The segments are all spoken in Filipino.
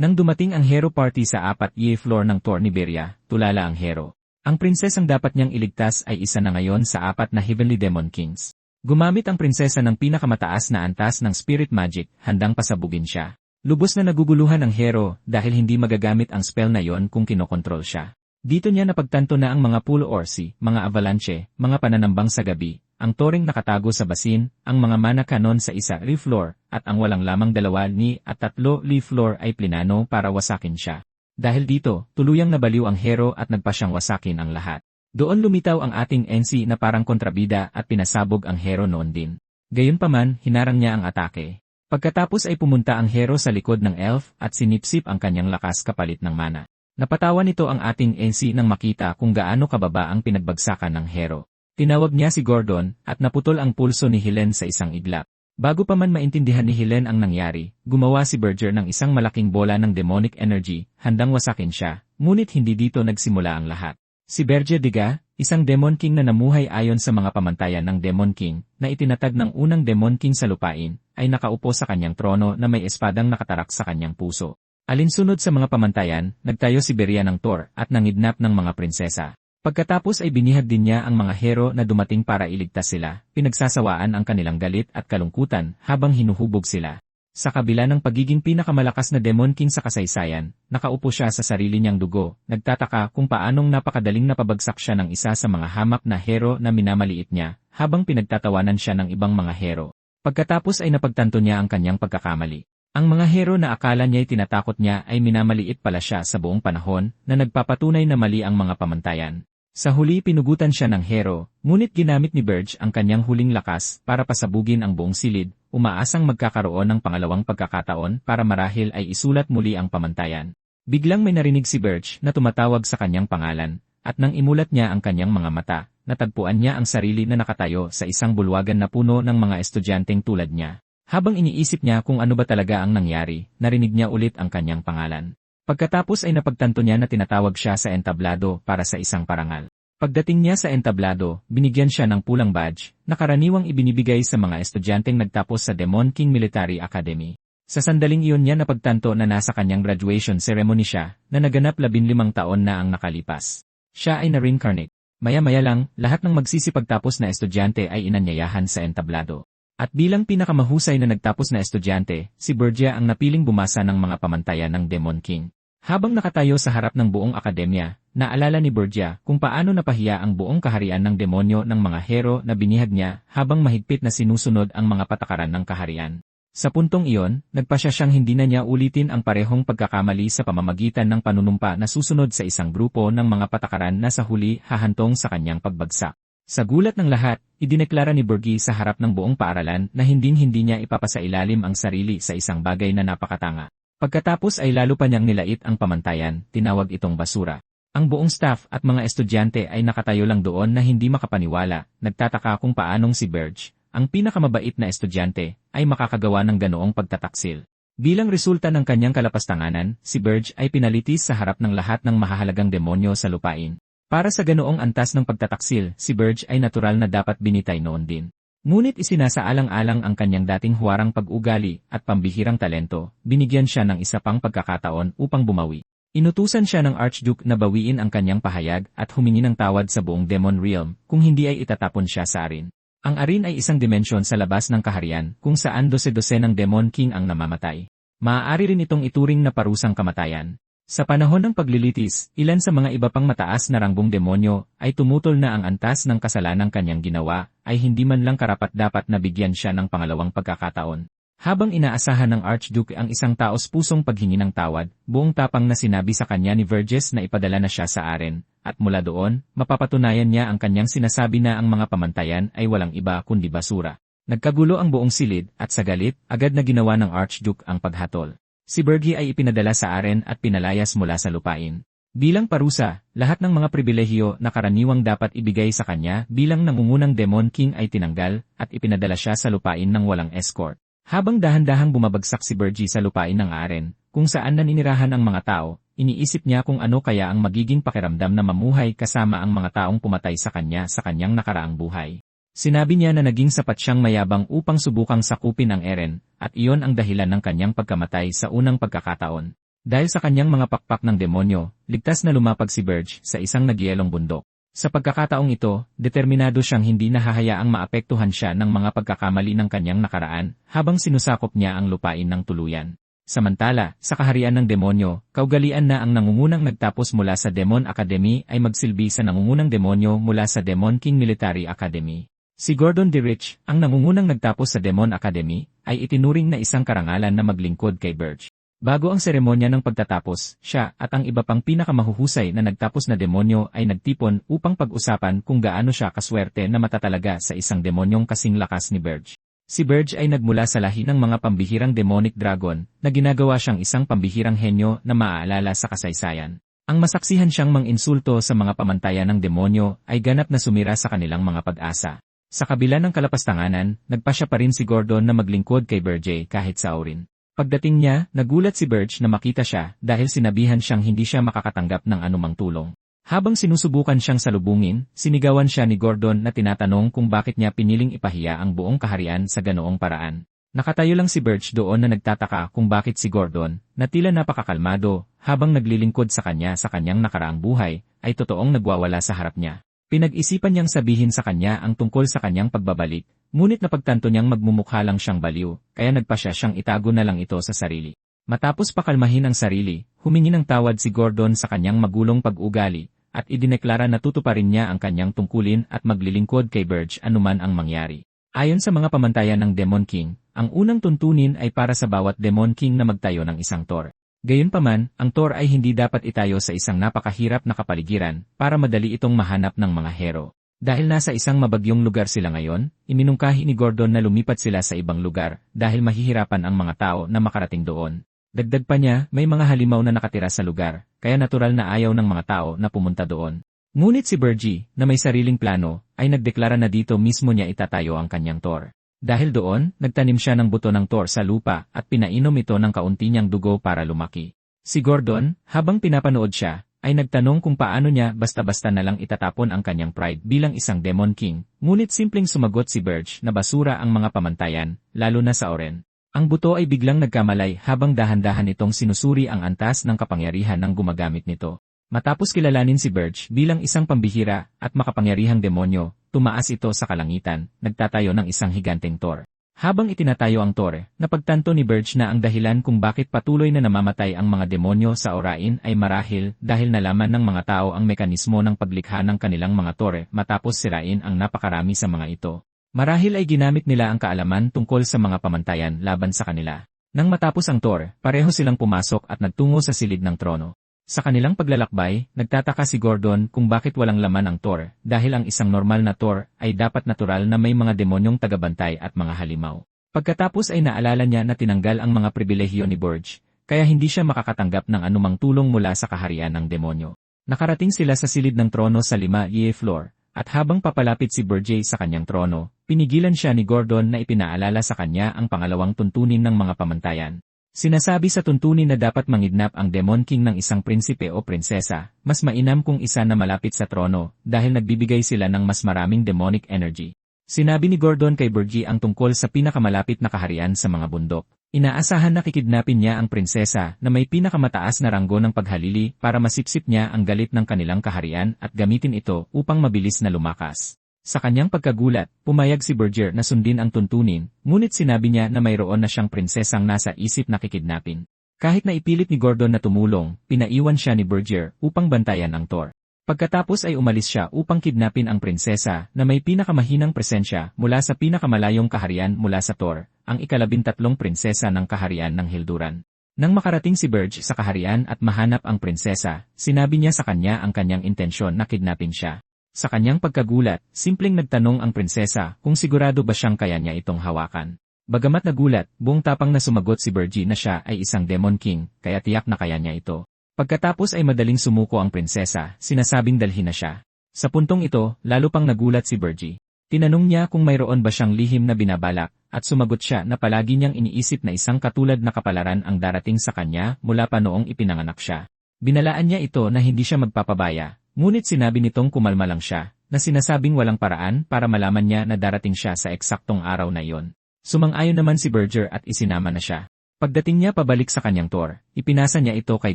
Nang dumating ang hero party sa 4th floor ng Torniberia, tulala ang hero. Ang prinsesang dapat niyang iligtas ay isa na ngayon sa 4 na Heavenly Demon Kings. Gumamit ang prinsesa ng pinakamataas na antas ng spirit magic, handang pasabugin siya. Lubos na naguguluhan ang hero dahil hindi magagamit ang spell na yon kung kinokontrol siya. Dito niya napagtanto na ang mga pulo orsi, mga avalanche, mga pananambang sa gabi, ang toring nakatago sa basin, ang mga mana cannon sa isa leaf floor, at ang walang lamang 2 ni at 3 leaf floor ay plinano para wasakin siya. Dahil dito, tuluyang nabaliw ang hero at nagpa siyang wasakin ang lahat. Doon lumitaw ang ating NC na parang kontrabida at pinasabog ang hero noon din. Gayunpaman, hinarang niya ang atake. Pagkatapos ay pumunta ang hero sa likod ng elf at sinipsip ang kanyang lakas kapalit ng mana. Napatawa nito ang ating NC nang makita kung gaano kababa ang pinagbagsakan ng hero. Tinawag niya si Gordon at naputol ang pulso ni Helen sa isang iglap. Bago pa man maintindihan ni Helen ang nangyari, gumawa si Berger ng isang malaking bola ng demonic energy, handang wasakin siya, ngunit hindi dito nagsimula ang lahat. Si Berger Diga, isang Demon King na namuhay ayon sa mga pamantayan ng Demon King, na itinatag ng unang Demon King sa lupain, ay nakaupo sa kanyang trono na may espadang nakatarak sa kanyang puso. Alinsunod sa mga pamantayan, nagtayo si Beria ng Thor at nangidnap ng mga prinsesa. Pagkatapos ay binihag din niya ang mga hero na dumating para iligtas sila, pinagsasawaan ang kanilang galit at kalungkutan habang hinuhubog sila. Sa kabila ng pagiging pinakamalakas na Demon King sa kasaysayan, nakaupo siya sa sarili niyang dugo, nagtataka kung paanong napakadaling napabagsak siya ng isa sa mga hamak na hero na minamaliit niya, habang pinagtatawanan siya ng ibang mga hero. Pagkatapos ay napagtanto niya ang kanyang pagkakamali. Ang mga hero na akala niya'y tinatakot niya ay minamaliit pala siya sa buong panahon, na nagpapatunay na mali ang mga pamantayan. Sa huli pinugutan siya ng hero, ngunit ginamit ni Berge ang kanyang huling lakas para pasabugin ang buong silid, umaasang magkakaroon ng pangalawang pagkakataon para marahil ay isulat muli ang pamantayan. Biglang may narinig si Berge na tumatawag sa kanyang pangalan, at nang imulat niya ang kanyang mga mata, natagpuan niya ang sarili na nakatayo sa isang bulwagan na puno ng mga estudyanteng tulad niya. Habang iniisip niya kung ano ba talaga ang nangyari, narinig niya ulit ang kanyang pangalan. Pagkatapos ay napagtanto niya na tinatawag siya sa entablado para sa isang parangal. Pagdating niya sa entablado, binigyan siya ng pulang badge, na karaniwang ibinibigay sa mga estudyanteng nagtapos sa Demon King Military Academy. Sa sandaling iyon niya napagtanto na nasa kanyang graduation ceremony siya, na naganap 15 taon na ang nakalipas. Siya ay na-reincarnate. Maya-maya lang, lahat ng magsisipagtapos na estudyante ay inanyayahan sa entablado. At bilang pinakamahusay na nagtapos na estudyante, si Bergia ang napiling bumasa ng mga pamantayan ng Demon King. Habang nakatayo sa harap ng buong akademya, naalala ni Bergia kung paano napahiya ang buong kaharian ng demonyo ng mga hero na binihag niya habang mahigpit na sinusunod ang mga patakaran ng kaharian. Sa puntong iyon, nagpasya siyang hindi na niya ulitin ang parehong pagkakamali sa pamamagitan ng panunumpa na susunod sa isang grupo ng mga patakaran na sa huli hahantong sa kanyang pagbagsak. Sa gulat ng lahat, idineklara ni Bergie sa harap ng buong paaralan na hindi niya ipapasailalim ang sarili sa isang bagay na napakatanga. Pagkatapos ay lalo pa niyang nilait ang pamantayan, tinawag itong basura. Ang buong staff at mga estudyante ay nakatayo lang doon na hindi makapaniwala, nagtataka kung paanong si Berge, ang pinakamabait na estudyante, ay makakagawa ng ganoong pagtataksil. Bilang resulta ng kanyang kalapastanganan, si Berge ay pinalitis sa harap ng lahat ng mahahalagang demonyo sa lupain. Para sa ganoong antas ng pagtataksil, si Berge ay natural na dapat binitay noon din. Ngunit isinasaalang-alang ang kanyang dating huwarang pag-ugali at pambihirang talento, binigyan siya ng isa pang pagkakataon upang bumawi. Inutusan siya ng Archduke na bawiin ang kanyang pahayag at humingi ng tawad sa buong Demon Realm kung hindi ay itatapon siya sa arin. Ang arin ay isang dimensyon sa labas ng kaharian kung saan 12 ng Demon King ang namamatay. Maaari rin itong ituring na parusang kamatayan. Sa panahon ng paglilitis, ilan sa mga iba pang mataas na rangbong demonyo ay tumutol na ang antas ng kasalanang kanyang ginawa ay hindi man lang karapat-dapat na bigyan siya ng pangalawang pagkakataon. Habang inaasahan ng Archduke ang isang taos-pusong paghingi ng tawad, buong tapang na sinabi sa kanya ni Verges na ipadala na siya sa aren, at mula doon, mapapatunayan niya ang kanyang sinasabi na ang mga pamantayan ay walang iba kundi basura. Nagkagulo ang buong silid at sa galit, agad na ginawa ng Archduke ang paghatol. Si Bergie ay ipinadala sa aren at pinalayas mula sa lupain. Bilang parusa, lahat ng mga pribilehiyo na karaniwang dapat ibigay sa kanya bilang nangungunang Demon King ay tinanggal at ipinadala siya sa lupain ng walang escort. Habang dahan-dahang bumabagsak si Bergie sa lupain ng aren, kung saan naninirahan ang mga tao, iniisip niya kung ano kaya ang magiging pakiramdam na mamuhay kasama ang mga taong pumatay sa kanyang nakaraang buhay. Sinabi niya na naging sapat siyang mayabang upang subukang sakupin ang eren, at iyon ang dahilan ng kanyang pagkamatay sa unang pagkakataon. Dahil sa kanyang mga pakpak ng demonyo, ligtas na lumapag si Burge sa isang nagyelong bundok. Sa pagkakataong ito, determinado siyang hindi nahahayaang maapektuhan siya ng mga pagkakamali ng kanyang nakaraan, habang sinusakop niya ang lupain ng tuluyan. Samantala, sa kaharian ng demonyo, kaugalian na ang nangungunang nagtapos mula sa Demon Academy ay magsilbi sa nangungunang demonyo mula sa Demon King Military Academy. Si Gordon D. Rich, ang nangungunang nagtapos sa Demon Academy, ay itinuring na isang karangalan na maglingkod kay Burge. Bago ang seremonya ng pagtatapos, siya at ang iba pang pinakamahuhusay na nagtapos na demonyo ay nagtipon upang pag-usapan kung gaano siya kaswerte na matatalaga sa isang demonyong kasing lakas ni Burge. Si Burge ay nagmula sa lahi ng mga pambihirang demonic dragon na ginagawa siyang isang pambihirang henyo na maaalala sa kasaysayan. Ang masaksihan siyang mang-insulto sa mga pamantayan ng demonyo ay ganap na sumira sa kanilang mga pag-asa. Sa kabila ng kalapastanganan, nagpasya pa rin si Gordon na maglingkod kay Burge kahit sa orin. Pagdating niya, nagulat si Burge na makita siya dahil sinabihan siyang hindi siya makakatanggap ng anumang tulong. Habang sinusubukan siyang salubungin, sinigawan siya ni Gordon na tinatanong kung bakit niya piniling ipahiya ang buong kaharian sa ganoong paraan. Nakatayo lang si Burge doon na nagtataka kung bakit si Gordon, na tila napakakalmado, habang naglilingkod sa kanyang nakaraang buhay, ay totoong nagwawala sa harap niya. Pinag-isipan niyang sabihin sa kanya ang tungkol sa kanyang pagbabalik, ngunit napagtanto niyang magmumukha lang siyang baliw, kaya nagpasya siyang itago na lang ito sa sarili. Matapos pakalmahin ang sarili, humingi ng tawad si Gordon sa kanyang magulong pag-ugali, at idineklara na tutuparin niya ang kanyang tungkulin at maglilingkod kay Burge anuman ang mangyari. Ayon sa mga pamantayan ng Demon King, ang unang tuntunin ay para sa bawat Demon King na magtayo ng isang Tor. Gayunpaman, ang Tor ay hindi dapat itayo sa isang napakahirap na kapaligiran para madali itong mahanap ng mga hero. Dahil nasa isang mabagyong lugar sila ngayon, iminungkahi ni Gordon na lumipat sila sa ibang lugar dahil mahihirapan ang mga tao na makarating doon. Dagdag pa niya, may mga halimaw na nakatira sa lugar, kaya natural na ayaw ng mga tao na pumunta doon. Ngunit si Burge, na may sariling plano, ay nagdeklara na dito mismo niya itatayo ang kanyang Tor. Dahil doon, nagtanim siya ng buto ng Tor sa lupa at pinainom ito ng kaunti niyang dugo para lumaki. Si Gordon, habang pinapanood siya, ay nagtanong kung paano niya basta-basta na lang itatapon ang kanyang pride bilang isang Demon King, ngunit simpleng sumagot si Burge na basura ang mga pamantayan, lalo na sa oren. Ang buto ay biglang nagkamalay habang dahan-dahan itong sinusuri ang antas ng kapangyarihan ng gumagamit nito. Matapos kilalanin si Burge bilang isang pambihira at makapangyarihang demonyo, tumaas ito sa kalangitan, nagtatayo ng isang higanteng Tor. Habang itinatayo ang Tor, napagtanto ni Burge na ang dahilan kung bakit patuloy na namamatay ang mga demonyo sa orain ay marahil dahil nalaman ng mga tao ang mekanismo ng paglikha ng kanilang mga Tor matapos sirain ang napakarami sa mga ito. Marahil ay ginamit nila ang kaalaman tungkol sa mga pamantayan laban sa kanila. Nang matapos ang Tor, pareho silang pumasok at nagtungo sa silid ng trono. Sa kanilang paglalakbay, nagtataka si Gordon kung bakit walang laman ang Tor, dahil ang isang normal na Tor ay dapat natural na may mga demonyong tagabantay at mga halimaw. Pagkatapos ay naalala niya na tinanggal ang mga pribilehiyo ni Burge, kaya hindi siya makakatanggap ng anumang tulong mula sa kaharian ng demonyo. Nakarating sila sa silid ng trono sa 5th floor, at habang papalapit si Burge sa kanyang trono, pinigilan siya ni Gordon na ipinaalala sa kanya ang pangalawang tuntunin ng mga pamantayan. Sinasabi sa tuntunin na dapat mangidnap ang Demon King ng isang prinsipe o prinsesa, mas mainam kung isa na malapit sa trono dahil nagbibigay sila ng mas maraming demonic energy. Sinabi ni Gordon kay Burge ang tungkol sa pinakamalapit na kaharian sa mga bundok. Inaasahan na kikidnapin niya ang prinsesa na may pinakamataas na ranggo ng paghalili para masipsip niya ang galit ng kanilang kaharian at gamitin ito upang mabilis na lumakas. Sa kanyang pagkagulat, pumayag si Burge na sundin ang tuntunin, ngunit sinabi niya na mayroon na siyang prinsesang nasa isip na kikidnapin. Kahit na ipilit ni Gordon na tumulong, pinaiwan siya ni Burge upang bantayan ang Tor. Pagkatapos ay umalis siya upang kidnapin ang prinsesa na may pinakamahinang presensya mula sa pinakamalayong kaharian mula sa Tor, ang 13 prinsesa ng kaharian ng Hilduran. Nang makarating si Burge sa kaharian at mahanap ang prinsesa, sinabi niya sa kanya ang kanyang intensyon na kidnapin siya. Sa kanyang pagkagulat, simpleng nagtanong ang prinsesa kung sigurado ba siyang kaya niya itong hawakan. Bagamat nagulat, buong tapang na sumagot si Burge na siya ay isang Demon King, kaya tiyak na kaya niya ito. Pagkatapos ay madaling sumuko ang prinsesa, sinasabing dalhin na siya. Sa puntong ito, lalo pang nagulat si Burge. Tinanong niya kung mayroon ba siyang lihim na binabalak, at sumagot siya na palagi niyang iniisip na isang katulad na kapalaran ang darating sa kanya mula pa noong ipinanganak siya. Binalaan niya ito na hindi siya magpapabaya. Ngunit sinabi nitong kumalma lang siya, na sinasabing walang paraan para malaman niya na darating siya sa eksaktong araw na iyon. Sumang-ayon naman si Burge at isinama na siya. Pagdating niya pabalik sa kanyang tour, ipinasa niya ito kay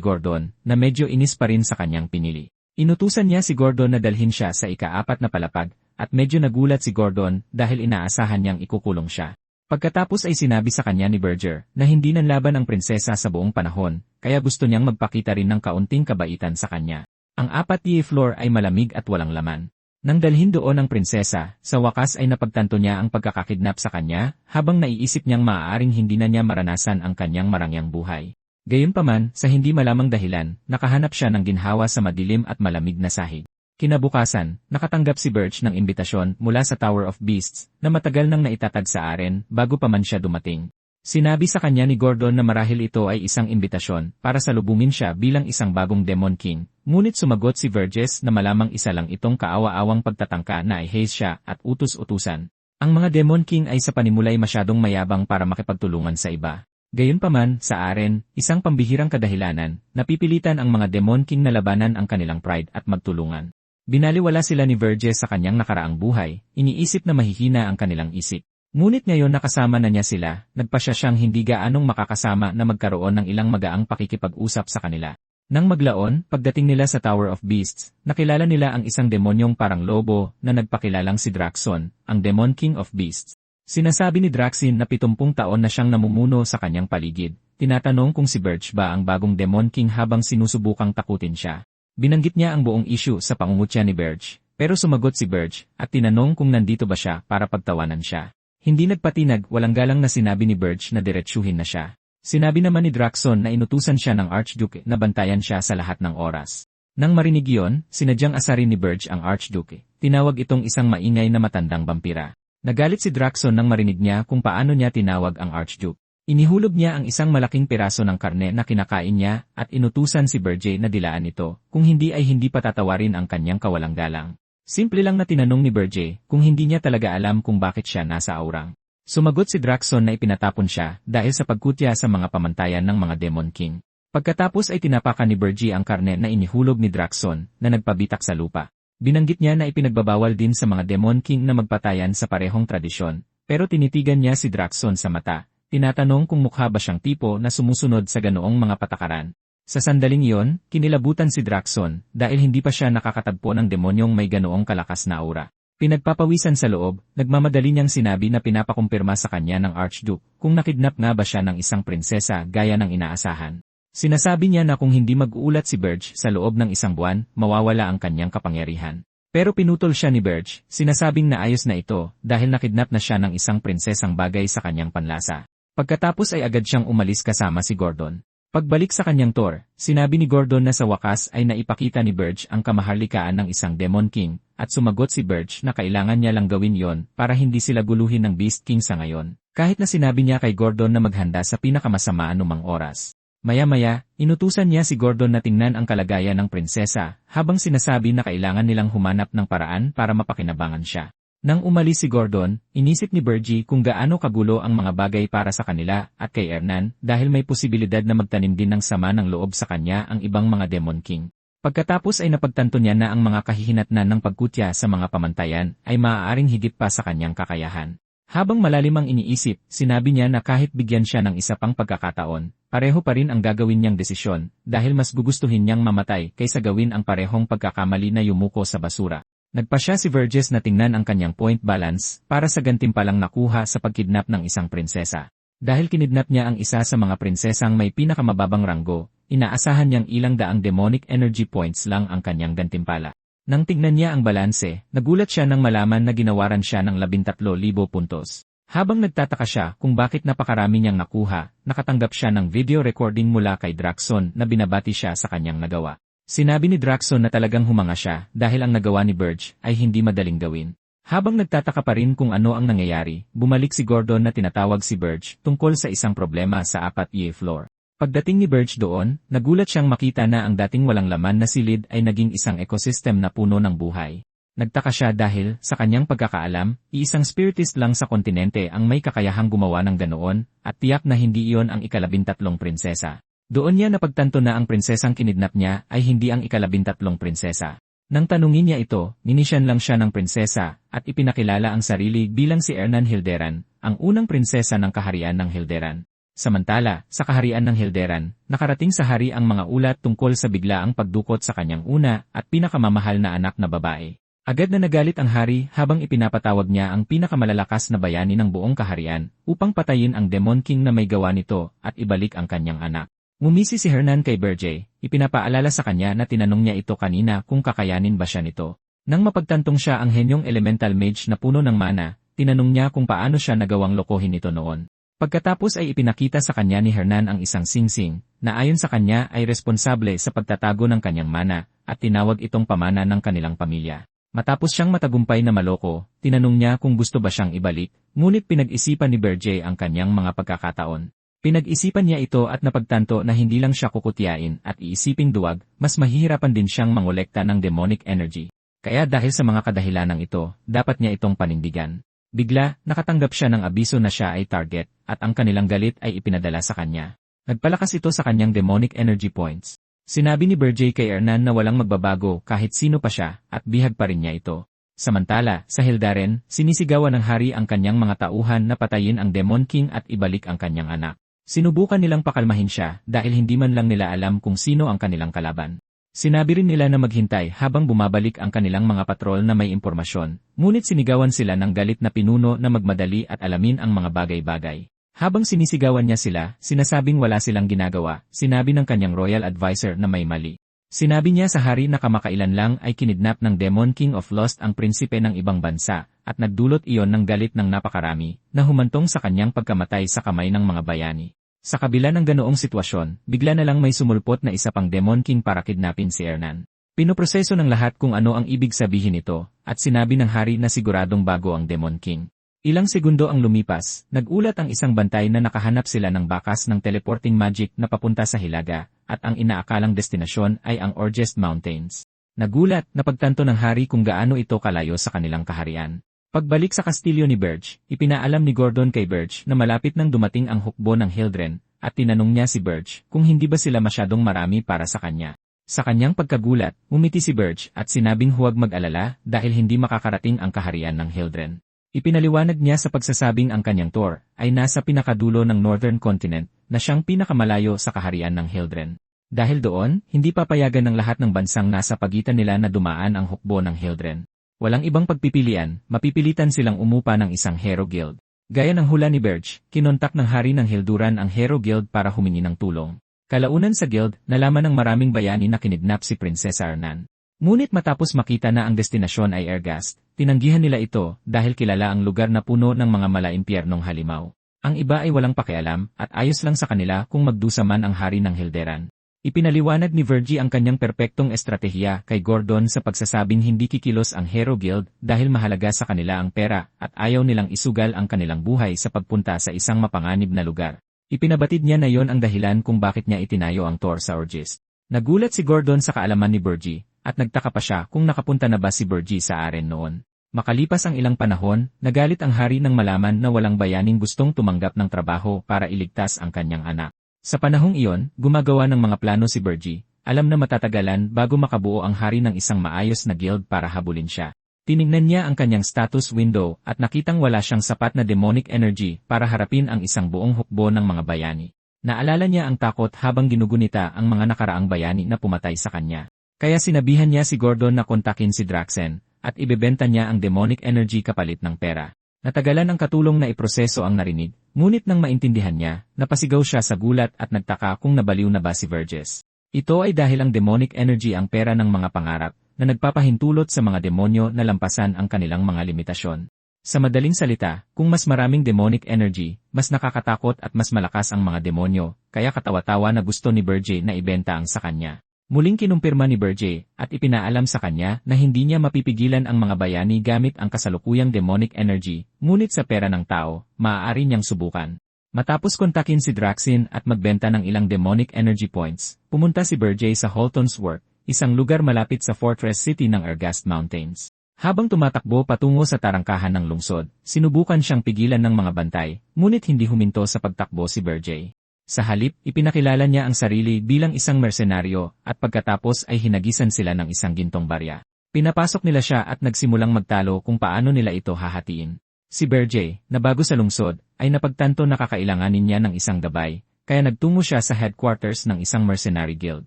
Gordon, na medyo inis pa rin sa kanyang pinili. Inutusan niya si Gordon na dalhin siya sa ika-4 na palapag, at medyo nagulat si Gordon dahil inaasahan niyang ikukulong siya. Pagkatapos ay sinabi sa kanya ni Berger na hindi nanlaban ang prinsesa sa buong panahon, kaya gusto niyang magpakita rin ng kaunting kabaitan sa kanya. Ang 4th floor ay malamig at walang laman. Nang dalhin doon ang prinsesa, sa wakas ay napagtanto niya ang pagkakakidnap sa kanya, habang naiisip niyang maaaring hindi na niya maranasan ang kanyang marangyang buhay. Gayunpaman, sa hindi malamang dahilan, nakahanap siya ng ginhawa sa madilim at malamig na sahig. Kinabukasan, nakatanggap si Birch ng imbitasyon mula sa Tower of Beasts na matagal nang naitatag sa aren bago pa man siya dumating. Sinabi sa kanya ni Gordon na marahil ito ay isang imbitasyon para salubungin siya bilang isang bagong Demon King, ngunit sumagot si Verges na malamang isa lang itong kaawa-awang pagtatangka na i-haze siya at utus-utusan. Ang mga Demon King ay sa panimulay masyadong mayabang para makipagtulungan sa iba. Gayunpaman, sa aren, isang pambihirang kadahilanan, napipilitan ang mga Demon King na labanan ang kanilang pride at magtulungan. Binaliwala sila ni Verges sa kanyang nakaraang buhay, iniisip na mahihina ang kanilang isip. Ngunit ngayon nakasama na niya sila, nagpasya siyang hindi gaanong makakasama na magkaroon ng ilang magaang pakikipag-usap sa kanila. Nang maglaon, pagdating nila sa Tower of Beasts, nakilala nila ang isang demonyong parang lobo na nagpakilalang si Draxon, ang Demon King of Beasts. Sinasabi ni Draxin na 70 taon na siyang namumuno sa kanyang paligid. Tinatanong kung si Birch ba ang bagong Demon King habang sinusubukang takutin siya. Binanggit niya ang buong issue sa pangungutya ni Birch, pero sumagot si Birch at tinanong kung nandito ba siya para pagtawanan siya. Hindi nagpatinag, walang galang na sinabi ni Birch na diretsuhin na siya. Sinabi naman ni Draxon na inutusan siya ng Archduke na bantayan siya sa lahat ng oras. Nang marinig iyon, sinadyang asarin ni Birch ang Archduke. Tinawag itong isang maingay na matandang vampira. Nagalit si Draxon nang marinig niya kung paano niya tinawag ang Archduke. Inihulog niya ang isang malaking piraso ng karne na kinakain niya at inutusan si Berger na dilaan ito, kung hindi ay hindi patatawarin ang kanyang kawalang galang. Simple lang na tinanong ni Berger kung hindi niya talaga alam kung bakit siya nasa aurang. Sumagot si Draxon na ipinatapon siya dahil sa pagkutya sa mga pamantayan ng mga Demon King. Pagkatapos ay tinapakan ni Berger ang karne na inihulog ni Draxon na nagpabitak sa lupa. Binanggit niya na ipinagbabawal din sa mga Demon King na magpatayan sa parehong tradisyon, pero tinitigan niya si Draxon sa mata. Tinatanong kung mukha ba siyang tipo na sumusunod sa ganoong mga patakaran. Sa sandaling iyon, kinilabutan si Draxon dahil hindi pa siya nakakatagpo ng demonyong may ganoong kalakas na aura. Pinagpapawisan sa loob, nagmamadali niyang sinabi na pinapakumpirma sa kanya ng Archduke kung nakidnap nga ba siya ng isang prinsesa gaya ng inaasahan. Sinasabi niya na kung hindi mag-uulat si Birch sa loob ng isang buwan, mawawala ang kanyang kapangyarihan. Pero pinutol siya ni Birch, sinasabing na ayos na ito dahil nakidnap na siya ng isang prinsesang bagay sa kanyang panlasa. Pagkatapos ay agad siyang umalis kasama si Gordon. Pagbalik sa kanyang tour, sinabi ni Gordon na sa wakas ay naipakita ni Birch ang kamaharlikaan ng isang Demon King, at sumagot si Birch na kailangan niya lang gawin yon para hindi sila guluhin ng Beast King sa ngayon, kahit na sinabi niya kay Gordon na maghanda sa pinakamasama anumang oras. Maya-maya, inutusan niya si Gordon na tingnan ang kalagayan ng prinsesa, habang sinasabi na kailangan nilang humanap ng paraan para mapakinabangan siya. Nang umalis si Gordon, inisip ni Berger kung gaano kagulo ang mga bagay para sa kanila at kay Hernan dahil may posibilidad na magtanim din ng sama ng loob sa kanya ang ibang mga Demon King. Pagkatapos ay napagtanto niya na ang mga kahihinatnan ng pagkutya sa mga pamantayan ay maaaring higit pa sa kanyang kakayahan. Habang malalim ang iniisip, sinabi niya na kahit bigyan siya ng isa pang pagkakataon, pareho pa rin ang gagawin niyang desisyon dahil mas gugustuhin niyang mamatay kaysa gawin ang parehong pagkakamali na yumuko sa basura. Nagpasya si Verges na tingnan ang kanyang point balance para sa gantimpalang nakuha sa pagkidnap ng isang prinsesa. Dahil kinidnap niya ang isa sa mga prinsesang may pinakamababang ranggo, inaasahan niyang ilang daang demonic energy points lang ang kanyang gantimpala. Nang tingnan niya ang balanse, nagulat siya nang malaman na ginawaran siya ng 13,000 puntos. Habang nagtataka siya kung bakit napakarami niyang nakuha, nakatanggap siya ng video recording mula kay Draxon na binabati siya sa kanyang nagawa. Sinabi ni Draxon na talagang humanga siya dahil ang nagawa ni Birch ay hindi madaling gawin. Habang nagtataka pa rin kung ano ang nangyayari, bumalik si Gordon na tinatawag si Birch tungkol sa isang problema sa 4th floor. Pagdating ni Birch doon, nagulat siyang makita na ang dating walang laman na silid ay naging isang ecosystem na puno ng buhay. Nagtaka siya dahil, sa kanyang pagkakaalam, iisang spiritist lang sa kontinente ang may kakayahang gumawa ng ganoon, at tiyak na hindi iyon ang ika-13 prinsesa. Doon niya napagtanto na ang prinsesang kinidnap niya ay hindi ang ika-13 prinsesa. Nang tanungin niya ito, ninisyan lang siya ng prinsesa at ipinakilala ang sarili bilang si Hernan Hilderan, ang unang prinsesa ng kaharian ng Hilderan. Samantala, sa kaharian ng Hilderan, nakarating sa hari ang mga ulat tungkol sa biglaang pagdukot sa kanyang una at pinakamamahal na anak na babae. Agad na nagalit ang hari habang ipinapatawag niya ang pinakamalalakas na bayani ng buong kaharian upang patayin ang Demon King na may gawa nito at ibalik ang kanyang anak. Ngumisi si Hernan kay Berje, ipinapaalala sa kanya na tinanong niya ito kanina kung kakayanin ba siya nito. Nang mapagtantong siya ang henyong elemental mage na puno ng mana, tinanong niya kung paano siya nagawang lokohin ito noon. Pagkatapos ay ipinakita sa kanya ni Hernan ang isang singsing, na ayon sa kanya ay responsable sa pagtatago ng kanyang mana, at tinawag itong pamana ng kanilang pamilya. Matapos siyang matagumpay na maloko, tinanong niya kung gusto ba siyang ibalik, ngunit pinag-isipan ni Berje ang kanyang mga pagkakataon. Pinag-isipan niya ito at napagtanto na hindi lang siya kukutyain at iisiping duwag, mas mahihirapan din siyang mangolekta ng demonic energy. Kaya dahil sa mga kadahilanang ito, dapat niya itong panindigan. Bigla, nakatanggap siya ng abiso na siya ay target, at ang kanilang galit ay ipinadala sa kanya. Nagpalakas ito sa kanyang demonic energy points. Sinabi ni Berje kay Hernan na walang magbabago kahit sino pa siya, at bihag pa rin niya ito. Samantala, sa Hildaren, sinisigawan ng hari ang kanyang mga tauhan na patayin ang Demon King at ibalik ang kanyang anak. Sinubukan nilang pakalmahin siya dahil hindi man lang nila alam kung sino ang kanilang kalaban. Sinabi rin nila na maghintay habang bumabalik ang kanilang mga patrol na may impormasyon, ngunit sinigawan sila ng galit na pinuno na magmadali at alamin ang mga bagay-bagay. Habang sinisigawan niya sila, sinasabing wala silang ginagawa, sinabi ng kanyang royal advisor na may mali. Sinabi niya sa hari na kamakailan lang ay kinidnap ng Demon King of Lost ang prinsipe ng ibang bansa, at nagdulot iyon ng galit ng napakarami, na humantong sa kanyang pagkamatay sa kamay ng mga bayani. Sa kabila ng ganoong sitwasyon, bigla na lang may sumulpot na isa pang Demon King para kidnapin si Hernan. Pinoproseso ng lahat kung ano ang ibig sabihin nito, at sinabi ng hari na siguradong bago ang Demon King. Ilang segundo ang lumipas, nagulat ang isang bantay na nakahanap sila ng bakas ng teleporting magic na papunta sa Hilaga, at ang inaakalang destinasyon ay ang Orgest Mountains. Nagulat, napagtanto ng hari kung gaano ito kalayo sa kanilang kaharian. Pagbalik sa kastilyo ni Berge, ipinaalam ni Gordon kay Berge na malapit nang dumating ang hukbo ng Hildren, at tinanong niya si Berge kung hindi ba sila masyadong marami para sa kanya. Sa kanyang pagkagulat, umiti si Berge at sinabing huwag mag-alala dahil hindi makakarating ang kaharian ng Hildren. Ipinaliwanag niya sa pagsasabing ang kanyang tour ay nasa pinakadulo ng Northern Continent na siyang pinakamalayo sa kaharian ng Hildren. Dahil doon, hindi papayagan ng lahat ng bansang nasa pagitan nila na dumaan ang hukbo ng Hildren. Walang ibang pagpipilian, mapipilitan silang umupa ng isang Hero Guild. Gaya ng hula ni Berge, kinontak ng hari ng Hilduran ang Hero Guild para humingi ng tulong. Kalaunan sa guild, nalaman ng maraming bayani na kinidnap si Prinsesa Hernan. Ngunit matapos makita na ang destinasyon ay Ergast, tinanggihan nila ito dahil kilala ang lugar na puno ng mga malaimpyernong halimaw. Ang iba ay walang pakialam at ayos lang sa kanila kung magdusa man ang hari ng Hilderan. Ipinaliwanag ni Vergie ang kanyang perpektong estratehiya kay Gordon sa pagsasabing hindi kikilos ang Hero Guild dahil mahalaga sa kanila ang pera at ayaw nilang isugal ang kanilang buhay sa pagpunta sa isang mapanganib na lugar. Ipinabatid niya na yon ang dahilan kung bakit niya itinayo ang tour sa Orgest. Nagulat si Gordon sa kaalaman ni Vergie, at nagtaka pa siya kung nakapunta na ba si Vergie sa aren noon. Makalipas ang ilang panahon, nagalit ang hari nang malaman na walang bayaning gustong tumanggap ng trabaho para iligtas ang kanyang anak. Sa panahong iyon, gumagawa ng mga plano si Vergie, alam na matatagalan bago makabuo ang hari ng isang maayos na guild para habulin siya. Tiningnan niya ang kanyang status window at nakitang wala siyang sapat na demonic energy para harapin ang isang buong hukbo ng mga bayani. Naalala niya ang takot habang ginugunita ang mga nakaraang bayani na pumatay sa kanya. Kaya sinabihan niya si Gordon na kontakin si Draxen, at ibebenta niya ang demonic energy kapalit ng pera. Natagalan ang katulong na iproseso ang narinig, ngunit nang maintindihan niya, napasigaw siya sa gulat at nagtaka kung nabaliw na ba si Verges. Ito ay dahil ang demonic energy ang pera ng mga pangarap, na nagpapahintulot sa mga demonyo na lampasan ang kanilang mga limitasyon. Sa madaling salita, kung mas maraming demonic energy, mas nakakatakot at mas malakas ang mga demonyo, kaya katawa-tawa na gusto ni Verge na ibenta ang sa kanya. Muling kinumpirma ni Berge, at ipinaalam sa kanya na hindi niya mapipigilan ang mga bayani gamit ang kasalukuyang demonic energy, ngunit sa pera ng tao, maaari niyang subukan. Matapos kontakin si Draxin at magbenta ng ilang demonic energy points, pumunta si Berge sa Holton's Work, isang lugar malapit sa Fortress City ng Ergast Mountains. Habang tumatakbo patungo sa tarangkahan ng lungsod, sinubukan siyang pigilan ng mga bantay, ngunit hindi huminto sa pagtakbo si Berge. Sa halip, ipinakilala niya ang sarili bilang isang mersenaryo at pagkatapos ay hinagisan sila ng isang gintong barya. Pinapasok nila siya at nagsimulang magtalo kung paano nila ito hahatiin. Si Berje, na bago sa lungsod, ay napagtanto na kakailanganin niya ng isang gabay, kaya nagtungo siya sa headquarters ng isang mercenary guild.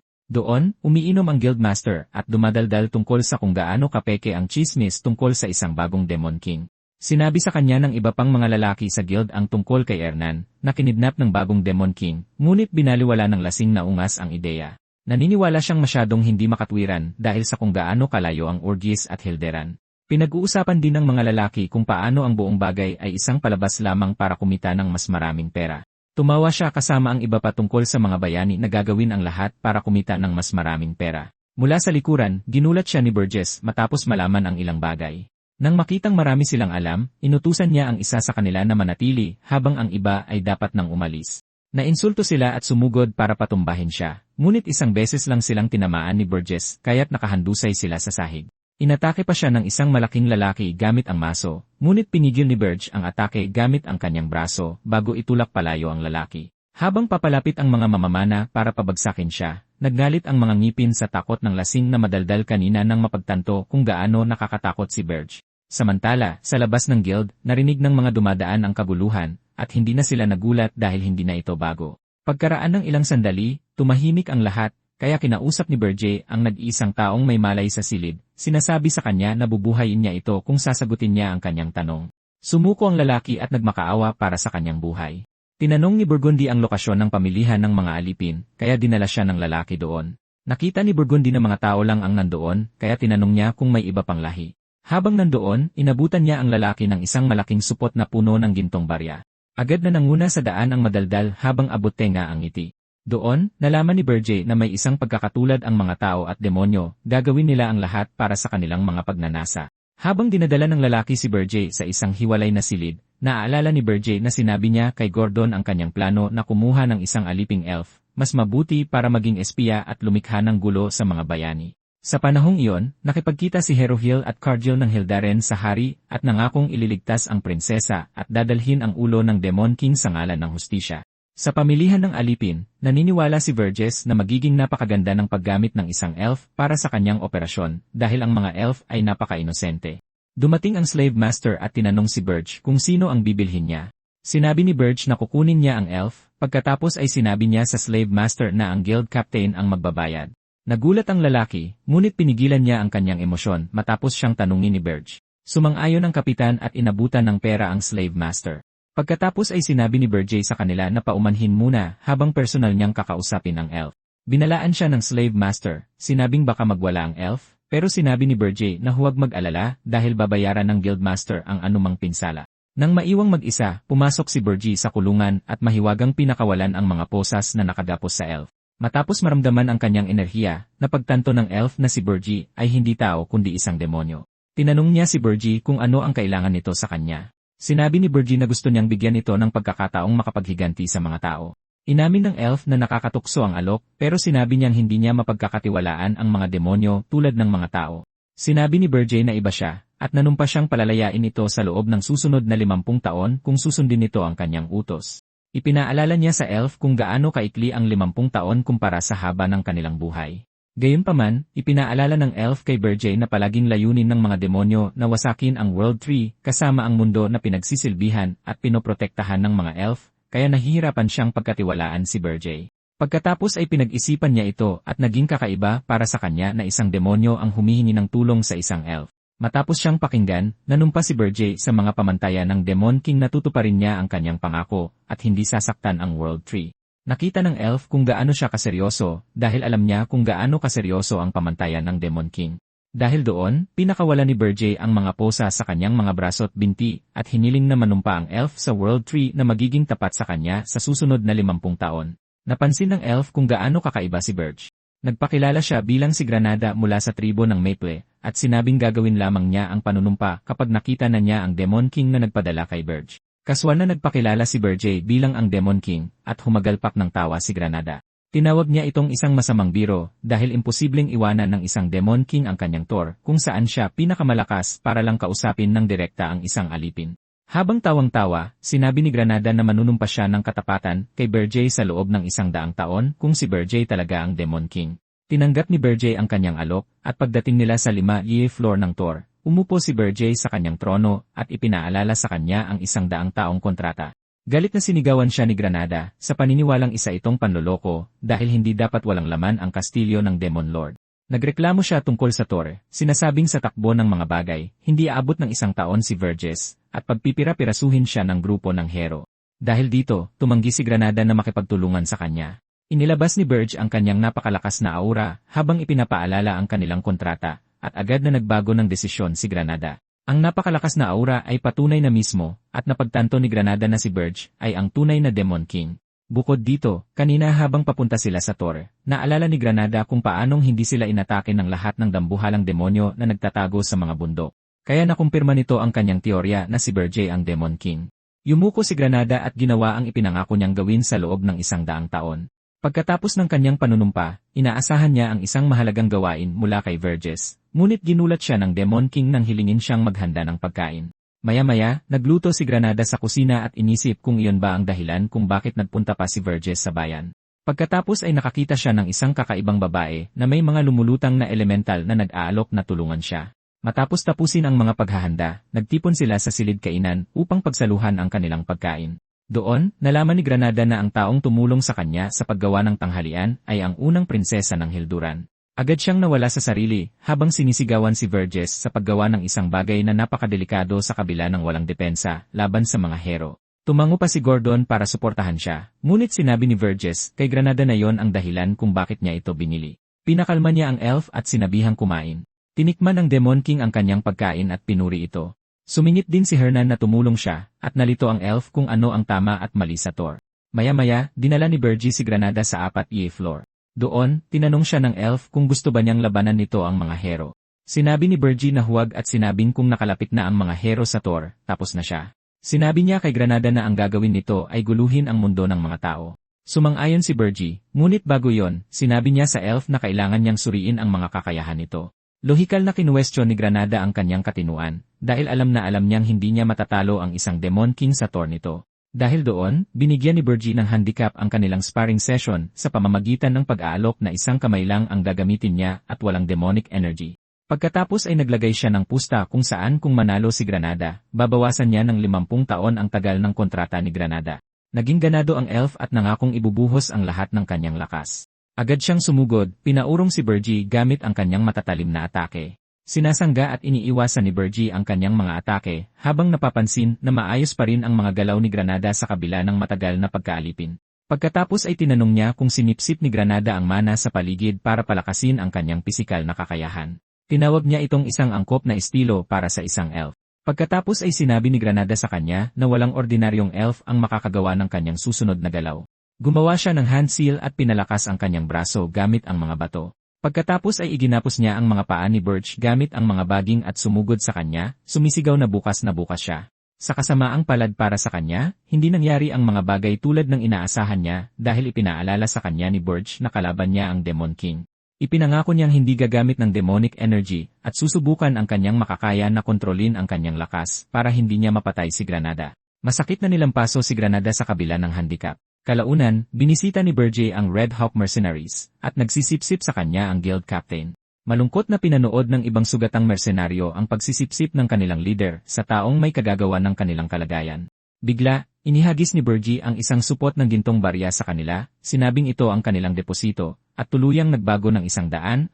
Doon, umiinom ang guildmaster at dumadaldal tungkol sa kung gaano kapeke ang chismis tungkol sa isang bagong Demon King. Sinabi sa kanya ng iba pang mga lalaki sa guild ang tungkol kay Hernan, na kinidnap ng bagong Demon King, ngunit binaliwala ng lasing na ungas ang ideya. Naniniwala siyang masyadong hindi makatwiran dahil sa kung gaano kalayo ang Urgis at Hilderan. Pinag-uusapan din ng mga lalaki kung paano ang buong bagay ay isang palabas lamang para kumita ng mas maraming pera. Tumawa siya kasama ang iba pa tungkol sa mga bayani na gagawin ang lahat para kumita ng mas maraming pera. Mula sa likuran, ginulat siya ni Burgess matapos malaman ang ilang bagay. Nang makitang marami silang alam, inutusan niya ang isa sa kanila na manatili habang ang iba ay dapat nang umalis. Nainsulto sila at sumugod para patumbahin siya, ngunit isang beses lang silang tinamaan ni Burgess kaya't nakahandusay sila sa sahig. Inatake pa siya ng isang malaking lalaki gamit ang maso, ngunit pinigil ni Burge ang atake gamit ang kanyang braso bago itulak palayo ang lalaki. Habang papalapit ang mga mamamana para pabagsakin siya, naggalit ang mga ngipin sa takot ng lasing na madaldal kanina nang mapagtanto kung gaano nakakatakot si Burge. Samantala, sa labas ng guild, narinig ng mga dumadaan ang kaguluhan, at hindi na sila nagulat dahil hindi na ito bago. Pagkaraan ng ilang sandali, tumahimik ang lahat, kaya kinausap ni Berje ang nag-iisang taong may malay sa silid. Sinasabi sa kanya na bubuhayin niya ito kung sasagutin niya ang kanyang tanong. Sumuko ang lalaki at nagmakaawa para sa kanyang buhay. Tinanong ni Burgundy ang lokasyon ng pamilihan ng mga alipin, kaya dinala siya ng lalaki doon. Nakita ni Burgundy na mga tao lang ang nandoon, kaya tinanong niya kung may iba pang lahi. Habang nandoon, inabutan niya ang lalaki ng isang malaking supot na puno ng gintong barya. Agad na nanguna sa daan ang madaldal habang abot tenga ang ngiti. Doon, nalaman ni Berje na may isang pagkakatulad ang mga tao at demonyo, gagawin nila ang lahat para sa kanilang mga pagnanasa. Habang dinadala ng lalaki si Berje sa isang hiwalay na silid, naaalala ni Berje na sinabi niya kay Gordon ang kanyang plano na kumuha ng isang aliping elf, mas mabuti para maging espiya at lumikha ng gulo sa mga bayani. Sa panahong iyon, nakipagkita si Herohil at Cargill ng Hildaren sa hari at nangakong ililigtas ang prinsesa at dadalhin ang ulo ng Demon King sa ngalan ng hustisya. Sa pamilihan ng alipin, naniniwala si Verges na magiging napakaganda ng paggamit ng isang elf para sa kanyang operasyon dahil ang mga elf ay napaka-inosente. Dumating ang slave master at tinanong si Burge kung sino ang bibilhin niya. Sinabi ni Burge na kukunin niya ang elf, pagkatapos ay sinabi niya sa slave master na ang guild captain ang magbabayad. Nagulat ang lalaki, ngunit pinigilan niya ang kanyang emosyon matapos siyang tanungin ni Burge. Sumang-ayon ang kapitan at inabutan ng pera ang slave master. Pagkatapos ay sinabi ni Berje sa kanila na paumanhin muna habang personal niyang kakausapin ang elf. Binalaan siya ng slave master, sinabing baka magwala ang elf, pero sinabi ni Berje na huwag mag-alala dahil babayaran ng guildmaster ang anumang pinsala. Nang maiwang mag-isa, pumasok si Berje sa kulungan at mahiwagang pinakawalan ang mga posas na nakagapos sa elf. Matapos maramdaman ang kanyang enerhiya, napagtanto ng elf na si Berje ay hindi tao kundi isang demonyo. Tinanong niya si Berje kung ano ang kailangan nito sa kanya. Sinabi ni Berje na gusto niyang bigyan ito ng pagkakataong makapaghiganti sa mga tao. Inamin ng elf na nakakatukso ang alok, pero sinabi niyang hindi niya mapagkakatiwalaan ang mga demonyo tulad ng mga tao. Sinabi ni Berje na iba siya, at nanumpa siyang palalayain ito sa loob ng susunod na 50 taon kung susundin nito ang kanyang utos. Ipinaalala niya sa elf kung gaano kaikli ang 50 taon kumpara sa haba ng kanilang buhay. Gayunpaman, ipinaalala ng elf kay Berje na palaging layunin ng mga demonyo na wasakin ang World Tree kasama ang mundo na pinagsisilbihan at pinoprotektahan ng mga elf, kaya nahihirapan siyang pagkatiwalaan si Berje. Pagkatapos ay pinag-isipan niya ito at naging kakaiba para sa kanya na isang demonyo ang humihingi ng tulong sa isang elf. Matapos siyang pakinggan, nanumpa si Berje sa mga pamantayan ng Demon King na tutuparin niya ang kanyang pangako at hindi sasaktan ang World Tree. Nakita ng elf kung gaano siya kaseryoso dahil alam niya kung gaano kaseryoso ang pamantayan ng Demon King. Dahil doon, pinakawala ni Berje ang mga posa sa kanyang mga braso at binti at hiniling na manumpa ang elf sa World Tree na magiging tapat sa kanya sa susunod na 50 taon. Napansin ng elf kung gaano kakaiba si Berge. Nagpakilala siya bilang si Granada mula sa tribo ng Maple at sinabing gagawin lamang niya ang panunumpa kapag nakita na niya ang Demon King na nagpadala kay Berge. Kaswal na nagpakilala si Berje bilang ang Demon King at humagalpak ng tawa si Granada. Tinawag niya itong isang masamang biro dahil imposibleng iwanan ng isang Demon King ang kanyang tour kung saan siya pinakamalakas para lang kausapin ng direkta ang isang alipin. Habang tawang-tawa, sinabi ni Granada na manunumpa siya ng katapatan kay Berje sa loob ng 100 taon kung si Berje talaga ang Demon King. Tinanggap ni Berje ang kanyang alok at pagdating nila sa 5th floor ng tour, umupo si Berjay sa kanyang trono at ipinaalala sa kanya ang 100 taong kontrata. Galit na sinigawan siya ni Granada sa paniniwalang isa itong panloloko dahil hindi dapat walang laman ang kastilyo ng Demon Lord. Nagreklamo siya tungkol sa Tor, sinasabing sa takbo ng mga bagay, hindi aabot ng 1 taon si Verges, at pagpipira-pirasuhin siya ng grupo ng Hero. Dahil dito, tumanggi si Granada na makipagtulungan sa kanya. Inilabas ni Verge ang kanyang napakalakas na aura habang ipinapaalala ang kanilang kontrata, at agad na nagbago ng desisyon si Granada. Ang napakalakas na aura ay patunay na mismo, at napagtanto ni Granada na si Verge ay ang tunay na Demon King. Bukod dito, kanina habang papunta sila sa Tor, naalala ni Granada kung paanong hindi sila inatake ng lahat ng dambuhalang demonyo na nagtatago sa mga bundok. Kaya nakumpirma nito ang kanyang teorya na si Berjay ang Demon King. Yumuko si Granada at ginawa ang ipinangako niyang gawin sa loob ng 100 taon. Pagkatapos ng kanyang panunumpa, inaasahan niya ang isang mahalagang gawain mula kay Verges, ngunit ginulat siya ng Demon King nang hilingin siyang maghanda ng pagkain. Maya-maya, nagluto si Granada sa kusina at inisip kung iyon ba ang dahilan kung bakit nagpunta pa si Verges sa bayan. Pagkatapos ay nakakita siya ng isang kakaibang babae na may mga lumulutang na elemental na nag-aalok na tulungan siya. Matapos tapusin ang mga paghahanda, nagtipon sila sa silid kainan upang pagsaluhan ang kanilang pagkain. Doon, nalaman ni Granada na ang taong tumulong sa kanya sa paggawa ng tanghalian ay ang unang prinsesa ng Hilduran. Agad siyang nawala sa sarili habang sinisigawan si Verges sa paggawa ng isang bagay na napakadelikado sa kabila ng walang depensa laban sa mga hero. Tumango pa si Gordon para suportahan siya, ngunit sinabi ni Verges kay Granada na yon ang dahilan kung bakit niya ito binili. Pinakalma niya ang elf at sinabihang kumain. Tinikman ng Demon King ang kanyang pagkain at pinuri ito. Sumingit din si Hernan na tumulong siya at nalito ang elf kung ano ang tama at mali sa Tor. Maya-maya, dinala ni Bergie si Granada sa 4th floor. Doon, tinanong siya ng elf kung gusto ba niyang labanan nito ang mga hero. Sinabi ni Bergie na huwag at sinabing kung nakalapit na ang mga hero sa Tor, tapos na siya. Sinabi niya kay Granada na ang gagawin nito ay guluhin ang mundo ng mga tao. Sumang-ayon si Bergie, ngunit bago yon, sinabi niya sa elf na kailangan niyang suriin ang mga kakayahan nito. Lohikal na kinuwestiyon ni Granada ang kanyang katinuan, dahil alam na alam niyang hindi niya matatalo ang isang Demon King sa Tor nito. Dahil doon, binigyan ni Bergie ng handicap ang kanilang sparring session sa pamamagitan ng pag-aalok na isang kamay lang ang gagamitin niya at walang demonic energy. Pagkatapos ay naglagay siya ng pusta kung saan kung manalo si Granada, babawasan niya ng 50 taon ang tagal ng kontrata ni Granada. Naging ganado ang elf at nangakong ibubuhos ang lahat ng kanyang lakas. Agad siyang sumugod, pinaurong si Bergie gamit ang kanyang matatalim na atake. Sinasangga at iniiwasan ni Bergie ang kanyang mga atake, habang napapansin na maayos pa rin ang mga galaw ni Granada sa kabila ng matagal na pagkaalipin. Pagkatapos ay tinanong niya kung sinipsip ni Granada ang mana sa paligid para palakasin ang kanyang pisikal na kakayahan. Tinawag niya itong isang angkop na estilo para sa isang elf. Pagkatapos ay sinabi ni Granada sa kanya na walang ordinaryong elf ang makakagawa ng kanyang susunod na galaw. Gumawa siya ng hand seal at pinalakas ang kanyang braso gamit ang mga bato. Pagkatapos ay iginapos niya ang mga paa ni Birch gamit ang mga baging at sumugod sa kanya, sumisigaw na bukas siya. Sa kasamaang palad para sa kanya, hindi nangyari ang mga bagay tulad ng inaasahan niya dahil ipinaalala sa kanya ni Birch na kalaban niya ang Demon King. Ipinangako niyang hindi gagamit ng demonic energy at susubukan ang kanyang makakaya na kontrolin ang kanyang lakas para hindi niya mapatay si Granada. Masakit na nilampaso si Granada sa kabila ng handicap. Kalaunan, binisita ni Bergie ang Red Hawk Mercenaries, at nagsisipsip sa kanya ang guild captain. Malungkot na pinanood ng ibang sugatang mersenaryo ang pagsisipsip ng kanilang leader sa taong may kagagawa ng kanilang kalagayan. Bigla, inihagis ni Bergie ang isang supot ng gintong barya sa kanila, sinabing ito ang kanilang deposito, at tuluyang nagbago ng 180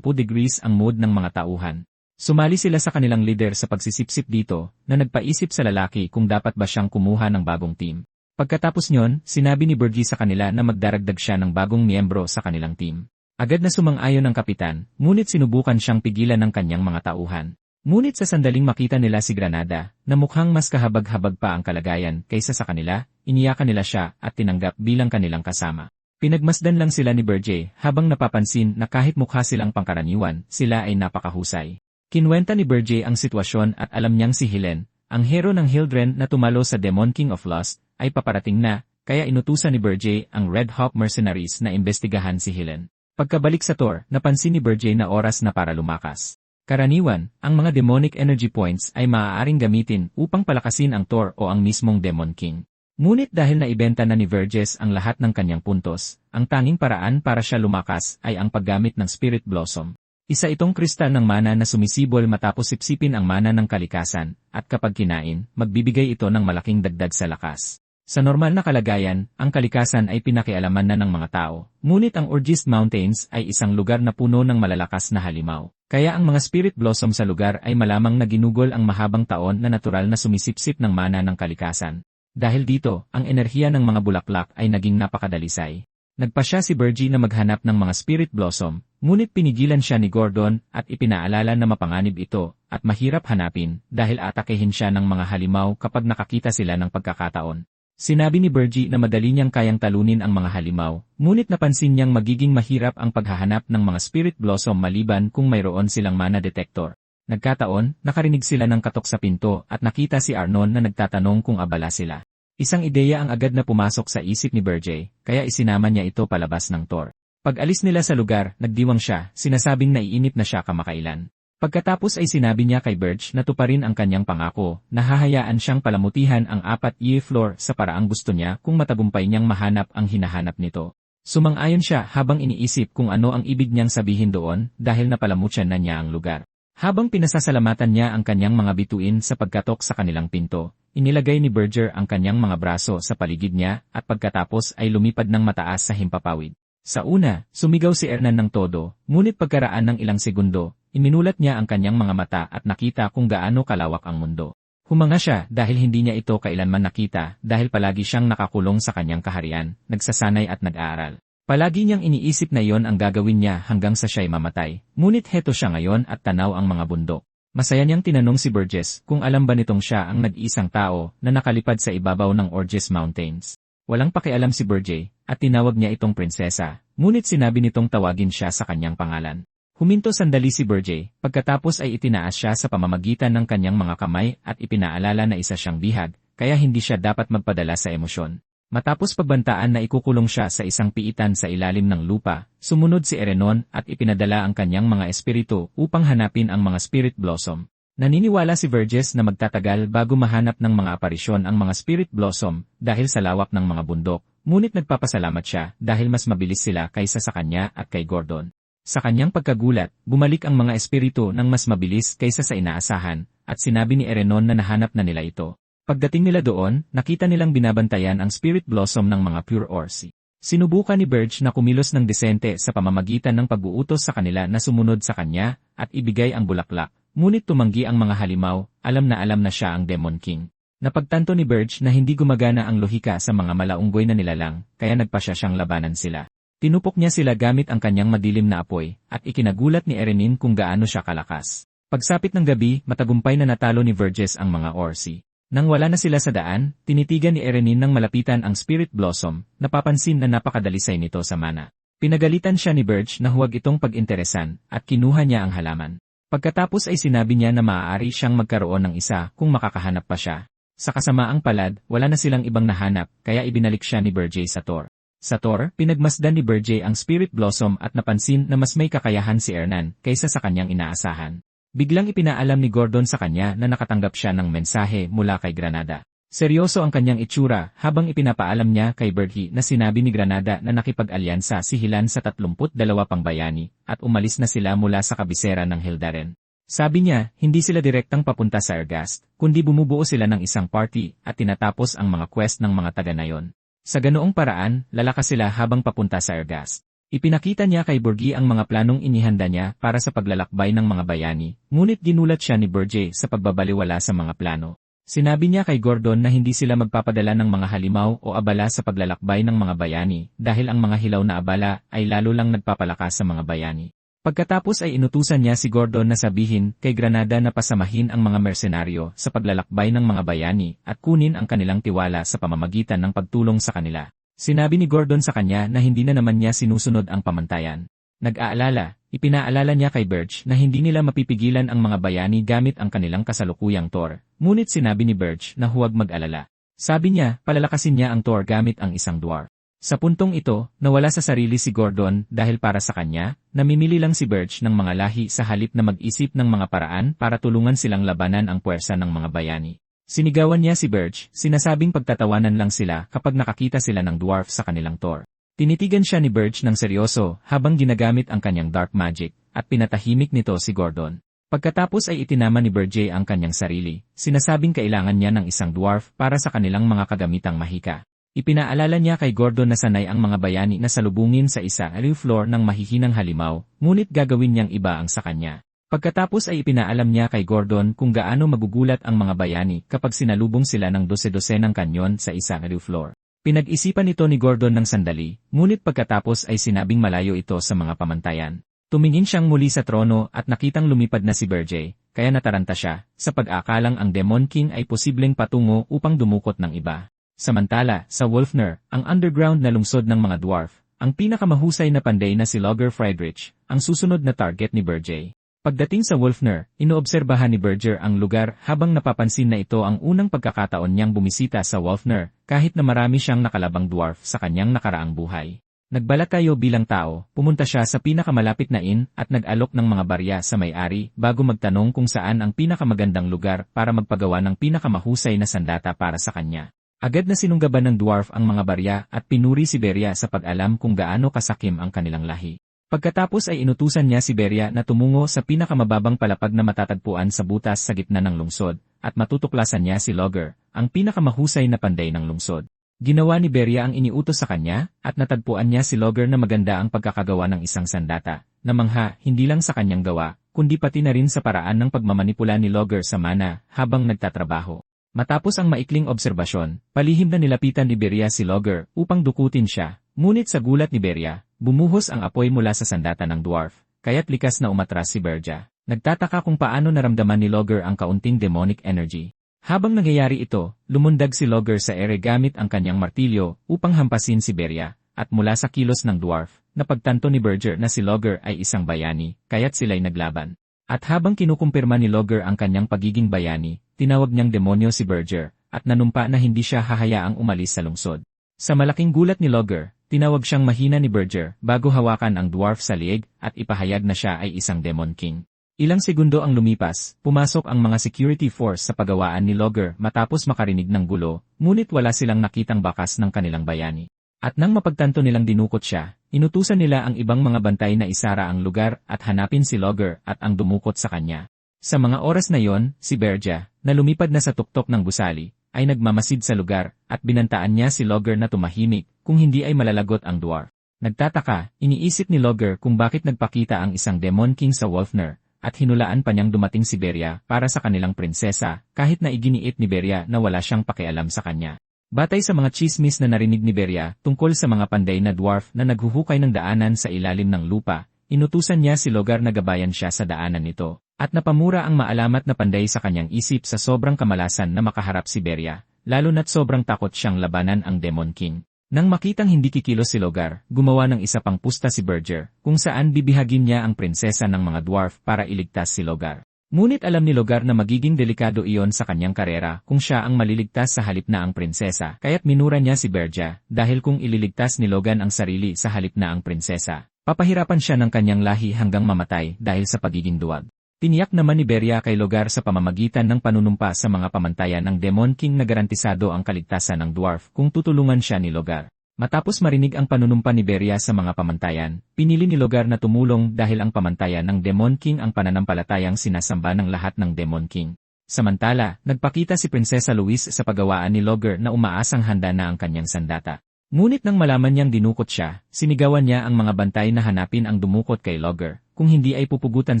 degrees ang mood ng mga tauhan. Sumali sila sa kanilang leader sa pagsisipsip dito, na nagpaisip sa lalaki kung dapat ba siyang kumuha ng bagong team. Pagkatapos nyon, sinabi ni Bergie sa kanila na magdaragdag siya ng bagong miyembro sa kanilang team. Agad na sumang-ayon ang kapitan, ngunit sinubukan siyang pigilan ng kanyang mga tauhan. Ngunit sa sandaling makita nila si Granada, na mukhang mas kahabag-habag pa ang kalagayan kaysa sa kanila, iniyakan nila siya at tinanggap bilang kanilang kasama. Pinagmasdan lang sila ni Bergie habang napapansin na kahit mukha silang pangkaraniwan, sila ay napakahusay. Kinwenta ni Bergie ang sitwasyon at alam niyang si Helen, ang hero ng Hildren na tumalo sa Demon King of Lust, ay paparating na, kaya inutusan ni Bergie ang Red Hawk Mercenaries na imbestigahan si Helen. Pagkabalik sa Tor, napansin ni Bergie na oras na para lumakas. Karaniwan, ang mga demonic energy points ay maaaring gamitin upang palakasin ang Tor o ang mismong Demon King. Ngunit dahil naibenta na ni Verges ang lahat ng kanyang puntos, ang tanging paraan para siya lumakas ay ang paggamit ng Spirit Blossom. Isa itong kristal ng mana na sumisibol matapos sipsipin ang mana ng kalikasan, at kapag kinain, magbibigay ito ng malaking dagdag sa lakas. Sa normal na kalagayan, ang kalikasan ay pinakialaman na ng mga tao, ngunit ang Orgist Mountains ay isang lugar na puno ng malalakas na halimaw. Kaya ang mga spirit blossom sa lugar ay malamang na ginugol ang mahabang taon na natural na sumisipsip ng mana ng kalikasan. Dahil dito, ang enerhiya ng mga bulaklak ay naging napakadalisay. Nagpasya si Bergie na maghanap ng mga spirit blossom, ngunit pinigilan siya ni Gordon at ipinaalala na mapanganib ito at mahirap hanapin dahil atakehin siya ng mga halimaw kapag nakakita sila ng pagkakataon. Sinabi ni Bergie na madali niyang kayang talunin ang mga halimaw, ngunit napansin niyang magiging mahirap ang paghahanap ng mga spirit blossom maliban kung mayroon silang mana detector. Nagkataon, nakarinig sila ng katok sa pinto at nakita si Arnon na nagtatanong kung abala sila. Isang ideya ang agad na pumasok sa isip ni Bergie, kaya isinama niya ito palabas ng Tor. Pag-alis nila sa lugar, nagdiwang siya, sinasabing naiinip na siya kamakailan. Pagkatapos ay sinabi niya kay Birch na tuparin ang kanyang pangako, na hahayaan siyang palamutihan ang 4th floor sa paraang gusto niya kung matagumpay niyang mahanap ang hinahanap nito. Sumang-ayon siya habang iniisip kung ano ang ibig niyang sabihin doon dahil napalamutyan na niya ang lugar. Habang pinasasalamatan niya ang kanyang mga bituin sa pagkatok sa kanilang pinto, inilagay ni Berger ang kanyang mga braso sa paligid niya at pagkatapos ay lumipad ng mataas sa himpapawid. Sa una, sumigaw si Hernan ng todo, ngunit pagkaraan ng ilang segundo, iminulat niya ang kanyang mga mata at nakita kung gaano kalawak ang mundo. Humanga siya dahil hindi niya ito kailanman nakita dahil palagi siyang nakakulong sa kanyang kaharian, nagsasanay at nag-aaral. Palagi niyang iniisip na iyon ang gagawin niya hanggang sa siya'y mamatay, ngunit heto siya ngayon at tanaw ang mga bundok. Masaya niyang tinanong si Burgess kung alam ba nitong siya ang nag-iisang tao na nakalipad sa ibabaw ng Orgist Mountains. Walang pakialam si Burgess at tinawag niya itong prinsesa, ngunit sinabi nitong tawagin siya sa kanyang pangalan. Huminto sandali si Burgess, pagkatapos ay itinaas siya sa pamamagitan ng kanyang mga kamay at ipinaalala na isa siyang bihag, kaya hindi siya dapat magpadala sa emosyon. Matapos pagbantaan na ikukulong siya sa isang piitan sa ilalim ng lupa, sumunod si Erenon at ipinadala ang kanyang mga espiritu upang hanapin ang mga spirit blossom. Naniniwala si Burgess na magtatagal bago mahanap ng mga aparisyon ang mga spirit blossom dahil sa lawak ng mga bundok, ngunit nagpapasalamat siya dahil mas mabilis sila kaysa sa kanya at kay Gordon. Sa kanyang pagkagulat, bumalik ang mga espiritu ng mas mabilis kaysa sa inaasahan, at sinabi ni Erenon na nahanap na nila ito. Pagdating nila doon, nakita nilang binabantayan ang spirit blossom ng mga pure orsi. Sinubukan ni Burge na kumilos ng desente sa pamamagitan ng pag-uutos sa kanila na sumunod sa kanya at ibigay ang bulaklak, ngunit tumanggi ang mga halimaw, alam na siya ang Demon King. Napagtanto ni Burge na hindi gumagana ang lohika sa mga malaunggoy na nilalang, kaya nagpasya siyang labanan sila. Tinupok niya sila gamit ang kanyang madilim na apoy, at ikinagulat ni Erenin kung gaano siya kalakas. Pagsapit ng gabi, matagumpay na natalo ni Burgess ang mga orsi. Nang wala na sila sa daan, tinitigan ni Erenin ng malapitan ang Spirit Blossom, napapansin na napakadalisay nito sa mana. Pinagalitan siya ni Burge na huwag itong pag-interesan, at kinuha niya ang halaman. Pagkatapos ay sinabi niya na maaari siyang magkaroon ng isa kung makakahanap pa siya. Sa kasamaang palad, wala na silang ibang nahanap, kaya ibinalik siya ni Burge sa Tor. Sa Tor, pinagmasdan ni Burge ang Spirit Blossom at napansin na mas may kakayahan si Hernan kaysa sa kanyang inaasahan. Biglang ipinaalam ni Gordon sa kanya na nakatanggap siya ng mensahe mula kay Granada. Seryoso ang kanyang itsura habang ipinapaalam niya kay Bertie na sinabi ni Granada na nakipag-alyansa si Hilan sa 32 pang bayani at umalis na sila mula sa kabisera ng Hildaren. Sabi niya, hindi sila direktang papunta sa Ergast, kundi bumubuo sila ng isang party at tinatapos ang mga quest ng mga taga-nayon. Sa ganoong paraan, lalakas sila habang papunta sa Ergast. Ipinakita niya kay Burgi ang mga planong inihanda niya para sa paglalakbay ng mga bayani, ngunit ginulat siya ni Burge sa pagbabaliwala sa mga plano. Sinabi niya kay Gordon na hindi sila magpapadala ng mga halimaw o abala sa paglalakbay ng mga bayani dahil ang mga hilaw na abala ay lalo lang nagpapalakas sa mga bayani. Pagkatapos ay inutusan niya si Gordon na sabihin kay Granada na pasamahin ang mga mersenaryo sa paglalakbay ng mga bayani at kunin ang kanilang tiwala sa pamamagitan ng pagtulong sa kanila. Sinabi ni Gordon sa kanya na hindi na naman niya sinusunod ang pamantayan. Nag-aalala, ipinaalala niya kay Burge na hindi nila mapipigilan ang mga bayani gamit ang kanilang kasalukuyang Tor, ngunit sinabi ni Burge na huwag mag-alala. Sabi niya, palalakasin niya ang Tor gamit ang isang dwarf. Sa puntong ito, nawala sa sarili si Gordon dahil para sa kanya, namimili lang si Burge ng mga lahi sa halip na mag-isip ng mga paraan para tulungan silang labanan ang puwersa ng mga bayani. Sinigawan niya si Burge, sinasabing pagtatawanan lang sila kapag nakakita sila ng dwarf sa kanilang Tor. Tinitigan siya ni Burge ng seryoso habang ginagamit ang kanyang dark magic, at pinatahimik nito si Gordon. Pagkatapos ay itinama ni Berger ang kanyang sarili, sinasabing kailangan niya ng isang dwarf para sa kanilang mga kagamitang mahika. Ipinaalala niya kay Gordon na sanay ang mga bayani na salubungin sa isa floor ng mahihinang halimaw, ngunit gagawin niyang iba ang sa kanya. Pagkatapos ay ipinaalam niya kay Gordon kung gaano magugulat ang mga bayani kapag sinalubong sila ng dose-dosenang kanyon sa isa floor. Pinag-isipan ito ni Gordon ng sandali, ngunit pagkatapos ay sinabing malayo ito sa mga pamantayan. Tumingin siyang muli sa trono at nakitang lumipad na si Berger, kaya nataranta siya, sa pag-akalang ang Demon King ay posibleng patungo upang dumukot ng iba. Samantala, sa Wolfner, ang underground na lungsod ng mga dwarf, ang pinakamahusay na panday na si Logger Friedrich, ang susunod na target ni Berger. Pagdating sa Wolfner, inoobserbahan ni Berger ang lugar habang napapansin na ito ang unang pagkakataon niyang bumisita sa Wolfner, kahit na marami siyang nakalabang dwarf sa kanyang nakaraang buhay. Nagbalatayo bilang tao, pumunta siya sa pinakamalapit na inn at nag-alok ng mga barya sa may-ari bago magtanong kung saan ang pinakamagandang lugar para magpagawa ng pinakamahusay na sandata para sa kanya. Agad na sinunggaban ng dwarf ang mga barya at pinuri si Beria sa pag-alam kung gaano kasakim ang kanilang lahi. Pagkatapos ay inutusan niya si Beria na tumungo sa pinakamababang palapag na matatagpuan sa butas sa gitna ng lungsod at matutuklasan niya si Logger, ang pinakamahusay na panday ng lungsod. Ginawa ni Beria ang iniutos sa kanya, at natagpuan niya si Logger na maganda ang pagkakagawa ng isang sandata, na mangha hindi lang sa kanyang gawa, kundi pati na rin sa paraan ng pagmamanipula ni Logger sa mana habang nagtatrabaho. Matapos ang maikling obserbasyon, palihim na nilapitan ni Beria si Logger upang dukutin siya, ngunit sa gulat ni Beria, bumuhos ang apoy mula sa sandata ng dwarf, kaya't likas na umatras si Berja. Nagtataka kung paano naramdaman ni Logger ang kaunting demonic energy. Habang nangyayari ito, lumundag si Logger sa ere gamit ang kanyang martilyo upang hampasin si Beria, at mula sa kilos ng dwarf, napagtanto ni Berger na si Logger ay isang bayani, kaya't sila'y naglaban. At habang kinukumpirma ni Logger ang kanyang pagiging bayani, tinawag niyang demonyo si Berger, at nanumpa na hindi siya hahayaang umalis sa lungsod. Sa malaking gulat ni Logger, tinawag siyang mahina ni Berger bago hawakan ang dwarf sa liig at ipahayag na siya ay isang Demon King. Ilang segundo ang lumipas, pumasok ang mga security force sa pagawaan ni Logger matapos makarinig ng gulo, ngunit wala silang nakitang bakas ng kanilang bayani. At nang mapagtanto nilang dinukot siya, inutusan nila ang ibang mga bantay na isara ang lugar at hanapin si Logger at ang dumukot sa kanya. Sa mga oras na yon, si Berja, na lumipad na sa tuktok ng gusali, ay nagmamasid sa lugar at binantaan niya si Logger na tumahimik kung hindi ay malalagot ang dwarf. Nagtataka, iniisip ni Logger kung bakit nagpakita ang isang Demon King sa Wolfner, at hinulaan pa niyang dumating si Beria para sa kanilang prinsesa, kahit na iginiit ni Beria na wala siyang pakialam sa kanya. Batay sa mga chismis na narinig ni Beria tungkol sa mga panday na dwarf na naghuhukay ng daanan sa ilalim ng lupa, inutusan niya si Logger na gabayan siya sa daanan nito, at napamura ang maalamat na panday sa kanyang isip sa sobrang kamalasan na makaharap si Beria, lalo na't sobrang takot siyang labanan ang Demon King. Nang makitang hindi kikilos si Logger, gumawa ng isa pang pusta si Berger, kung saan bibihagin niya ang prinsesa ng mga dwarf para iligtas si Logger. Ngunit alam ni Logger na magiging delikado iyon sa kanyang karera kung siya ang maliligtas sa halip na ang prinsesa, kaya't minura niya si Berja, dahil kung ililigtas ni Logan ang sarili sa halip na ang prinsesa, papahirapan siya ng kanyang lahi hanggang mamatay dahil sa pagiging duwag. Tiniyak naman ni Beria kay Logger sa pamamagitan ng panunumpa sa mga pamantayan ng Demon King na garantisado ang kaligtasan ng dwarf kung tutulungan siya ni Logger. Matapos marinig ang panunumpa ni Beria sa mga pamantayan, pinili ni Logger na tumulong dahil ang pamantayan ng Demon King ang pananampalatayang sinasamba ng lahat ng Demon King. Samantala, nagpakita si Prinsesa Louise sa pagawaan ni Logger na umaasang handa na ang kanyang sandata. Ngunit nang malaman niyang dinukot siya, sinigawan niya ang mga bantay na hanapin ang dumukot kay Logger, kung hindi ay pupugutan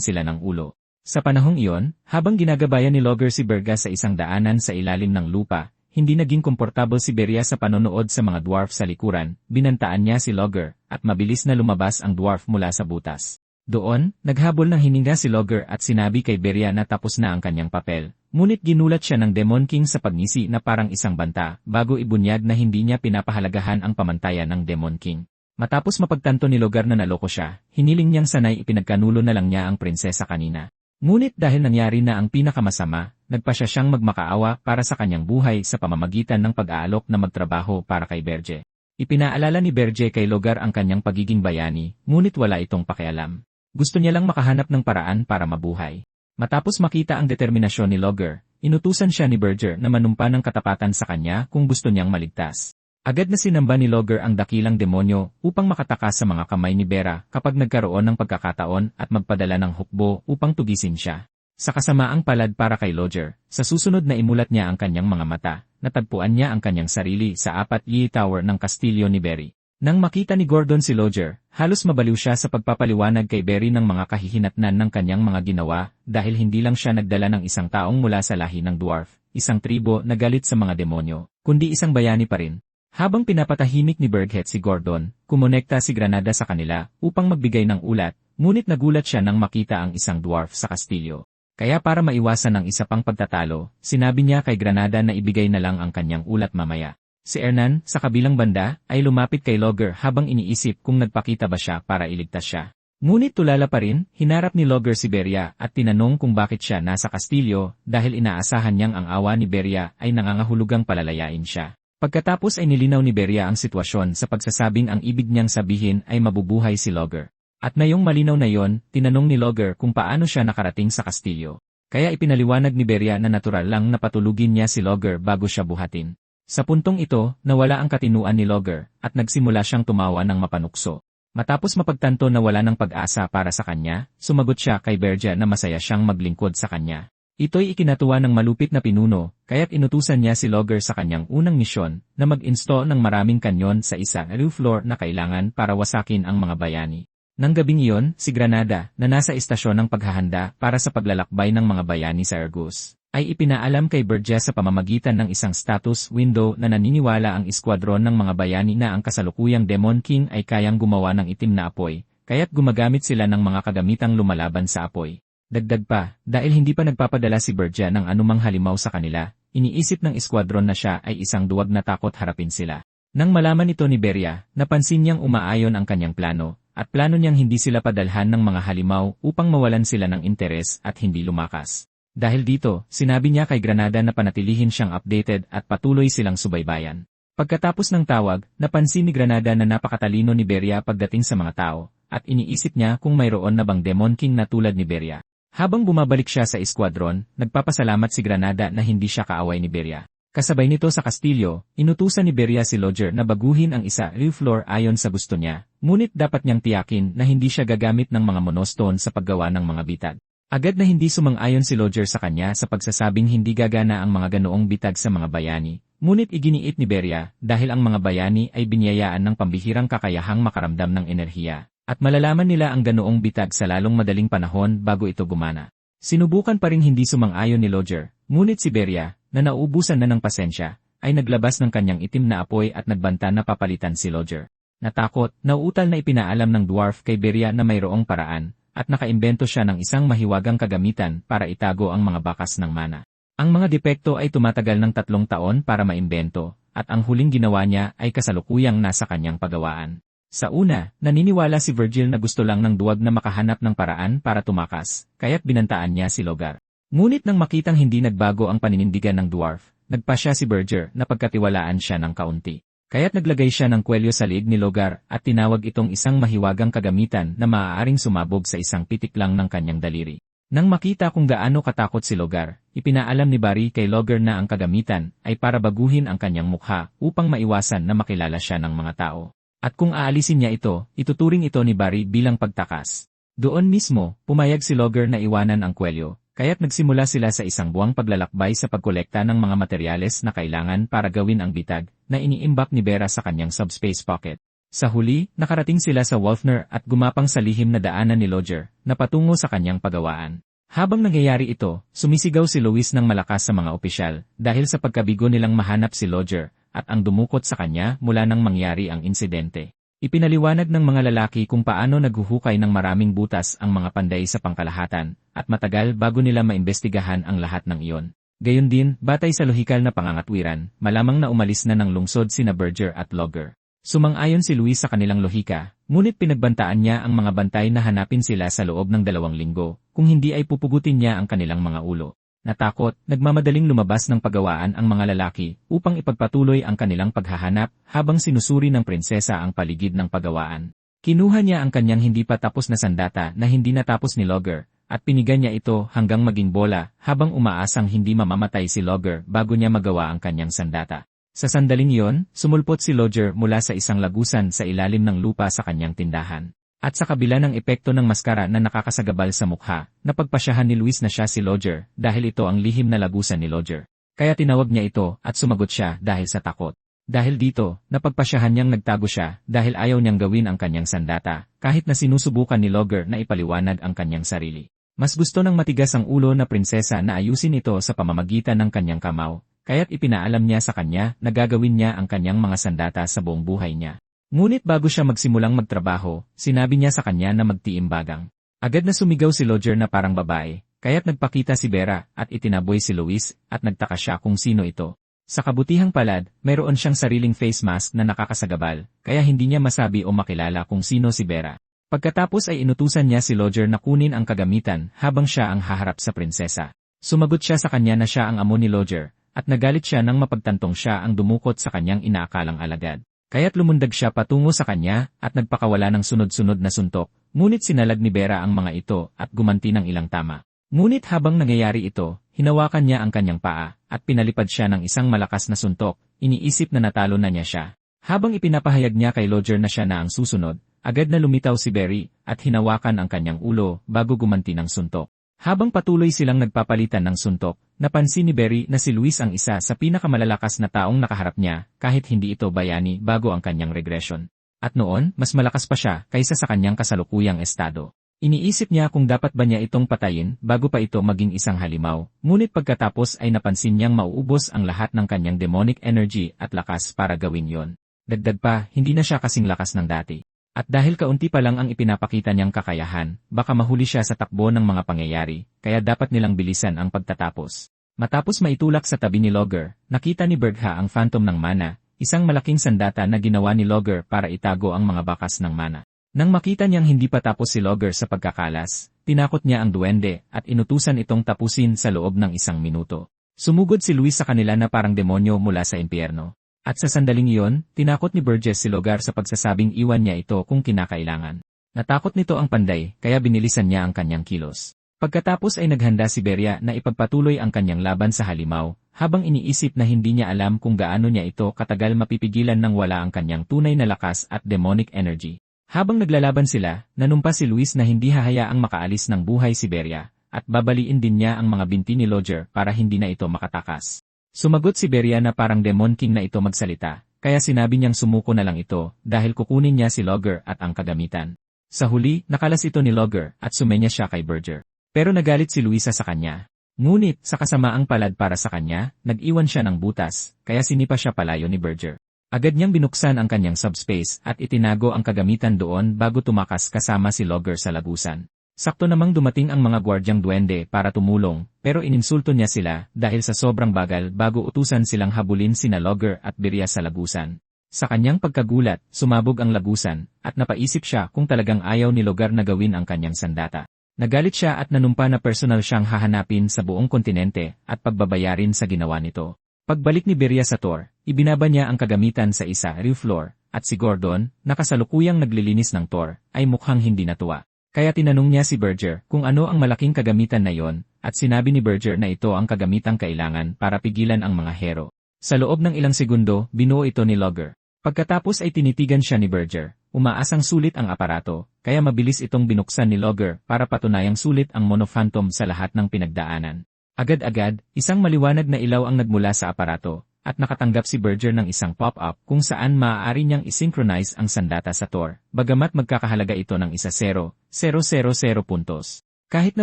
sila ng ulo. Sa panahong iyon, habang ginagabayan ni Logger si Berga sa isang daanan sa ilalim ng lupa, hindi naging komportable si Beria sa panonood sa mga dwarf sa likuran, binantaan niya si Logger, at mabilis na lumabas ang dwarf mula sa butas. Doon, naghabol ng hininga si Logger at sinabi kay Beria na tapos na ang kanyang papel, ngunit ginulat siya ng Demon King sa pagngisi na parang isang banta, bago ibunyag na hindi niya pinapahalagahan ang pamantayan ng Demon King. Matapos mapagtanto ni Logger na naloko siya, hiniling niyang sanay ipinagkanulo na lang niya ang prinsesa kanina. Ngunit dahil nangyari na ang pinakamasama, nagpasya siyang magmakaawa para sa kanyang buhay sa pamamagitan ng pag-aalok na magtrabaho para kay Berge. Ipinaalala ni Berge kay Logger ang kanyang pagiging bayani, ngunit wala itong pakialam. Gusto niya lang makahanap ng paraan para mabuhay. Matapos makita ang determinasyon ni Logger, inutusan siya ni Berger na manumpa ng katapatan sa kanya kung gusto niyang maligtas. Agad na sinamba ni Logger ang dakilang demonyo upang makatakas sa mga kamay ni Bera kapag nagkaroon ng pagkakataon at magpadala ng hukbo upang tugisin siya. Sa kasamaang palad para kay Logger, sa susunod na imulat niya ang kanyang mga mata, natagpuan niya ang kanyang sarili sa 4 tower ng kastilyo ni Barry. Nang makita ni Gordon si Logger, halos mabaliw siya sa pagpapaliwanag kay Barry ng mga kahihinatnan ng kanyang mga ginawa dahil hindi lang siya nagdala ng isang taong mula sa lahi ng dwarf, isang tribo na galit sa mga demonyo, kundi isang bayani pa rin. Habang pinapatahimik ni Burghet si Gordon, kumonekta si Granada sa kanila upang magbigay ng ulat, ngunit nagulat siya nang makita ang isang dwarf sa kastilyo. Kaya para maiwasan ang isa pang pagtatalo, sinabi niya kay Granada na ibigay na lang ang kanyang ulat mamaya. Si Hernan, sa kabilang banda, ay lumapit kay Logger habang iniisip kung nagpakita ba siya para iligtas siya. Ngunit tulala pa rin, hinarap ni Logger si Beria at tinanong kung bakit siya nasa kastilyo dahil inaasahan niyang ang awa ni Beria ay nangangahulugang palalayain siya. Pagkatapos ay nilinaw ni Beria ang sitwasyon sa pagsasabing ang ibig niyang sabihin ay mabubuhay si Logger. At ngayong malinaw na yon, tinanong ni Logger kung paano siya nakarating sa kastilyo. Kaya ipinaliwanag ni Beria na natural lang na patulugin niya si Logger bago siya buhatin. Sa puntong ito, nawala ang katinuan ni Logger at nagsimula siyang tumawa ng mapanukso. Matapos mapagtanto na wala ng pag-asa para sa kanya, sumagot siya kay Berja na masaya siyang maglingkod sa kanya. Ito'y ikinatuwa ng malupit na pinuno, kaya't inutusan niya si Logger sa kanyang unang misyon na mag-install ng maraming kanyon sa roof floor na kailangan para wasakin ang mga bayani. Nang gabing iyon, si Granada, na nasa istasyon ng paghahanda para sa paglalakbay ng mga bayani sa Argus, ay ipinaalam kay Berja sa pamamagitan ng isang status window na naniniwala ang eskwadron ng mga bayani na ang kasalukuyang Demon King ay kayang gumawa ng itim na apoy, kaya't gumagamit sila ng mga kagamitang lumalaban sa apoy. Dagdag pa, dahil hindi pa nagpapadala si Berja ng anumang halimaw sa kanila, iniisip ng eskwadron na siya ay isang duwag na takot harapin sila. Nang malaman ito ni Beria, napansin niyang umaayon ang kanyang plano, at plano niyang hindi sila padalhan ng mga halimaw upang mawalan sila ng interes at hindi lumakas. Dahil dito, sinabi niya kay Granada na panatilihin siyang updated at patuloy silang subaybayan. Pagkatapos ng tawag, napansin ni Granada na napakatalino ni Beria pagdating sa mga tao, at iniisip niya kung mayroon na bang Demon King na tulad ni Beria. Habang bumabalik siya sa eskwadron, nagpapasalamat si Granada na hindi siya kaaway ni Beria. Kasabay nito sa kastilyo, inutusan ni Beria si Logger na baguhin ang roof floor ayon sa gusto niya, ngunit dapat niyang tiyakin na hindi siya gagamit ng mga monostone sa paggawa ng mga bitag. Agad na hindi sumang-ayon si Logger sa kanya sa pagsasabing hindi gagana ang mga ganoong bitag sa mga bayani, ngunit iginiit ni Beria dahil ang mga bayani ay binyayaan ng pambihirang kakayahang makaramdam ng enerhiya. At malalaman nila ang ganoong bitag sa lalong madaling panahon bago ito gumana. Sinubukan pa rin hindi sumang-ayon ni Logger, ngunit si Beria, na nauubusan na ng pasensya, ay naglabas ng kanyang itim na apoy at nagbanta na papalitan si Logger. Natakot, nauutal na ipinaalam ng dwarf kay Beria na mayroong paraan, at nakaimbento siya ng isang mahiwagang kagamitan para itago ang mga bakas ng mana. Ang mga depekto ay tumatagal ng 3 taon para maimbento, at ang huling ginawa niya ay kasalukuyang nasa kanyang pagawaan. Sa una, naniniwala si Virgil na gusto lang ng duwag na makahanap ng paraan para tumakas, kaya't binantaan niya si Logger. Ngunit nang makitang hindi nagbago ang paninindigan ng dwarf, nagpasya si Berger na pagkatiwalaan siya ng kaunti. Kaya't naglagay siya ng kwelyo sa liig ni Logger at tinawag itong isang mahiwagang kagamitan na maaaring sumabog sa isang pitik lang ng kanyang daliri. Nang makita kung gaano katakot si Logger, ipinaalam ni Barry kay Logger na ang kagamitan ay para baguhin ang kanyang mukha upang maiwasan na makilala siya ng mga tao. At kung aalisin niya ito, ituturing ito ni Barry bilang pagtakas. Doon mismo, pumayag si Logger na iwanan ang kwelyo, kaya't nagsimula sila sa isang buwang paglalakbay sa pagkolekta ng mga materyales na kailangan para gawin ang bitag na iniimbak ni Bera sa kanyang subspace pocket. Sa huli, nakarating sila sa Wolfner at gumapang sa lihim na daanan ni Logger na patungo sa kanyang pagawaan. Habang nangyayari ito, sumisigaw si Louis ng malakas sa mga opisyal dahil sa pagkabigo nilang mahanap si Logger at ang dumukot sa kanya mula nang mangyari ang insidente. Ipinaliwanag ng mga lalaki kung paano naghuhukay ng maraming butas ang mga panday sa pangkalahatan, at matagal bago nila maimbestigahan ang lahat ng iyon. Gayon din, batay sa lohikal na pangangatwiran, malamang na umalis na ng lungsod sina Berger at Logger. Sumang-ayon si Louis sa kanilang lohika, ngunit pinagbantaan niya ang mga bantay na hanapin sila sa loob ng 2 linggo, kung hindi ay pupugutin niya ang kanilang mga ulo. Natakot, nagmamadaling lumabas ng pagawaan ang mga lalaki upang ipagpatuloy ang kanilang paghahanap habang sinusuri ng prinsesa ang paligid ng pagawaan. Kinuha niya ang kanyang hindi pa tapos na sandata na hindi natapos ni Logger at pinigan niya ito hanggang maging bola habang umaasang hindi mamamatay si Logger bago niya magawa ang kanyang sandata. Sa sandaling iyon, sumulpot si Lodger mula sa isang lagusan sa ilalim ng lupa sa kanyang tindahan. At sa kabila ng epekto ng maskara na nakakasagabal sa mukha, napagpasyahan ni Luis na siya si Lodger dahil ito ang lihim na lagusan ni Lodger. Kaya tinawag niya ito at sumagot siya dahil sa takot. Dahil dito, napagpasyahan niyang nagtago siya dahil ayaw niyang gawin ang kanyang sandata, kahit na sinusubukan ni Lodger na ipaliwanag ang kanyang sarili. Mas gusto ng matigas ang ulo na prinsesa na ayusin ito sa pamamagitan ng kanyang kamao, kaya't ipinaalam niya sa kanya na gagawin niya ang kanyang mga sandata sa buong buhay niya. Ngunit bago siya magsimulang magtrabaho, sinabi niya sa kanya na magtiimbagang. Agad na sumigaw si Lodger na parang babae, kaya't nagpakita si Vera at itinaboy si Luis at nagtaka siya kung sino ito. Sa kabutihang palad, mayroon siyang sariling face mask na nakakasagabal, kaya hindi niya masabi o makilala kung sino si Vera. Pagkatapos ay inutusan niya si Lodger na kunin ang kagamitan habang siya ang haharap sa prinsesa. Sumagot siya sa kanya na siya ang amo ni Lodger, at nagalit siya nang mapagtantong siya ang dumukot sa kanyang inaakalang alagad. Kaya't lumundag siya patungo sa kanya at nagpakawala ng sunod-sunod na suntok, ngunit sinalag ni Vera ang mga ito at gumanti ng ilang tama. Ngunit habang nangyayari ito, hinawakan niya ang kanyang paa at pinalipad siya ng isang malakas na suntok, iniisip na natalo na niya siya. Habang ipinapahayag niya kay Lodger na siya na ang susunod, agad na lumitaw si Berry at hinawakan ang kanyang ulo bago gumanti ng suntok. Habang patuloy silang nagpapalitan ng suntok, napansin ni Berry na si Luis ang isa sa pinakamalalakas na taong nakaharap niya kahit hindi ito bayani bago ang kanyang regression. At noon, mas malakas pa siya kaysa sa kanyang kasalukuyang estado. Iniisip niya kung dapat ba niya itong patayin bago pa ito maging isang halimaw, ngunit pagkatapos ay napansin niyang mauubos ang lahat ng kanyang demonic energy at lakas para gawin yon. Dagdag pa, hindi na siya kasing lakas ng dati. At dahil kaunti pa lang ang ipinapakita niyang kakayahan, baka mahuli siya sa takbo ng mga pangyayari, kaya dapat nilang bilisan ang pagtatapos. Matapos maitulak sa tabi ni Lodger, nakita ni Bergha ang phantom ng mana, isang malaking sandata na ginawa ni Lodger para itago ang mga bakas ng mana. Nang makita niyang hindi pa tapos si Lodger sa pagkakalas, tinakot niya ang duwende at inutusan itong tapusin sa loob ng 1 minuto. Sumugod si Luis sa kanila na parang demonyo mula sa impyerno. At sa sandaling iyon, tinakot ni Burgess si Lodger sa pagsasabing iwan niya ito kung kinakailangan. Natakot nito ang panday, kaya binilisan niya ang kanyang kilos. Pagkatapos ay naghanda si Beria na ipagpatuloy ang kanyang laban sa halimaw, habang iniisip na hindi niya alam kung gaano niya ito katagal mapipigilan nang wala ang kanyang tunay na lakas at demonic energy. Habang naglalaban sila, nanumpa si Luis na hindi hahayaang makaalis ng buhay si Beria, at babaliin din niya ang mga binti ni Lodger para hindi na ito makatakas. Sumagot si Beria na parang Demon King na ito magsalita, kaya sinabi niyang sumuko na lang ito dahil kukunin niya si Lodger at ang kagamitan. Sa huli, nakalas ito ni Lodger at sumenya siya kay Berger. Pero nagalit si Luisa sa kanya. Ngunit, sa kasamaang palad para sa kanya, nag-iwan siya ng butas, kaya sinipa siya palayo ni Berger. Agad niyang binuksan ang kanyang subspace at itinago ang kagamitan doon bago tumakas kasama si Lodger sa lagusan. Sakto namang dumating ang mga gwardyang duwende para tumulong, pero ininsulto niya sila dahil sa sobrang bagal bago utusan silang habulin sina Lodger at Beria sa lagusan. Sa kanyang pagkagulat, sumabog ang lagusan, at napaisip siya kung talagang ayaw ni Lodger na gawin ang kanyang sandata. Nagalit siya at nanumpa na personal siyang hahanapin sa buong kontinente at pagbabayarin sa ginawa nito. Pagbalik ni Beria sa Tor, ibinaba niya ang kagamitan sa isa roof floor, at si Gordon, na kasalukuyang naglilinis ng Tor, ay mukhang hindi natuwa. Kaya tinanong niya si Berger kung ano ang malaking kagamitan na yon, at sinabi ni Berger na ito ang kagamitang kailangan para pigilan ang mga hero. Sa loob ng ilang segundo, binuo ito ni Lodger. Pagkatapos ay tinitigan siya ni Berger. Umaasang sulit ang aparato, kaya mabilis itong binuksan ni Lodger para patunayang sulit ang monophantom sa lahat ng pinagdaanan. Agad-agad, isang maliwanag na ilaw ang nagmula sa aparato, at nakatanggap si Berger ng isang pop-up kung saan maaari niyang isynchronize ang sandata sa Tor, bagamat magkakahalaga ito ng 10,000 puntos. Kahit na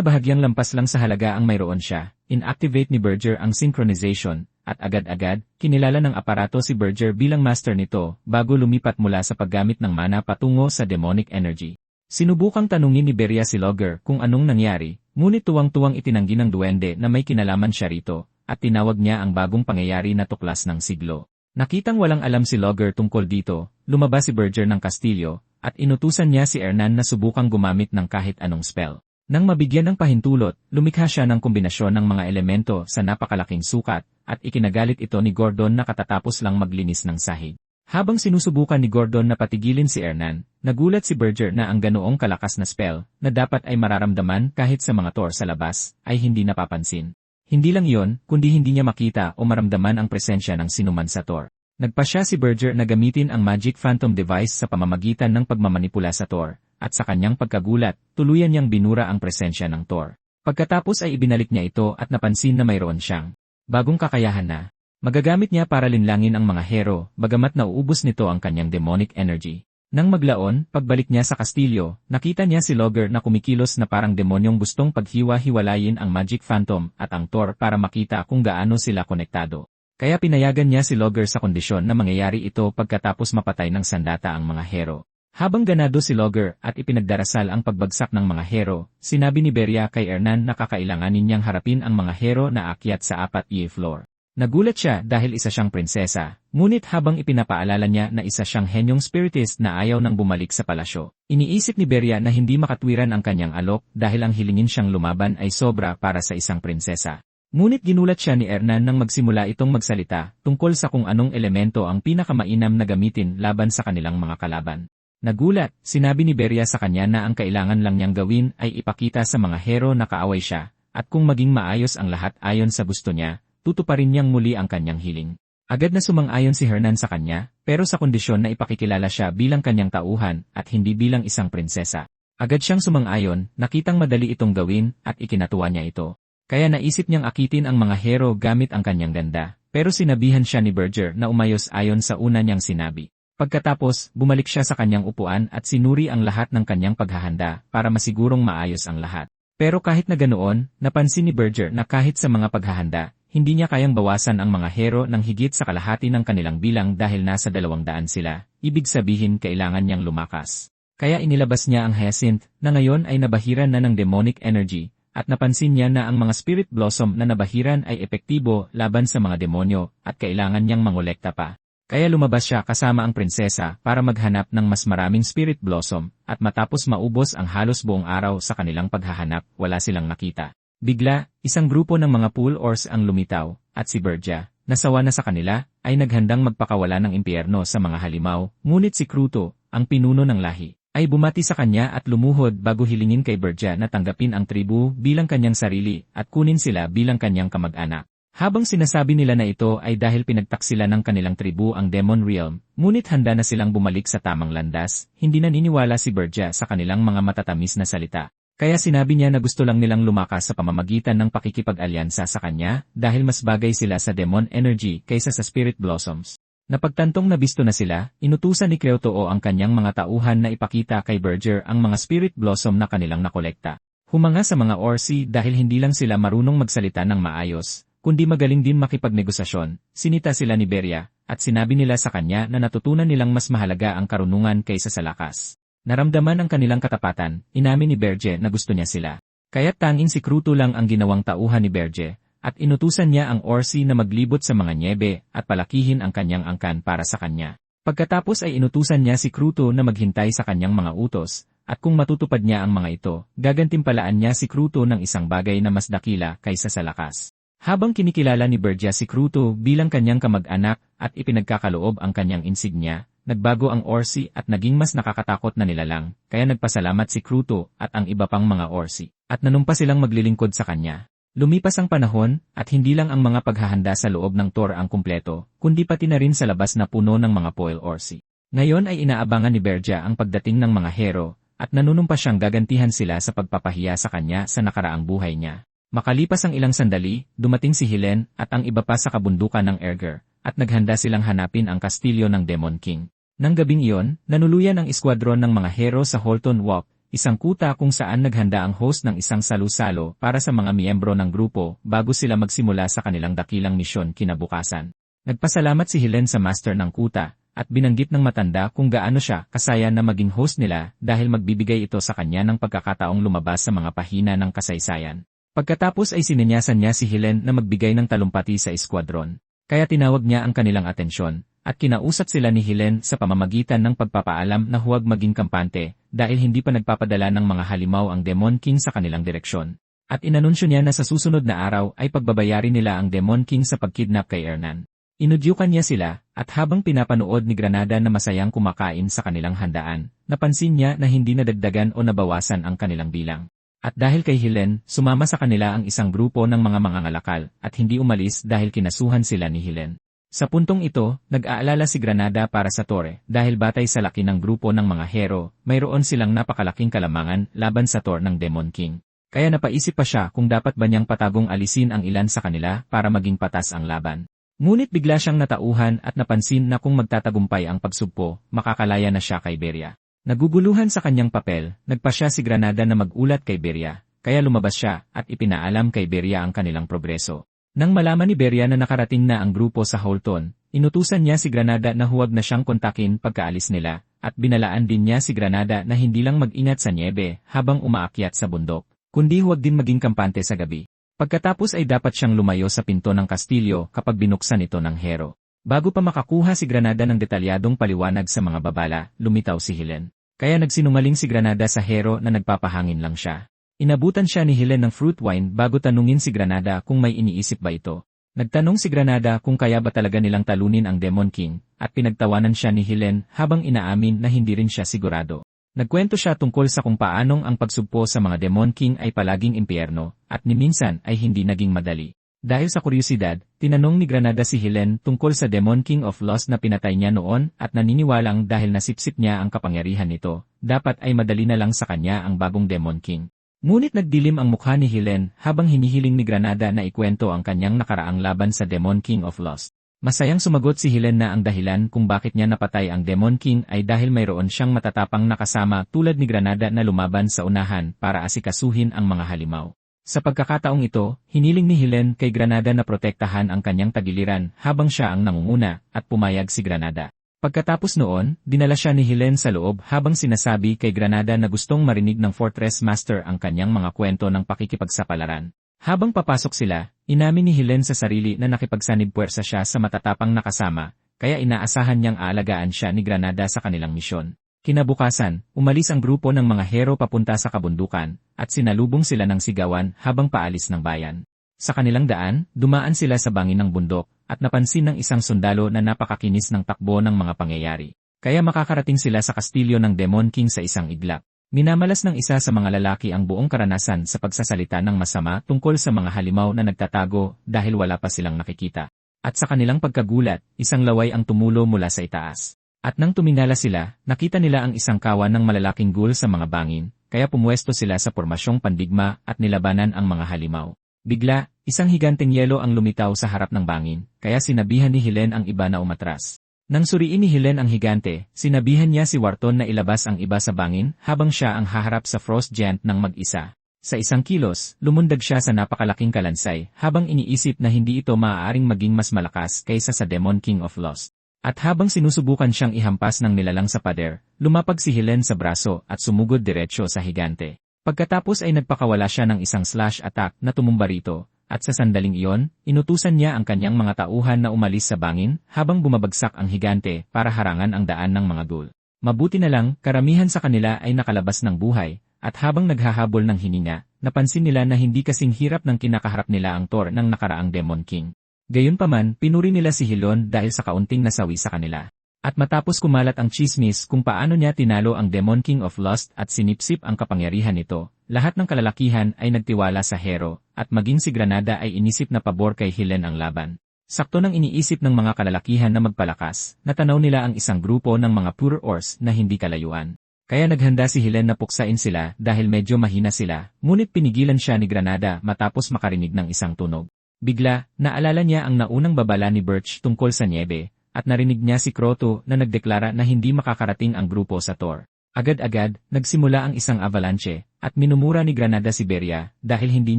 bahagyang lampas lang sa halaga ang mayroon siya, inactivate ni Berger ang synchronization, at agad-agad, kinilala ng aparato si Berger bilang master nito bago lumipat mula sa paggamit ng mana patungo sa demonic energy. Sinubukang tanungin ni Beria si Lodger kung anong nangyari, ngunit tuwang-tuwang itinanggi ng duwende na may kinalaman siya rito, at tinawag niya ang bagong pangyayari na tuklas ng siglo. Nakitang walang alam si Lodger tungkol dito, lumabas si Berger ng kastilyo, at inutusan niya si Hernan na subukang gumamit ng kahit anong spell. Nang mabigyan ng pahintulot, lumikha siya ng kombinasyon ng mga elemento sa napakalaking sukat, at ikinagalit ito ni Gordon na katatapos lang maglinis ng sahig. Habang sinusubukan ni Gordon na patigilin si Hernan, nagulat si Berger na ang ganoong kalakas na spell, na dapat ay mararamdaman kahit sa mga Tor sa labas, ay hindi napapansin. Hindi lang iyon, kundi hindi niya makita o maramdaman ang presensya ng sinuman sa Tor. Nagpasya si Berger na gamitin ang Magic Phantom device sa pamamagitan ng pagmamanipula sa Thor, at sa kanyang pagkagulat, tuluyan niyang binura ang presensya ng Thor. Pagkatapos ay ibinalik niya ito at napansin na mayroon siyang bagong kakayahan na magagamit niya para linlangin ang mga hero, bagamat nauubos nito ang kanyang demonic energy. Nang maglaon, pagbalik niya sa kastilyo, nakita niya si Logger na kumikilos na parang demonyong gustong paghiwa-hiwalayin ang Magic Phantom at ang Thor para makita kung gaano sila konektado. Kaya pinayagan niya si Logger sa kondisyon na mangyayari ito pagkatapos mapatay ng sandata ang mga hero. Habang ganado si Logger at ipinagdarasal ang pagbagsak ng mga hero, sinabi ni Beria kay Hernan na kakailanganin niyang harapin ang mga hero na aakyat sa 4th floor. Nagulat siya dahil isa siyang prinsesa, ngunit habang ipinapaalala niya na isa siyang henyong spiritist na ayaw nang bumalik sa palasyo, iniisip ni Beria na hindi makatwiran ang kanyang alok dahil ang hilingin siyang lumaban ay sobra para sa isang prinsesa. Ngunit ginulat siya ni Hernan nang magsimula itong magsalita tungkol sa kung anong elemento ang pinakamainam na gamitin laban sa kanilang mga kalaban. Nagulat, sinabi ni Beria sa kanya na ang kailangan lang niyang gawin ay ipakita sa mga hero na kaaway siya, at kung maging maayos ang lahat ayon sa gusto niya, tutuparin niyang muli ang kanyang hiling. Agad na sumang-ayon si Hernan sa kanya, pero sa kondisyon na ipakikilala siya bilang kanyang tauhan at hindi bilang isang prinsesa. Agad siyang sumang-ayon, nakitang madali itong gawin at ikinatuwa niya ito. Kaya naisip niyang akitin ang mga hero gamit ang kanyang ganda, pero sinabihan siya ni Berger na umayos ayon sa una niyang sinabi. Pagkatapos, bumalik siya sa kanyang upuan at sinuri ang lahat ng kanyang paghahanda para masigurong maayos ang lahat. Pero kahit na ganoon, napansin ni Berger na kahit sa mga paghahanda, hindi niya kayang bawasan ang mga hero ng higit sa kalahati ng kanilang bilang dahil nasa 200 sila, ibig sabihin kailangan niyang lumakas. Kaya inilabas niya ang Hyacinth, na ngayon ay nabahiran na ng demonic energy, at napansin niya na ang mga Spirit Blossom na nabahiran ay epektibo laban sa mga demonyo at kailangan niyang mangolekta pa. Kaya lumabas siya kasama ang prinsesa para maghanap ng mas maraming Spirit Blossom, at matapos maubos ang halos buong araw sa kanilang paghahanap, wala silang nakita. Bigla, isang grupo ng mga pool ors ang lumitaw, at si Berja, nasawa na sa kanila, ay naghandang magpakawala ng impyerno sa mga halimaw, ngunit si Kruto, ang pinuno ng lahi, ay bumati sa kanya at lumuhod bago hilingin kay Berja na tanggapin ang tribu bilang kanyang sarili at kunin sila bilang kanyang kamag-anak. Habang sinasabi nila na ito ay dahil pinagtaksila ng kanilang tribu ang Demon Realm, ngunit handa na silang bumalik sa tamang landas, hindi naniniwala si Berja sa kanilang mga matatamis na salita. Kaya sinabi niya na gusto lang nilang lumakas sa pamamagitan ng pakikipag-alyansa sa kanya dahil mas bagay sila sa Demon Energy kaysa sa Spirit Blossoms. Napagtantong nabisto na sila, inutusan ni Cleotoo ang kanyang mga tauhan na ipakita kay Berger ang mga Spirit Blossom na kanilang nakolekta. Humanga sa mga Orsi dahil hindi lang sila marunong magsalita ng maayos, kundi magaling din makipagnegosasyon, sinita sila ni Beria, at sinabi nila sa kanya na natutunan nilang mas mahalaga ang karunungan kaysa sa lakas. Naramdaman ang kanilang katapatan, inamin ni Berge na gusto niya sila. Kaya't tanging si Kruto lang ang ginawang tauhan ni Berge, at inutusan niya ang Orsi na maglibot sa mga nyebe at palakihin ang kanyang angkan para sa kanya. Pagkatapos ay inutusan niya si Kruto na maghintay sa kanyang mga utos, at kung matutupad niya ang mga ito, gagantimpalaan niya si Kruto ng isang bagay na mas dakila kaysa sa lakas. Habang kinikilala ni Berja si Kruto bilang kanyang kamag-anak at ipinagkakaloob ang kanyang insignia, nagbago ang Orsi at naging mas nakakatakot na nilalang, kaya nagpasalamat si Kruto at ang iba pang mga Orsi, at nanumpa silang maglilingkod sa kanya. Lumipas ang panahon, at hindi lang ang mga paghahanda sa loob ng Thor ang kumpleto, kundi pati na rin sa labas na puno ng mga Poil Orsi. Ngayon ay inaabangan ni Berja ang pagdating ng mga hero, at nanunumpa siyang gagantihan sila sa pagpapahiya sa kanya sa nakaraang buhay niya. Makalipas ang ilang sandali, dumating si Helen at ang iba pa sa kabundukan ng Erger, at naghanda silang hanapin ang kastilyo ng Demon King. Nang gabing iyon, nanuluyan ang iskwadron ng mga hero sa Holton Walk, isang kuta kung saan naghanda ang host ng isang salu-salo para sa mga miyembro ng grupo bago sila magsimula sa kanilang dakilang misyon kinabukasan. Nagpasalamat si Helen sa master ng kuta, at binanggit ng matanda kung gaano siya kasaya na maging host nila dahil magbibigay ito sa kanya ng pagkakataong lumabas sa mga pahina ng kasaysayan. Pagkatapos ay sinenyasan niya si Helen na magbigay ng talumpati sa eskwadron. Kaya tinawag niya ang kanilang atensyon, at kinausap sila ni Helen sa pamamagitan ng pagpapaalam na huwag maging kampante, dahil hindi pa nagpapadala ng mga halimaw ang Demon King sa kanilang direksyon. At inanunsyo niya na sa susunod na araw ay pagbabayarin nila ang Demon King sa pagkidnap kay Hernan. Inudyukan niya sila, at habang pinapanood ni Granada na masayang kumakain sa kanilang handaan, napansin niya na hindi nadagdagan o nabawasan ang kanilang bilang. At dahil kay Helen, sumama sa kanila ang isang grupo ng mga mangangalakal at hindi umalis dahil kinasuhan sila ni Helen. Sa puntong ito, nag-aalala si Granada para sa Thor dahil batay sa laki ng grupo ng mga hero, mayroon silang napakalaking kalamangan laban sa Thor ng Demon King. Kaya napaisip pa siya kung dapat ba niyang patagong alisin ang ilan sa kanila para maging patas ang laban. Ngunit bigla siyang natauhan at napansin na kung magtatagumpay ang pagsugpo, makakalaya na siya kay Beria. Naguguluhan sa kanyang papel, nagpa siya si Granada na mag-ulat kay Beria, kaya lumabas siya at ipinaalam kay Beria ang kanilang progreso. Nang malaman ni Beria na nakarating na ang grupo sa Holton, inutusan niya si Granada na huwag na siyang kontakin pagkaalis nila, at binalaan din niya si Granada na hindi lang mag-ingat sa niebe habang umaakyat sa bundok, kundi huwag din maging kampante sa gabi. Pagkatapos ay dapat siyang lumayo sa pinto ng kastilyo kapag binuksan ito ng hero. Bago pa makakuha si Granada ng detalyadong paliwanag sa mga babala, lumitaw si Helen. Kaya nagsinungaling si Granada sa hero na nagpapahangin lang siya. Inabutan siya ni Helen ng fruit wine bago tanungin si Granada kung may iniisip ba ito. Nagtanong si Granada kung kaya ba talaga nilang talunin ang Demon King, at pinagtawanan siya ni Helen habang inaamin na hindi rin siya sigurado. Nagkwento siya tungkol sa kung paanong ang pagsugpo sa mga Demon King ay palaging impyerno, at ni minsan ay hindi naging madali. Dahil sa kuryosidad, tinanong ni Granada si Helen tungkol sa Demon King of Lost na pinatay niya noon at naniniwalang dahil nasipsip niya ang kapangyarihan nito, dapat ay madali na lang sa kanya ang bagong Demon King. Ngunit nagdilim ang mukha ni Helen habang hinihiling ni Granada na ikwento ang kanyang nakaraang laban sa Demon King of Lost. Masayang sumagot si Helen na ang dahilan kung bakit niya napatay ang Demon King ay dahil mayroon siyang matatapang nakasama tulad ni Granada na lumaban sa unahan para asikasuhin ang mga halimaw. Sa pagkakataong ito, hiniling ni Helen kay Granada na protektahan ang kanyang tagiliran habang siya ang nangunguna at pumayag si Granada. Pagkatapos noon, dinala siya ni Helen sa loob habang sinasabi kay Granada na gustong marinig ng Fortress Master ang kanyang mga kwento ng pakikipagsapalaran. Habang papasok sila, inamin ni Helen sa sarili na nakipagsanib-puwersa siya sa matatapang nakasama, kaya inaasahan niyang aalagaan siya ni Granada sa kanilang misyon. Kinabukasan, umalis ang grupo ng mga hero papunta sa kabundukan, at sinalubong sila ng sigawan habang paalis ng bayan. Sa kanilang daan, dumaan sila sa bangin ng bundok, at napansin ng isang sundalo na napakakinis ng takbo ng mga pangyayari. Kaya makakarating sila sa kastilyo ng Demon King sa isang iglap. Minamalas ng isa sa mga lalaki ang buong karanasan sa pagsasalita ng masama tungkol sa mga halimaw na nagtatago dahil wala pa silang nakikita. At sa kanilang pagkagulat, isang laway ang tumulo mula sa itaas. At nang tumingala sila, nakita nila ang isang kawan ng malalaking ghoul sa mga bangin, kaya pumuesto sila sa pormasyong pandigma at nilabanan ang mga halimaw. Bigla, isang higanteng yelo ang lumitaw sa harap ng bangin, kaya sinabihan ni Helen ang iba na umatras. Nang suriin ni Helen ang higante, sinabihan niya si Wharton na ilabas ang iba sa bangin habang siya ang haharap sa Frost Giant ng mag-isa. Sa isang kilos, lumundag siya sa napakalaking kalansay habang iniisip na hindi ito maaaring maging mas malakas kaysa sa Demon King of Lost. At habang sinusubukan siyang ihampas ng nilalang sa pader, lumapag si Helen sa braso at sumugod diretsyo sa higante. Pagkatapos ay nagpakawala siya ng isang slash attack na tumumba rito, at sa sandaling iyon, inutusan niya ang kanyang mga tauhan na umalis sa bangin habang bumabagsak ang higante para harangan ang daan ng mga ghoul. Mabuti na lang, karamihan sa kanila ay nakalabas ng buhay, at habang naghahabol ng hininga, napansin nila na hindi kasing hirap ng kinakaharap nila ang Thor ng nakaraang Demon King. Gayunpaman, pinuri nila si Hilon dahil sa kaunting nasawi sa kanila. At matapos kumalat ang chismis kung paano niya tinalo ang Demon King of Lost at sinipsip ang kapangyarihan nito, lahat ng kalalakihan ay nagtiwala sa hero, at maging si Granada ay inisip na pabor kay Helen ang laban. Sakto nang iniisip ng mga kalalakihan na magpalakas, natanaw nila ang isang grupo ng mga pure ores na hindi kalayuan. Kaya naghanda si Helen na puksain sila dahil medyo mahina sila, ngunit pinigilan siya ni Granada matapos makarinig ng isang tunog. Bigla, naalala niya ang naunang babala ni Birch tungkol sa niebe, at narinig niya si Kroto na nagdeklara na hindi makakarating ang grupo sa Thor. Agad-agad, nagsimula ang isang avalanche, at minumura ni Granada si Beria dahil hindi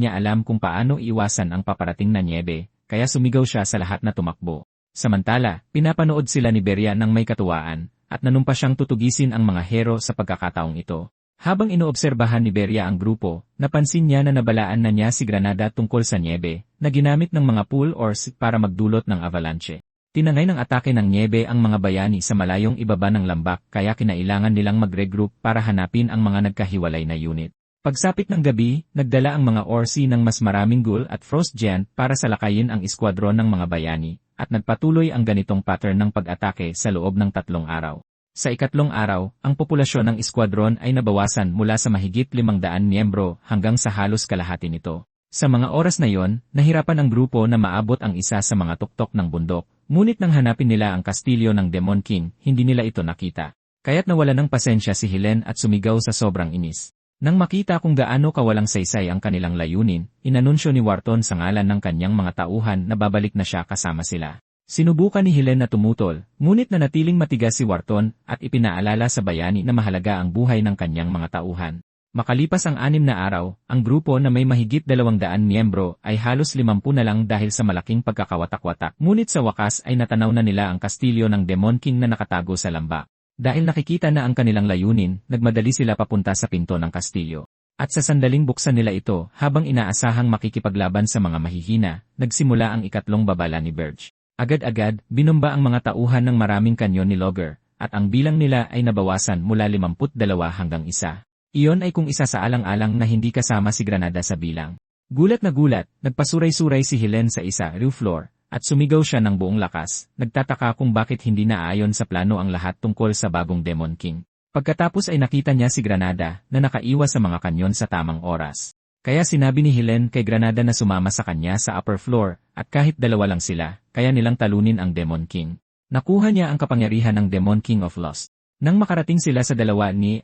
niya alam kung paano iwasan ang paparating na niebe, kaya sumigaw siya sa lahat na tumakbo. Samantala, pinapanood sila ni Beria ng may katuwaan, at nanumpa siyang tutugisin ang mga hero sa pagkakataong ito. Habang inoobserbahan ni Beria ang grupo, napansin niya na nabalaan na niya si Granada tungkol sa niebe, na ginamit ng mga pool ores para magdulot ng avalanche. Tinangay ng atake ng niebe ang mga bayani sa malayong ibaba ng lambak kaya kinailangan nilang mag-regroup para hanapin ang mga nagkahiwalay na unit. Pagsapit ng gabi, nagdala ang mga Orsi ng mas maraming ghoul at Frost Giant para salakayin ang iskwadron ng mga bayani, at nagpatuloy ang ganitong pattern ng pag-atake sa loob ng 3 araw. Sa ikatlong araw, ang populasyon ng iskwadron ay nabawasan mula sa mahigit 500 miyembro hanggang sa halos kalahati nito. Sa mga oras na yon, nahirapan ang grupo na maabot ang isa sa mga tuktok ng bundok, ngunit nang hanapin nila ang kastilyo ng Demon King, hindi nila ito nakita. Kaya't nawala ng pasensya si Helen at sumigaw sa sobrang inis. Nang makita kung gaano kawalang saysay ang kanilang layunin, inanunsyo ni Wharton sa ngalan ng kanyang mga tauhan na babalik na siya kasama sila. Sinubukan ni Helen na tumutol, ngunit nanatiling matigas si Wharton at ipinaalala sa bayani na mahalaga ang buhay ng kanyang mga tauhan. Makalipas ang 6 na araw, ang grupo na may mahigit 200 miyembro ay halos 50 na lang dahil sa malaking pagkakawatak-watak. Ngunit sa wakas ay natanaw na nila ang kastilyo ng Demon King na nakatago sa lamba. Dahil nakikita na ang kanilang layunin, nagmadali sila papunta sa pinto ng kastilyo. At sa sandaling buksan nila ito, habang inaasahang makikipaglaban sa mga mahihina, nagsimula ang ikatlong babala ni Burge. Agad-agad, binomba ang mga tauhan ng maraming kanyon ni Logger, at ang bilang nila ay nabawasan mula 52 hanggang 1. Iyon ay kung isa sa alang-alang na hindi kasama si Granada sa bilang. Gulat na gulat, nagpasuray-suray si Helen sa roof floor, at sumigaw siya ng buong lakas, nagtataka kung bakit hindi naaayon sa plano ang lahat tungkol sa bagong Demon King. Pagkatapos ay nakita niya si Granada na nakaiwas sa mga kanyon sa tamang oras. Kaya sinabi ni Helen kay Granada na sumama sa kanya sa upper floor, at kahit dalawa lang sila, kaya nilang talunin ang Demon King. Nakuha niya ang kapangyarihan ng Demon King of Lost. Nang makarating sila sa 2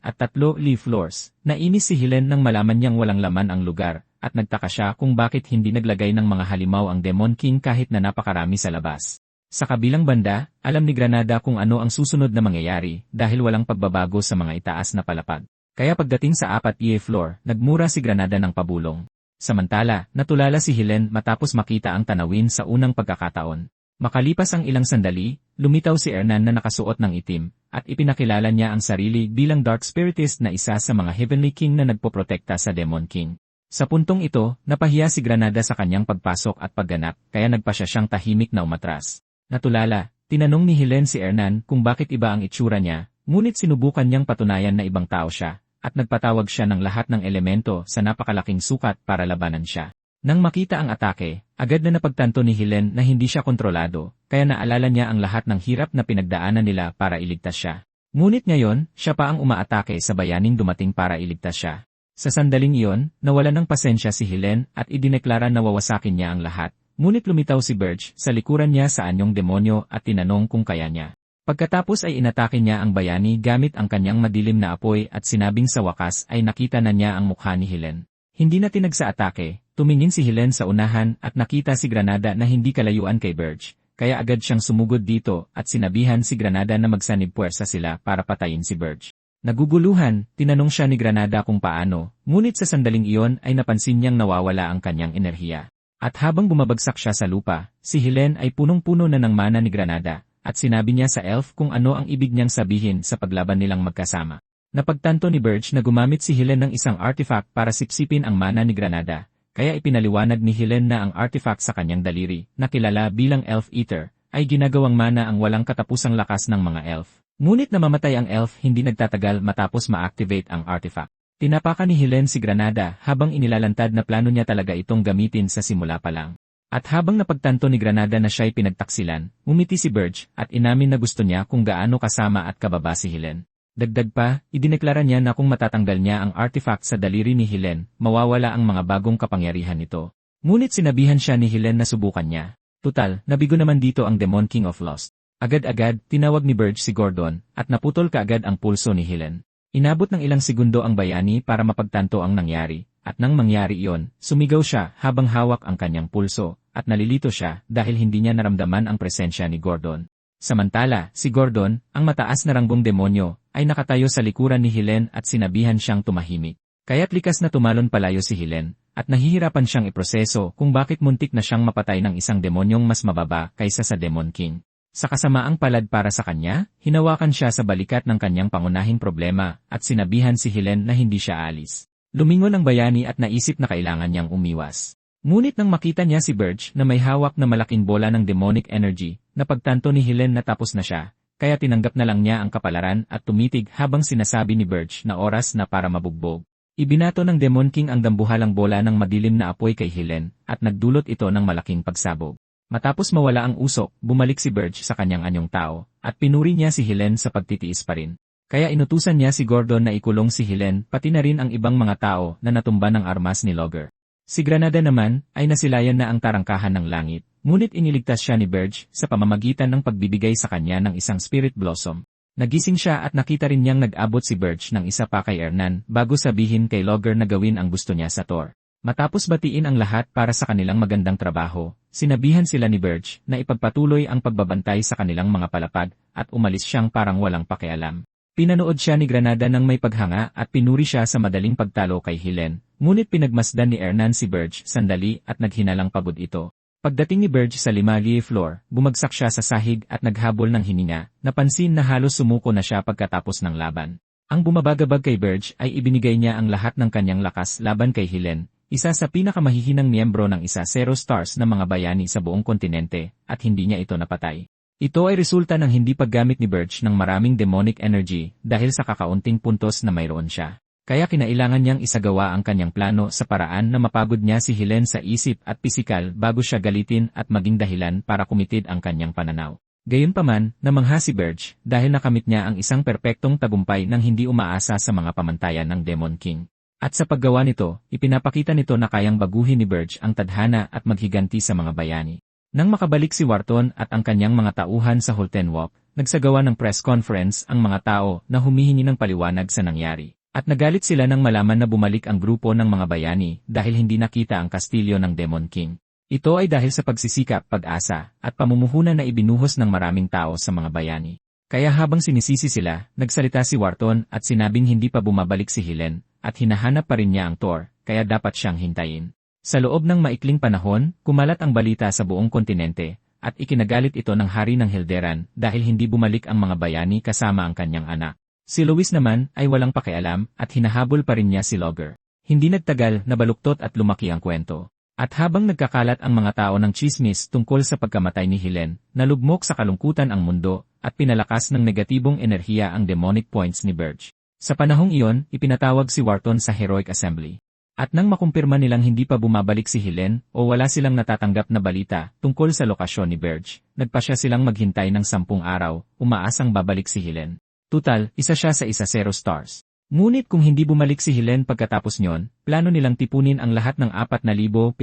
at 3 floors, nainis si Helen nang malaman niyang walang laman ang lugar, at nagtaka siya kung bakit hindi naglagay ng mga halimaw ang Demon King kahit na napakarami sa labas. Sa kabilang banda, alam ni Granada kung ano ang susunod na mangyayari dahil walang pagbabago sa mga itaas na palapag. Kaya pagdating sa 4th floor, nagmura si Granada ng pabulong. Samantala, natulala si Helen matapos makita ang tanawin sa unang pagkakataon. Makalipas ang ilang sandali, lumitaw si Hernan na nakasuot ng itim, at ipinakilala niya ang sarili bilang Dark Spiritist na isa sa mga Heavenly King na nagpoprotekta sa Demon King. Sa puntong ito, napahiya si Granada sa kanyang pagpasok at pagganap, kaya nagpasya siyang tahimik na umatras. Natulala, tinanong ni Helen si Hernan kung bakit iba ang itsura niya, ngunit sinubukan niyang patunayan na ibang tao siya, at nagpatawag siya ng lahat ng elemento sa napakalaking sukat para labanan siya. Nang makita ang atake, agad na napagtanto ni Helen na hindi siya kontrolado, kaya naalala niya ang lahat ng hirap na pinagdaanan nila para iligtas siya. Ngunit ngayon, siya pa ang umaatake sa bayaning dumating para iligtas siya. Sa sandaling iyon, nawalan ng pasensya si Helen at idineklara na wawasakin niya ang lahat. Ngunit lumitaw si Burge sa likuran niya sa anyong demonyo at tinanong kung kaya niya. Pagkatapos ay inatake niya ang bayani gamit ang kanyang madilim na apoy at sinabing sa wakas ay nakita na niya ang mukha ni Helen. Hindi na tinag sa atake, tumingin si Helen sa unahan at nakita si Granada na hindi kalayuan kay Burge, kaya agad siyang sumugod dito at sinabihan si Granada na magsanib puwersa sila para patayin si Burge. Naguguluhan, tinanong siya ni Granada kung paano, ngunit sa sandaling iyon ay napansin niyang nawawala ang kanyang enerhiya. At habang bumabagsak siya sa lupa, si Helen ay punong-puno na ng mana ni Granada, at sinabi niya sa elf kung ano ang ibig niyang sabihin sa paglaban nilang magkasama. Napagtanto ni Burge na gumamit si Helen ng isang artifact para sipsipin ang mana ni Granada, kaya ipinaliwanag ni Helen na ang artifact sa kanyang daliri, na kilala bilang Elf Eater, ay ginagawang mana ang walang katapusang lakas ng mga elf. Ngunit namamatay ang elf hindi nagtatagal matapos ma-activate ang artifact. Tinapakan ni Helen si Granada habang inilalantad na plano niya talaga itong gamitin sa simula pa lang. At habang napagtanto ni Granada na siya'y pinagtaksilan, umiti si Burge at inamin na gusto niya kung gaano kasama at kababa si Helen. Dagdag pa, idineklara niya na kung matatanggal niya ang artifact sa daliri ni Helen, mawawala ang mga bagong kapangyarihan nito. Ngunit sinabihan siya ni Helen na subukan niya. Tutal, nabigo naman dito ang Demon King of Lost. Agad-agad, tinawag ni Burge si Gordon, at naputol kaagad ang pulso ni Helen. Inabot ng ilang segundo ang bayani para mapagtanto ang nangyari, at nang mangyari iyon, sumigaw siya habang hawak ang kanyang pulso, at nalilito siya dahil hindi niya naramdaman ang presensya ni Gordon. Samantala, si Gordon, ang mataas na rangbong demonyo, ay nakatayo sa likuran ni Helen at sinabihan siyang tumahimik. Kaya't likas na tumalon palayo si Helen, at nahihirapan siyang iproseso kung bakit muntik na siyang mapatay ng isang demonyong mas mababa kaysa sa Demon King. Sa kasamaang palad para sa kanya, hinawakan siya sa balikat ng kanyang pangunahing problema at sinabihan si Helen na hindi siya alis. Lumingon ang bayani at naisip na kailangan niyang umiwas. Ngunit nang makita niya si Burge na may hawak na malaking bola ng demonic energy, napagtanto ni Helen na tapos na siya, kaya tinanggap na lang niya ang kapalaran at tumitig habang sinasabi ni Burge na oras na para mabugbog. Ibinato ng Demon King ang dambuhalang bola ng madilim na apoy kay Helen at nagdulot ito ng malaking pagsabog. Matapos mawala ang usok, bumalik si Burge sa kanyang anyong tao, at pinuri niya si Helen sa pagtitiis pa rin. Kaya inutusan niya si Gordon na ikulong si Helen pati na rin ang ibang mga tao na natumba ng armas ni Logger. Si Granada naman ay nasilayan na ang tarangkahan ng langit, ngunit iniligtas siya ni Burge sa pamamagitan ng pagbibigay sa kanya ng isang spirit blossom. Nagising siya at nakita rin niyang nag-abot si Burge ng isa pa kay Hernan bago sabihin kay Logger na gawin ang gusto niya sa Thor. Matapos batiin ang lahat para sa kanilang magandang trabaho, sinabihan sila ni Burge na ipagpatuloy ang pagbabantay sa kanilang mga palapag at umalis siyang parang walang pakialam. Pinanood siya ni Granada ng may paghanga at pinuri siya sa madaling pagtalo kay Helen, ngunit pinagmasdan ni Hernan si Burge sandali at naghinalang pagod ito. Pagdating ni Burge sa 5th floor, bumagsak siya sa sahig at naghabol ng hininga, napansin na halos sumuko na siya pagkatapos ng laban. Ang bumabagabag kay Burge ay ibinigay niya ang lahat ng kanyang lakas laban kay Helen, isa sa pinakamahihinang miyembro ng isa Zero Stars na mga bayani sa buong kontinente, at hindi niya ito napatay. Ito ay resulta ng hindi paggamit ni Burge ng maraming demonic energy dahil sa kakaunting puntos na mayroon siya. Kaya kinailangan niyang isagawa ang kanyang plano sa paraan na mapagod niya si Helen sa isip at pisikal bago siya galitin at maging dahilan para kumitid ang kanyang pananaw. Gayunpaman, namangha si Burge dahil nakamit niya ang isang perpektong tagumpay nang hindi umaasa sa mga pamantayan ng Demon King. At sa paggawa nito, ipinapakita nito na kayang baguhin ni Burge ang tadhana at maghiganti sa mga bayani. Nang makabalik si Wharton at ang kanyang mga tauhan sa Holten Walk, nagsagawa ng press conference ang mga tao na humihingi ng paliwanag sa nangyari. At nagalit sila nang malaman na bumalik ang grupo ng mga bayani dahil hindi nakita ang kastilyo ng Demon King. Ito ay dahil sa pagsisikap, pag-asa, at pamumuhunan na ibinuhos ng maraming tao sa mga bayani. Kaya habang sinisisi sila, nagsalita si Wharton at sinabing hindi pa bumabalik si Helen, at hinahanap pa rin niya ang Thor, kaya dapat siyang hintayin. Sa loob ng maikling panahon, kumalat ang balita sa buong kontinente, at ikinagalit ito ng hari ng Hilderan dahil hindi bumalik ang mga bayani kasama ang kanyang anak. Si Louis naman ay walang pakialam at hinahabol pa rin niya si Logger. Hindi nagtagal na baluktot at lumaki ang kwento. At habang nagkakalat ang mga tao ng chismis tungkol sa pagkamatay ni Helen, nalugmok sa kalungkutan ang mundo at pinalakas ng negatibong enerhiya ang demonic points ni Burge. Sa panahong iyon, ipinatawag si Wharton sa Heroic Assembly. At nang makumpirma nilang hindi pa bumabalik si Helen o wala silang natatanggap na balita tungkol sa lokasyon ni Burge, nagpasya silang maghintay ng 10 araw, umaasang babalik si Helen. Tutal, isa siya sa isa Zero Stars. Ngunit kung hindi bumalik si Helen pagkatapos nyon, plano nilang tipunin ang lahat ng 4,728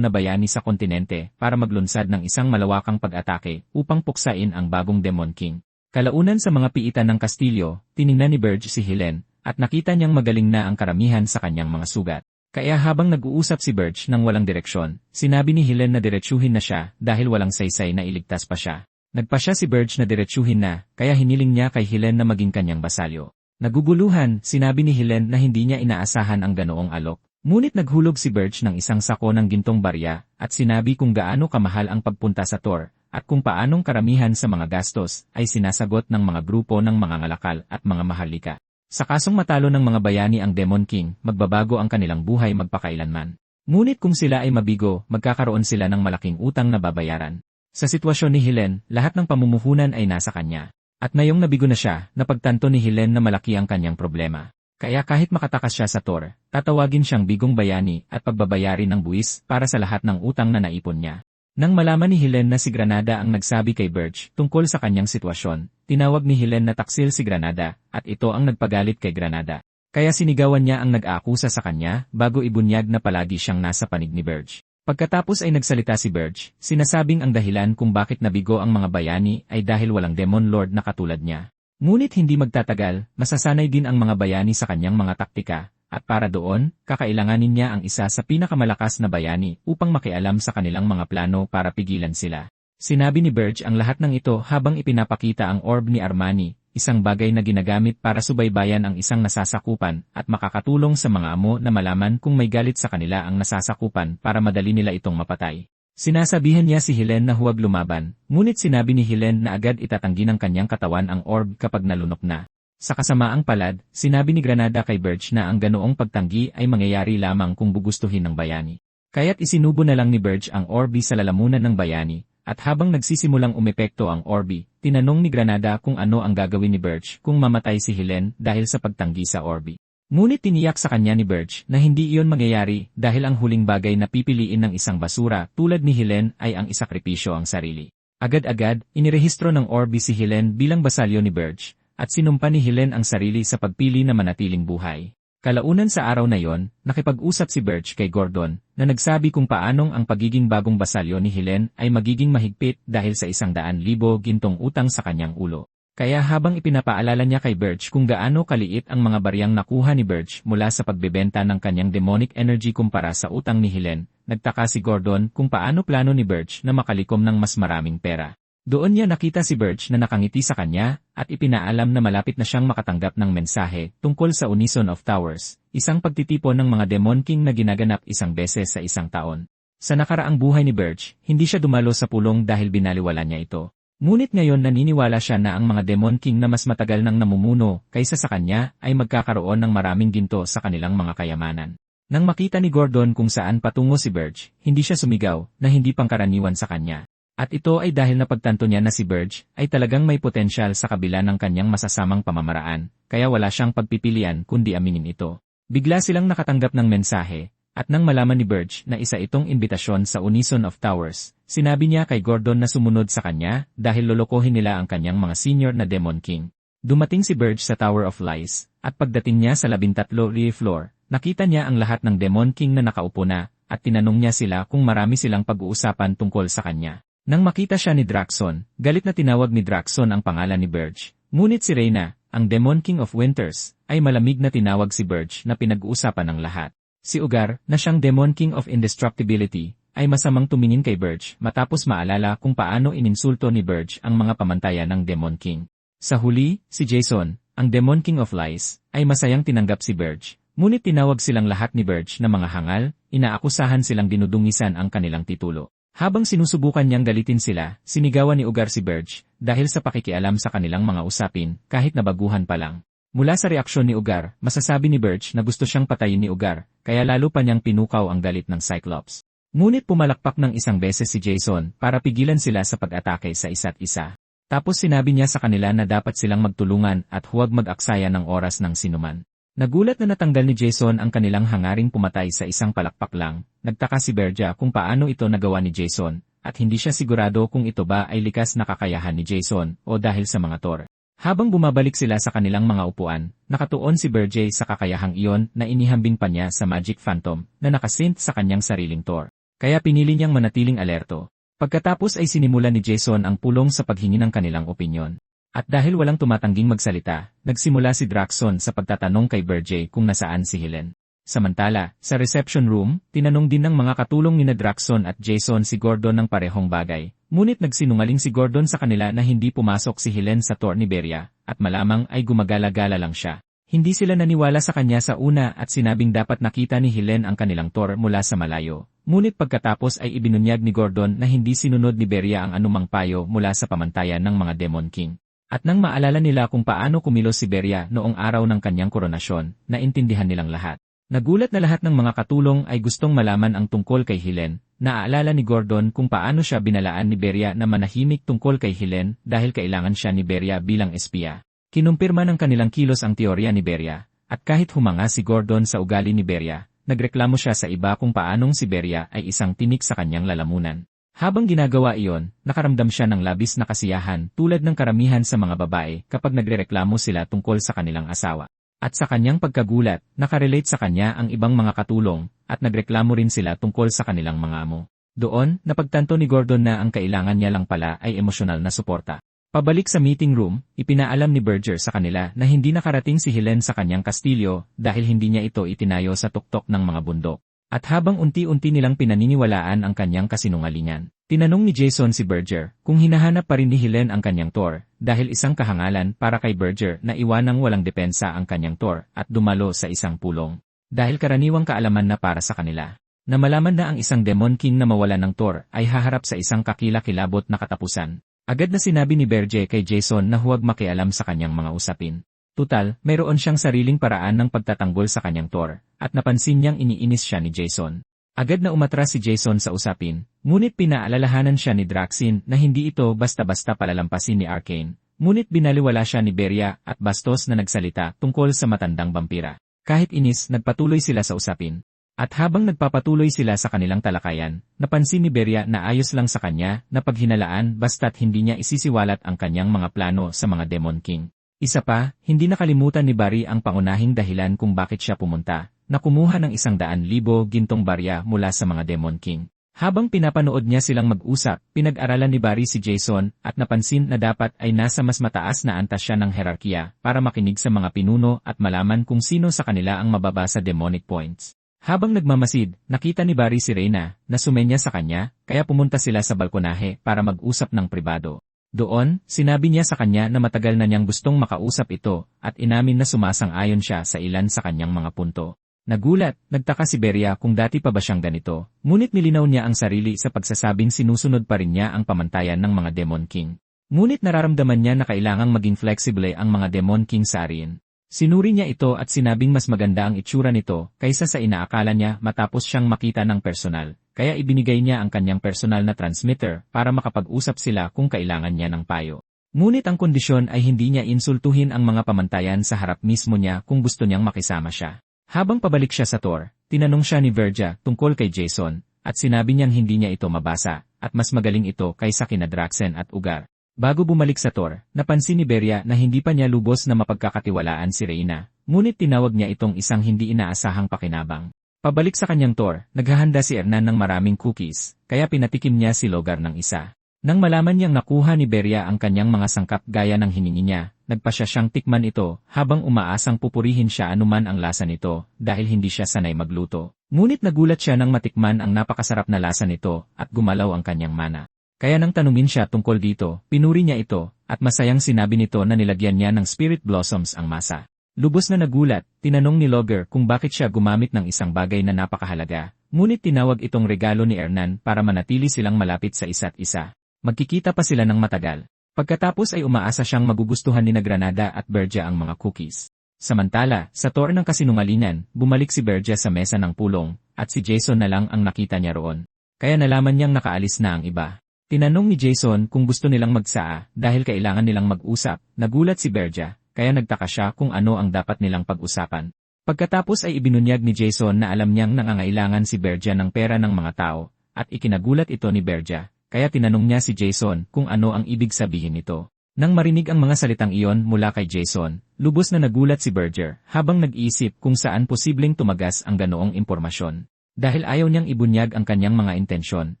na bayani sa kontinente para maglunsad ng isang malawakang pag-atake upang puksain ang bagong Demon King. Kalaunan sa mga piitan ng kastilyo, tiningnan ni Burge si Helen, at nakita niyang magaling na ang karamihan sa kanyang mga sugat. Kaya habang nag-uusap si Burge ng walang direksyon, sinabi ni Helen na diretsuhin na siya dahil walang saysay na iligtas pa siya. Nagpasya si Burge na diretsuhin na, kaya hiniling niya kay Helen na maging kanyang basalyo. Naguguluhan, sinabi ni Helen na hindi niya inaasahan ang ganoong alok. Ngunit naghulog si Burge ng isang sako ng gintong barya, at sinabi kung gaano kamahal ang pagpunta sa Thor, at kung paanong karamihan sa mga gastos ay sinasagot ng mga grupo ng mga ngalakal at mga maharlika. Sa kasong matalo ng mga bayani ang Demon King, magbabago ang kanilang buhay magpakailanman. Ngunit kung sila ay mabigo, magkakaroon sila ng malaking utang na babayaran. Sa sitwasyon ni Helen, lahat ng pamumuhunan ay nasa kanya. At ngayong nabigo na siya, napagtanto ni Helen na malaki ang kanyang problema. Kaya kahit makatakas siya sa Thor, tatawagin siyang bigong bayani at pagbabayarin ng buwis para sa lahat ng utang na naipon niya. Nang malaman ni Helen na si Granada ang nagsabi kay Burge tungkol sa kanyang sitwasyon, tinawag ni Helen na taksil si Granada, at ito ang nagpagalit kay Granada. Kaya sinigawan niya ang nag-aakusa sa kanya bago ibunyag na palagi siyang nasa panig ni Burge. Pagkatapos ay nagsalita si Burge, sinasabing ang dahilan kung bakit nabigo ang mga bayani ay dahil walang Demon Lord na katulad niya. Ngunit hindi magtatagal, masasanay din ang mga bayani sa kanyang mga taktika, at para doon, kakailanganin niya ang isa sa pinakamalakas na bayani upang makialam sa kanilang mga plano para pigilan sila. Sinabi ni Burge ang lahat ng ito habang ipinapakita ang orb ni Armani, isang bagay na ginagamit para subaybayan ang isang nasasakupan at makakatulong sa mga amo na malaman kung may galit sa kanila ang nasasakupan para madali nila itong mapatay. Sinasabihan niya si Helen na huwag lumaban, ngunit sinabi ni Helen na agad itatanggi ng kanyang katawan ang orb kapag nalunok na. Sa kasamaang palad, sinabi ni Granada kay Burge na ang ganoong pagtanggi ay mangyayari lamang kung gugustuhin ng bayani. Kaya't isinubo na lang ni Burge ang orbi sa lalamunan ng bayani, at habang nagsisimulang umepekto ang orbi, tinanong ni Granada kung ano ang gagawin ni Burge kung mamatay si Helen dahil sa pagtanggi sa orbi. Ngunit tiniyak sa kanya ni Burge na hindi iyon mangyayari dahil ang huling bagay na pipiliin ng isang basura tulad ni Helen ay ang isakripisyo ang sarili. Agad-agad, inirehistro ng orbi si Helen bilang basalyo ni Burge, at sinumpa ni Helen ang sarili sa pagpili na manatiling buhay. Kalaunan sa araw na yon, nakipag-usap si Birch kay Gordon, na nagsabi kung paanong ang pagiging bagong basalyo ni Helen ay magiging mahigpit dahil sa 100,000 gintong utang sa kanyang ulo. Kaya habang ipinapaalala niya kay Birch kung gaano kaliit ang mga bariyang nakuha ni Birch mula sa pagbebenta ng kanyang demonic energy kumpara sa utang ni Helen, nagtaka si Gordon kung paano plano ni Birch na makalikom ng mas maraming pera. Doon niya nakita si Birch na nakangiti sa kanya, at ipinaalam na malapit na siyang makatanggap ng mensahe tungkol sa Unison of Towers, isang pagtitipon ng mga Demon King na ginaganap isang beses sa isang taon. Sa nakaraang buhay ni Birch, hindi siya dumalo sa pulong dahil binaliwala niya ito. Ngunit ngayon naniniwala siya na ang mga Demon King na mas matagal nang namumuno kaysa sa kanya ay magkakaroon ng maraming ginto sa kanilang mga kayamanan. Nang makita ni Gordon kung saan patungo si Birch, hindi siya sumigaw na hindi pangkaraniwan sa kanya. At ito ay dahil napagtanto niya na si Birch ay talagang may potensyal sa kabila ng kanyang masasamang pamamaraan, kaya wala siyang pagpipilian kundi aminin ito. Bigla silang nakatanggap ng mensahe, at nang malaman ni Birch na isa itong imbitasyon sa Unison of Towers, sinabi niya kay Gordon na sumunod sa kanya dahil lolokohin nila ang kanyang mga senior na Demon King. Dumating si Birch sa Tower of Lies, at pagdating niya sa 13 floor, nakita niya ang lahat ng Demon King na nakaupo na, at tinanong niya sila kung marami silang pag-uusapan tungkol sa kanya. Nang makita siya ni Draxon, galit na tinawag ni Draxon ang pangalan ni Birch. Ngunit si Reyna, ang Demon King of Winters, ay malamig na tinawag si Birch na pinag-uusapan ng lahat. Si Ugar, na siyang Demon King of Indestructibility, ay masamang tumingin kay Birch matapos maalala kung paano ininsulto ni Birch ang mga pamantayan ng Demon King. Sa huli, si Jason, ang Demon King of Lies, ay masayang tinanggap si Birch. Ngunit tinawag silang lahat ni Birch na mga hangal, inaakusahan silang dinudungisan ang kanilang titulo. Habang sinusubukan niyang galitin sila, sinigawan ni Ugar si Birch dahil sa pakikialam sa kanilang mga usapin kahit nabaguhan pa lang. Mula sa reaksyon ni Ugar, masasabi ni Birch na gusto siyang patayin ni Ugar, kaya lalo pa niyang pinukaw ang galit ng Cyclops. Ngunit pumalakpak ng isang beses si Jason para pigilan sila sa pag-atake sa isa't isa. Tapos sinabi niya sa kanila na dapat silang magtulungan at huwag mag-aksaya ng oras ng sinuman. Nagulat na natanggal ni Jason ang kanilang hangaring pumatay sa isang palakpak lang. Nagtaka si Berja kung paano ito nagawa ni Jason, at hindi siya sigurado kung ito ba ay likas na kakayahan ni Jason o dahil sa mga Thor. Habang bumabalik sila sa kanilang mga upuan, nakatuon si Berja sa kakayahang iyon na inihambing pa niya sa Magic Phantom na nakasynth sa kanyang sariling Thor. Kaya pinili niyang manatiling alerto. Pagkatapos ay sinimulan ni Jason ang pulong sa paghingi ng kanilang opinyon. At dahil walang tumatangging magsalita, nagsimula si Draxon sa pagtatanong kay Berja kung nasaan si Helen. Samantala, sa reception room, tinanong din ng mga katulong ni Draxon at Jason si Gordon ng parehong bagay. Ngunit nagsinungaling si Gordon sa kanila na hindi pumasok si Helen sa tour ni Beria, at malamang ay gumagala-gala lang siya. Hindi sila naniwala sa kanya sa una at sinabing dapat nakita ni Helen ang kanilang tour mula sa malayo. Ngunit pagkatapos ay ibinunyag ni Gordon na hindi sinunod ni Beria ang anumang payo mula sa pamantayan ng mga Demon King. At nang maalala nila kung paano kumilos si Beria noong araw ng kanyang koronasyon, naintindihan nilang lahat. Nagulat na lahat ng mga katulong ay gustong malaman ang tungkol kay Helen. Naaalala ni Gordon kung paano siya binalaan ni Beria na manahimik tungkol kay Helen dahil kailangan siya ni Beria bilang espiya. Kinumpirma ng kanilang kilos ang teorya ni Beria, at kahit humanga si Gordon sa ugali ni Beria, nagreklamo siya sa iba kung paanong si Beria ay isang tinik sa kanyang lalamunan. Habang ginagawa iyon, nakaramdam siya ng labis na kasiyahan tulad ng karamihan sa mga babae kapag nagrereklamo sila tungkol sa kanilang asawa. At sa kanyang pagkagulat, nakarelate sa kanya ang ibang mga katulong, at nagreklamo rin sila tungkol sa kanilang mga amo. Doon, napagtanto ni Gordon na ang kailangan niya lang pala ay emosyonal na suporta. Pabalik sa meeting room, ipinaalam ni Berger sa kanila na hindi nakarating si Helen sa kanyang kastilyo dahil hindi niya ito itinayo sa tuktok ng mga bundok. At habang unti-unti nilang pinaniniwalaan ang kanyang kasinungalingan, tinanong ni Jason si Berger kung hinahanap pa rin ni Helen ang kanyang Thor dahil isang kahangalan para kay Berger na iwanang walang depensa ang kanyang Thor at dumalo sa isang pulong. Dahil karaniwang kaalaman na para sa kanila. Na malaman na ang isang Demon King na mawala ng Thor ay haharap sa isang kakilakilabot na katapusan. Agad na sinabi ni Berger kay Jason na huwag makialam sa kanyang mga usapin. Tutal, mayroon siyang sariling paraan ng pagtatanggol sa kanyang Thor, at napansin niyang iniinis siya ni Jason. Agad na umatras si Jason sa usapin, ngunit pinaalalahanan siya ni Draxin na hindi ito basta-basta palalampasin ni Arcane. Ngunit binaliwala siya ni Beria at bastos na nagsalita tungkol sa matandang vampira. Kahit inis, nagpatuloy sila sa usapin. At habang nagpapatuloy sila sa kanilang talakayan, napansin ni Beria na ayos lang sa kanya na paghinalaan basta't hindi niya isisiwalat ang kanyang mga plano sa mga Demon King. Isa pa, hindi nakalimutan ni Barry ang pangunahing dahilan kung bakit siya pumunta, na kumuha ng 100,000 gintong barya mula sa mga Demon King. Habang pinapanood niya silang mag-usap, pinag-aralan ni Barry si Jason at napansin na dapat ay nasa mas mataas na antas siya ng herarkiya para makinig sa mga pinuno at malaman kung sino sa kanila ang mababa sa demonic points. Habang nagmamasid, nakita ni Barry si Reyna na sumenya sa kanya, kaya pumunta sila sa balkonahe para mag-usap ng pribado. Doon, sinabi niya sa kanya na matagal na niyang gustong makausap ito at inamin na sumasang-ayon siya sa ilan sa kanyang mga punto. Nagulat, nagtaka si Beria kung dati pa ba siyang ganito, ngunit nilinaw niya ang sarili sa pagsasabing sinusunod pa rin niya ang pamantayan ng mga Demon King. Ngunit nararamdaman niya na kailangang maging flexible ang mga Demon King sa Aryan. Sinuri niya ito at sinabing mas maganda ang itsura nito kaysa sa inaakala niya matapos siyang makita ng personal. Kaya ibinigay niya ang kanyang personal na transmitter para makapag-usap sila kung kailangan niya ng payo. Ngunit ang kondisyon ay hindi niya insultuhin ang mga pamantayan sa harap mismo niya kung gusto niyang makisama siya. Habang pabalik siya sa Thor, tinanong siya ni Verja tungkol kay Jason, at sinabi niyang hindi niya ito mabasa, at mas magaling ito kaysa kina Draxen at Ugar. Bago bumalik sa Thor, napansin ni Beria na hindi pa niya lubos na mapagkakatiwalaan si Reyna, ngunit tinawag niya itong isang hindi inaasahang pakinabang. Pabalik sa kanyang Thor, naghahanda si Hernan ng maraming cookies, kaya pinatikim niya si Logar ng isa. Nang malaman niyang nakuha ni Beria ang kanyang mga sangkap gaya ng hiningi niya, nagpasya siyang tikman ito habang umaasang pupurihin siya anuman ang lasa nito dahil hindi siya sanay magluto. Ngunit nagulat siya nang matikman ang napakasarap na lasa nito at gumalaw ang kanyang mana. Kaya nang tanungin siya tungkol dito, pinuri niya ito at masayang sinabi nito na nilagyan niya ng spirit blossoms ang masa. Lubos na nagulat, tinanong ni Logar kung bakit siya gumamit ng isang bagay na napakahalaga, ngunit tinawag itong regalo ni Hernan para manatili silang malapit sa isa't isa. Magkikita pa sila ng matagal. Pagkatapos ay umaasa siyang magugustuhan ni Granada at Berja ang mga cookies. Samantala, sa Thor ng kasinungalingan, bumalik si Berja sa mesa ng pulong, at si Jason na lang ang nakita niya roon. Kaya nalaman niyang nakaalis na ang iba. Tinanong ni Jason kung gusto nilang magsaa dahil kailangan nilang mag-usap, nagulat si Berja. Kaya nagtaka siya kung ano ang dapat nilang pag-usapan. Pagkatapos ay ibinunyag ni Jason na alam niyang nangangailangan si Berja ng pera ng mga tao, at ikinagulat ito ni Berja, kaya tinanong niya si Jason kung ano ang ibig sabihin nito. Nang marinig ang mga salitang iyon mula kay Jason, lubos na nagulat si Berger habang nag-iisip kung saan posibleng tumagas ang ganoong impormasyon. Dahil ayaw niyang ibunyag ang kanyang mga intensyon,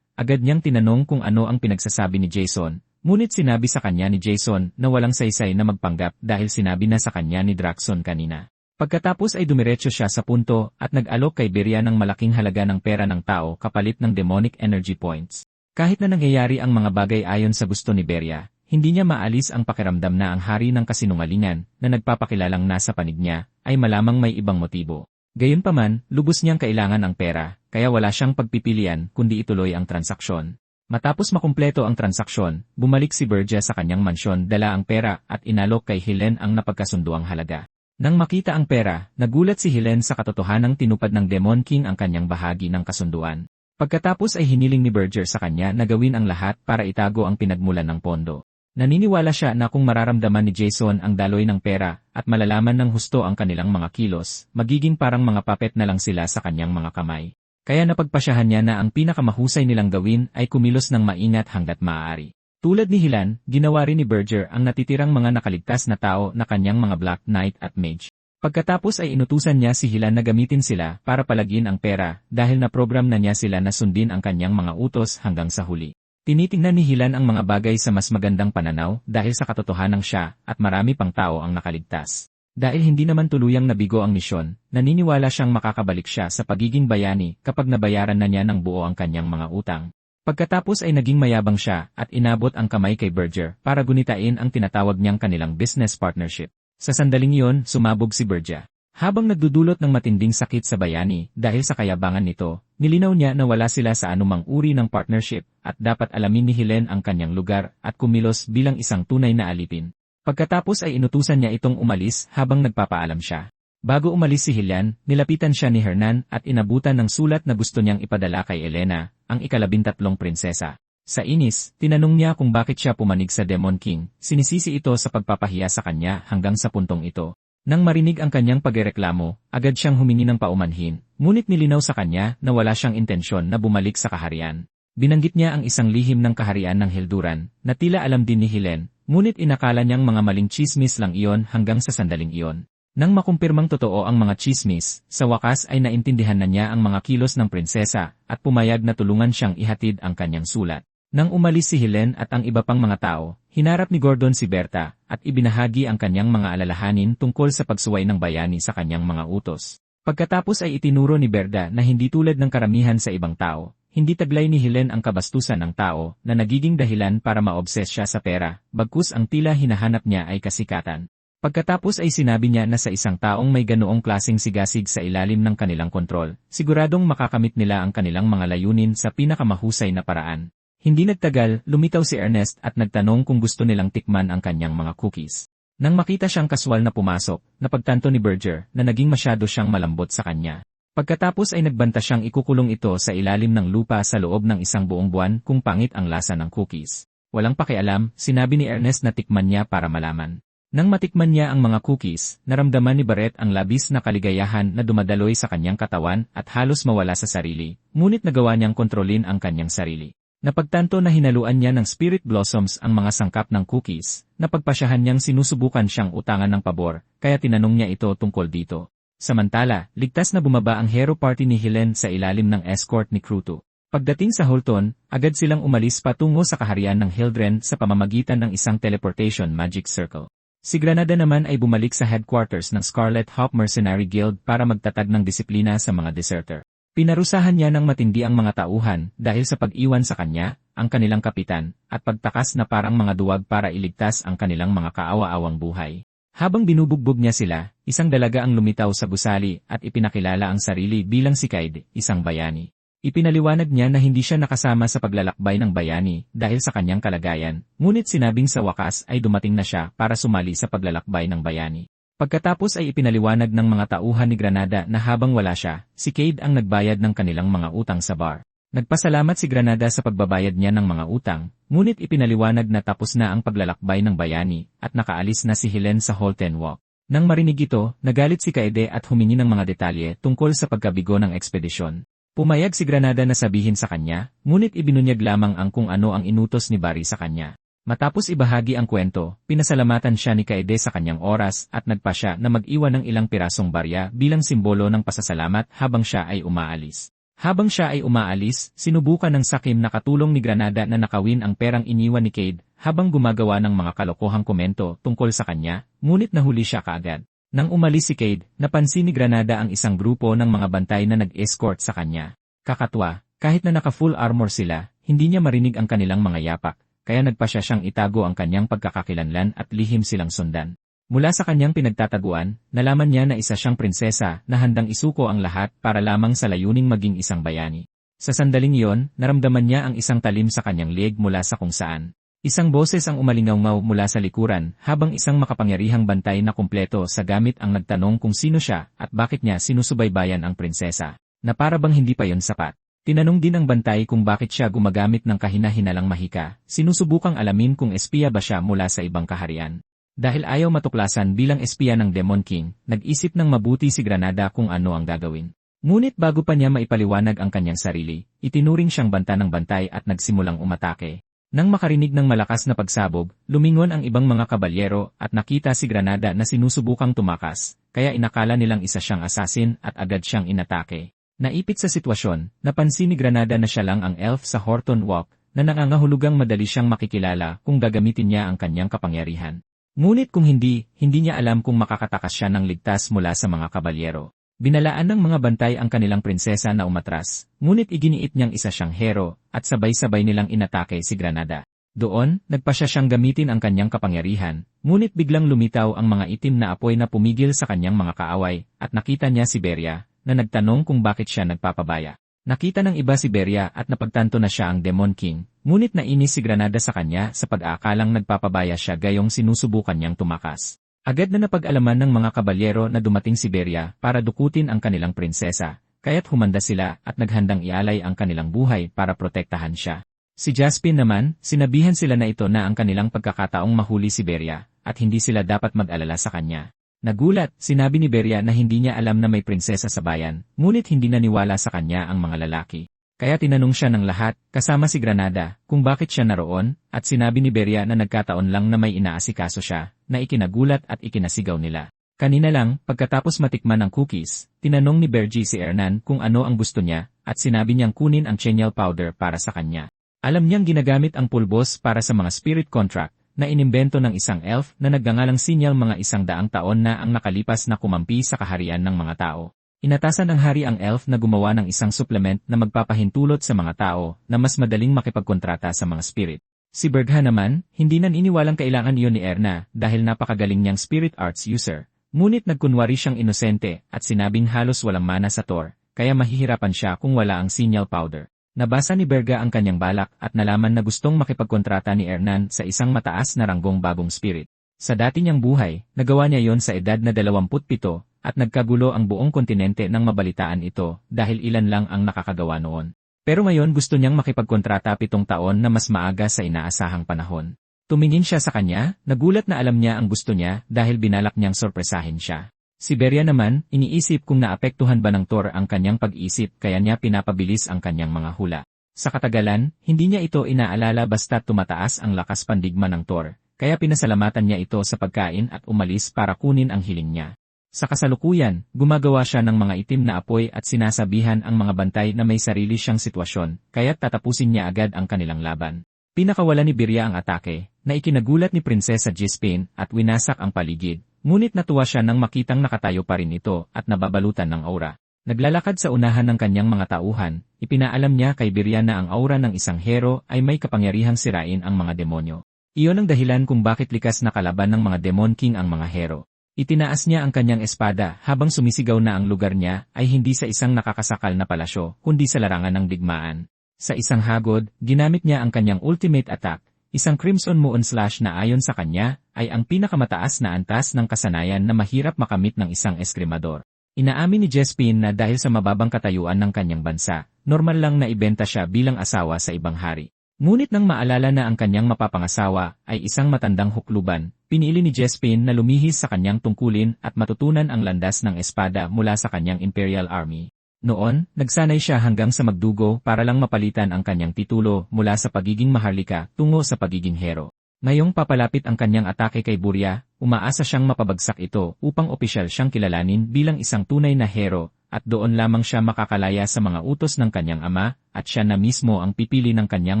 agad niyang tinanong kung ano ang pinagsasabi ni Jason. Ngunit sinabi sa kanya ni Jason na walang saysay na magpanggap dahil sinabi na sa kanya ni Draxon kanina. Pagkatapos ay dumiretso siya sa punto at nag-alok kay Beria ng malaking halaga ng pera ng tao kapalit ng demonic energy points. Kahit na nangyayari ang mga bagay ayon sa gusto ni Beria, hindi niya maalis ang pakiramdam na ang hari ng kasinungalingan na nagpapakilalang nasa panig niya ay malamang may ibang motibo. Gayunpaman, lubos niyang kailangan ang pera, kaya wala siyang pagpipilian kundi ituloy ang transaksyon. Matapos makumpleto ang transaksyon, bumalik si Berja sa kanyang mansyon dala ang pera at inalok kay Helen ang napagkasunduang halaga. Nang makita ang pera, nagulat si Helen sa katotohanang tinupad ng Demon King ang kanyang bahagi ng kasunduan. Pagkatapos ay hiniling ni Berger sa kanya na gawin ang lahat para itago ang pinagmulan ng pondo. Naniniwala siya na kung mararamdaman ni Jason ang daloy ng pera at malalaman ng husto ang kanilang mga kilos, magiging parang mga puppet na lang sila sa kanyang mga kamay. Kaya napagpasyahan niya na ang pinakamahusay nilang gawin ay kumilos ng maingat hanggat maaari. Tulad ni Hilan, ginawa rin ni Berger ang natitirang mga nakaligtas na tao na kanyang mga Black Knight at Mage. Pagkatapos ay inutusan niya si Hilan na gamitin sila para palagin ang pera dahil na-program na niya sila na sundin ang kanyang mga utos hanggang sa huli. Tinitingnan ni Hilan ang mga bagay sa mas magandang pananaw dahil sa katotohanang siya at marami pang tao ang nakaligtas. Dahil hindi naman tuluyang nabigo ang misyon, naniniwala siyang makakabalik siya sa pagiging bayani kapag nabayaran na niya ng buo ang kanyang mga utang. Pagkatapos ay naging mayabang siya at inabot ang kamay kay Berger para gunitain ang tinatawag niyang kanilang business partnership. Sa sandaling iyon, sumabog si Berger. Habang nagdudulot ng matinding sakit sa bayani dahil sa kayabangan nito, nilinaw niya na wala sila sa anumang uri ng partnership at dapat alamin ni Helen ang kanyang lugar at kumilos bilang isang tunay na alipin. Pagkatapos ay inutusan niya itong umalis habang nagpapaalam siya. Bago umalis si Helian, nilapitan siya ni Hernan at inabutan ng sulat na gusto niyang ipadala kay Elena, ang ika-13 prinsesa. Sa inis, tinanong niya kung bakit siya pumanig sa Demon King, sinisisi ito sa pagpapahiya sa kanya hanggang sa puntong ito. Nang marinig ang kanyang pagreklamo, agad siyang humingi ng paumanhin, ngunit nilinaw sa kanya na wala siyang intensyon na bumalik sa kaharian. Binanggit niya ang isang lihim ng kaharian ng Helduran, na tila alam din ni Helen, ngunit inakala niyang mga maling tsismis lang iyon hanggang sa sandaling iyon. Nang makumpirmang totoo ang mga tsismis, sa wakas ay naintindihan na niya ang mga kilos ng prinsesa at pumayag na tulungan siyang ihatid ang kanyang sulat. Nang umalis si Helen at ang iba pang mga tao, hinarap ni Gordon si Berta at ibinahagi ang kanyang mga alalahanin tungkol sa pagsuway ng bayani sa kanyang mga utos. Pagkatapos ay itinuro ni Berta na hindi tulad ng karamihan sa ibang tao, hindi taglay ni Helen ang kabastusan ng tao na nagiging dahilan para maobses siya sa pera, bagkus ang tila hinahanap niya ay kasikatan. Pagkatapos ay sinabi niya na sa isang taong may ganoong klaseng sigasig sa ilalim ng kanilang kontrol, siguradong makakamit nila ang kanilang mga layunin sa pinakamahusay na paraan. Hindi nagtagal, lumitaw si Ernest at nagtanong kung gusto nilang tikman ang kanyang mga cookies. Nang makita siyang kaswal na pumasok, napagtanto ni Berger na naging masyado siyang malambot sa kanya. Pagkatapos ay nagbanta siyang ikukulong ito sa ilalim ng lupa sa loob ng isang buong buwan kung pangit ang lasa ng cookies. Walang pakialam, sinabi ni Ernest na tikman niya para malaman. Nang matikman niya ang mga cookies, naramdaman ni Barrett ang labis na kaligayahan na dumadaloy sa kanyang katawan at halos mawala sa sarili, ngunit nagawa niyang kontrolin ang kanyang sarili. Napagtanto na hinaluan niya ng spirit blossoms ang mga sangkap ng cookies, napagpasyahan niyang sinusubukan siyang utangan ng pabor, kaya tinanong niya ito tungkol dito. Samantala, ligtas na bumaba ang hero party ni Helen sa ilalim ng escort ni Kruto. Pagdating sa Holton, agad silang umalis patungo sa kaharian ng Hildren sa pamamagitan ng isang teleportation magic circle. Si Granada naman ay bumalik sa headquarters ng Scarlet Hawk Mercenary Guild para magtatag ng disiplina sa mga deserter. Pinarusahan niya ng matindi ang mga tauhan dahil sa pag-iwan sa kanya, ang kanilang kapitan, at pagtakas na parang mga duwag para iligtas ang kanilang mga kaawa-awang buhay. Habang binubugbog niya sila, isang dalaga ang lumitaw sa gusali at ipinakilala ang sarili bilang si Kaid, isang bayani. Ipinaliwanag niya na hindi siya nakasama sa paglalakbay ng bayani dahil sa kanyang kalagayan, ngunit sinabing sa wakas ay dumating na siya para sumali sa paglalakbay ng bayani. Pagkatapos ay ipinaliwanag ng mga tauhan ni Granada na habang wala siya, si Kaid ang nagbayad ng kanilang mga utang sa bar. Nagpasalamat si Granada sa pagbabayad niya ng mga utang, ngunit ipinaliwanag na tapos na ang paglalakbay ng bayani at nakaalis na si Helen sa Holten Walk. Nang marinig ito, nagalit si Kaede at humingi ng mga detalye tungkol sa pagkabigo ng ekspedisyon. Pumayag si Granada na sabihin sa kanya, ngunit ibinunyag lamang ang kung ano ang inutos ni Barry sa kanya. Matapos ibahagi ang kwento, pinasalamatan siya ni Kaede sa kanyang oras at nagpa siya na mag-iwan ng ilang pirasong barya bilang simbolo ng pasasalamat habang siya ay umaalis. Habang siya ay umaalis, sinubukan ng sakim na katulong ni Granada na nakawin ang perang iniwan ni Cade habang gumagawa ng mga kalokohang komento tungkol sa kanya, ngunit nahuli siya kaagad. Nang umalis si Cade, napansin ni Granada ang isang grupo ng mga bantay na nag-escort sa kanya. Kakatwa, kahit na naka-full armor sila, hindi niya marinig ang kanilang mga yapak, kaya nagpasya siyang itago ang kanyang pagkakakilanlan at lihim silang sundan. Mula sa kanyang pinagtataguan, nalaman niya na isa siyang prinsesa na handang isuko ang lahat para lamang sa layuning maging isang bayani. Sa sandaling iyon, naramdaman niya ang isang talim sa kanyang leeg mula sa kung saan. Isang boses ang umalingaw-ngaw mula sa likuran habang isang makapangyarihang bantay na kumpleto sa gamit ang nagtanong kung sino siya at bakit niya sinusubaybayan ang prinsesa, na para bang hindi pa yon sapat. Tinanong din ang bantay kung bakit siya gumagamit ng kahina-hinalang mahika, sinusubukang alamin kung espiya ba siya mula sa ibang kaharian. Dahil ayaw matuklasan bilang espiya ng Demon King, nag-isip ng mabuti si Granada kung ano ang gagawin. Ngunit bago pa niya maipaliwanag ang kanyang sarili, itinuring siyang banta ng bantay at nagsimulang umatake. Nang makarinig ng malakas na pagsabog, lumingon ang ibang mga kabalyero at nakita si Granada na sinusubukang tumakas, kaya inakala nilang isa siyang assassin at agad siyang inatake. Naipit sa sitwasyon, napansin ni Granada na siya lang ang elf sa Horton Walk, na nangangahulugang madali siyang makikilala kung gagamitin niya ang kanyang kapangyarihan. Ngunit kung hindi niya alam kung makakatakas siya ng ligtas mula sa mga kabalyero. Binalaan ng mga bantay ang kanilang prinsesa na umatras, ngunit iginiit niyang isa siyang hero, at sabay-sabay nilang inatake si Granada. Doon, nagpasya siyang gamitin ang kanyang kapangyarihan, ngunit biglang lumitaw ang mga itim na apoy na pumigil sa kanyang mga kaaway, at nakita niya si Beria, na nagtanong kung bakit siya nagpapabaya. Nakita ng iba si Beria at napagtanto na siya ang Demon King, ngunit nainis si Granada sa kanya sa pag-aakalang nagpapabaya siya gayong sinusubukan niyang tumakas. Agad na napag-alaman ng mga kabalyero na dumating si Beria para dukutin ang kanilang prinsesa, kaya't humanda sila at naghandang ialay ang kanilang buhay para protektahan siya. Si Jaspin naman, sinabihan sila na ito na ang kanilang pagkakataong mahuli si Beria, at hindi sila dapat mag-alala sa kanya. Nagulat, sinabi ni Beria na hindi niya alam na may prinsesa sa bayan, ngunit hindi naniwala sa kanya ang mga lalaki. Kaya tinanong siya ng lahat, kasama si Granada, kung bakit siya naroon, at sinabi ni Beria na nagkataon lang na may inaasikaso siya, na ikinagulat at ikinasigaw nila. Kanina lang, pagkatapos matikman ang cookies, tinanong ni Bergie si Hernan kung ano ang gusto niya, at sinabi niyang kunin ang Chenyal powder para sa kanya. Alam niyang ginagamit ang pulbos para sa mga spirit contract, na inimbento ng isang elf na nagngangalang Sinyal mga 100 taon na ang nakalipas na kumampi sa kaharian ng mga tao. Inatasan ng hari ang elf na gumawa ng isang supplement na magpapahintulot sa mga tao na mas madaling makipagkontrata sa mga spirit. Si Bergha naman, hindi naniniwalang kailangan iyon ni Erna dahil napakagaling niyang spirit arts user. Ngunit nagkunwari siyang inosente at sinabing halos walang mana sa Thor, kaya mahihirapan siya kung wala ang Sinyal powder. Nabasa ni Bergha ang kanyang balak at nalaman na gustong makipagkontrata ni Hernan sa isang mataas na ranggong bagong spirit. Sa dati niyang buhay, nagawa niya yon sa edad na 27 at nagkagulo ang buong kontinente nang mabalitaan ito dahil ilan lang ang nakakagawa noon. Pero ngayon gusto niyang makipagkontrata 7 taon na mas maaga sa inaasahang panahon. Tumingin siya sa kanya, nagulat na alam niya ang gusto niya dahil binalak niyang sorpresahin siya. Si Beria naman, iniisip kung naapektuhan ba ng Thor ang kanyang pag-iisip kaya niya pinapabilis ang kanyang mga hula. Sa katagalan, hindi niya ito inaalala basta tumataas ang lakas pandigma ng Thor, kaya pinasalamatan niya ito sa pagkain at umalis para kunin ang hiling niya. Sa kasalukuyan, gumagawa siya ng mga itim na apoy at sinasabihan ang mga bantay na may sarili siyang sitwasyon, kaya't tatapusin niya agad ang kanilang laban. Pinakawala ni Beria ang atake, na ikinagulat ni Prinsesa Jispin at winasak ang paligid, ngunit natuwa siya nang makitang nakatayo pa rin ito at nababalutan ng aura. Naglalakad sa unahan ng kanyang mga tauhan, ipinaalam niya kay Beria na ang aura ng isang hero ay may kapangyarihang sirain ang mga demonyo. Iyon ang dahilan kung bakit likas na kalaban ng mga Demon King ang mga hero. Itinaas niya ang kanyang espada habang sumisigaw na ang lugar niya ay hindi sa isang nakakasakal na palasyo kundi sa larangan ng digmaan. Sa isang hagod, ginamit niya ang kanyang ultimate attack, isang Crimson Moon Slash na ayon sa kanya ay ang pinakamataas na antas ng kasanayan na mahirap makamit ng isang eskrimador. Inaamin ni Jespin na dahil sa mababang katayuan ng kanyang bansa, normal lang na ibenta siya bilang asawa sa ibang hari. Ngunit nang maalala na ang kanyang mapapangasawa ay isang matandang hukluban, pinili ni Jespin na lumihis sa kanyang tungkulin at matutunan ang landas ng espada mula sa kanyang Imperial Army. Noon, nagsanay siya hanggang sa magdugo para lang mapalitan ang kanyang titulo mula sa pagiging maharlika tungo sa pagiging hero. Ngayong papalapit ang kanyang atake kay Burya, umaasa siyang mapabagsak ito upang opisyal siyang kilalanin bilang isang tunay na hero, at doon lamang siya makakalaya sa mga utos ng kanyang ama, at siya na mismo ang pipili ng kanyang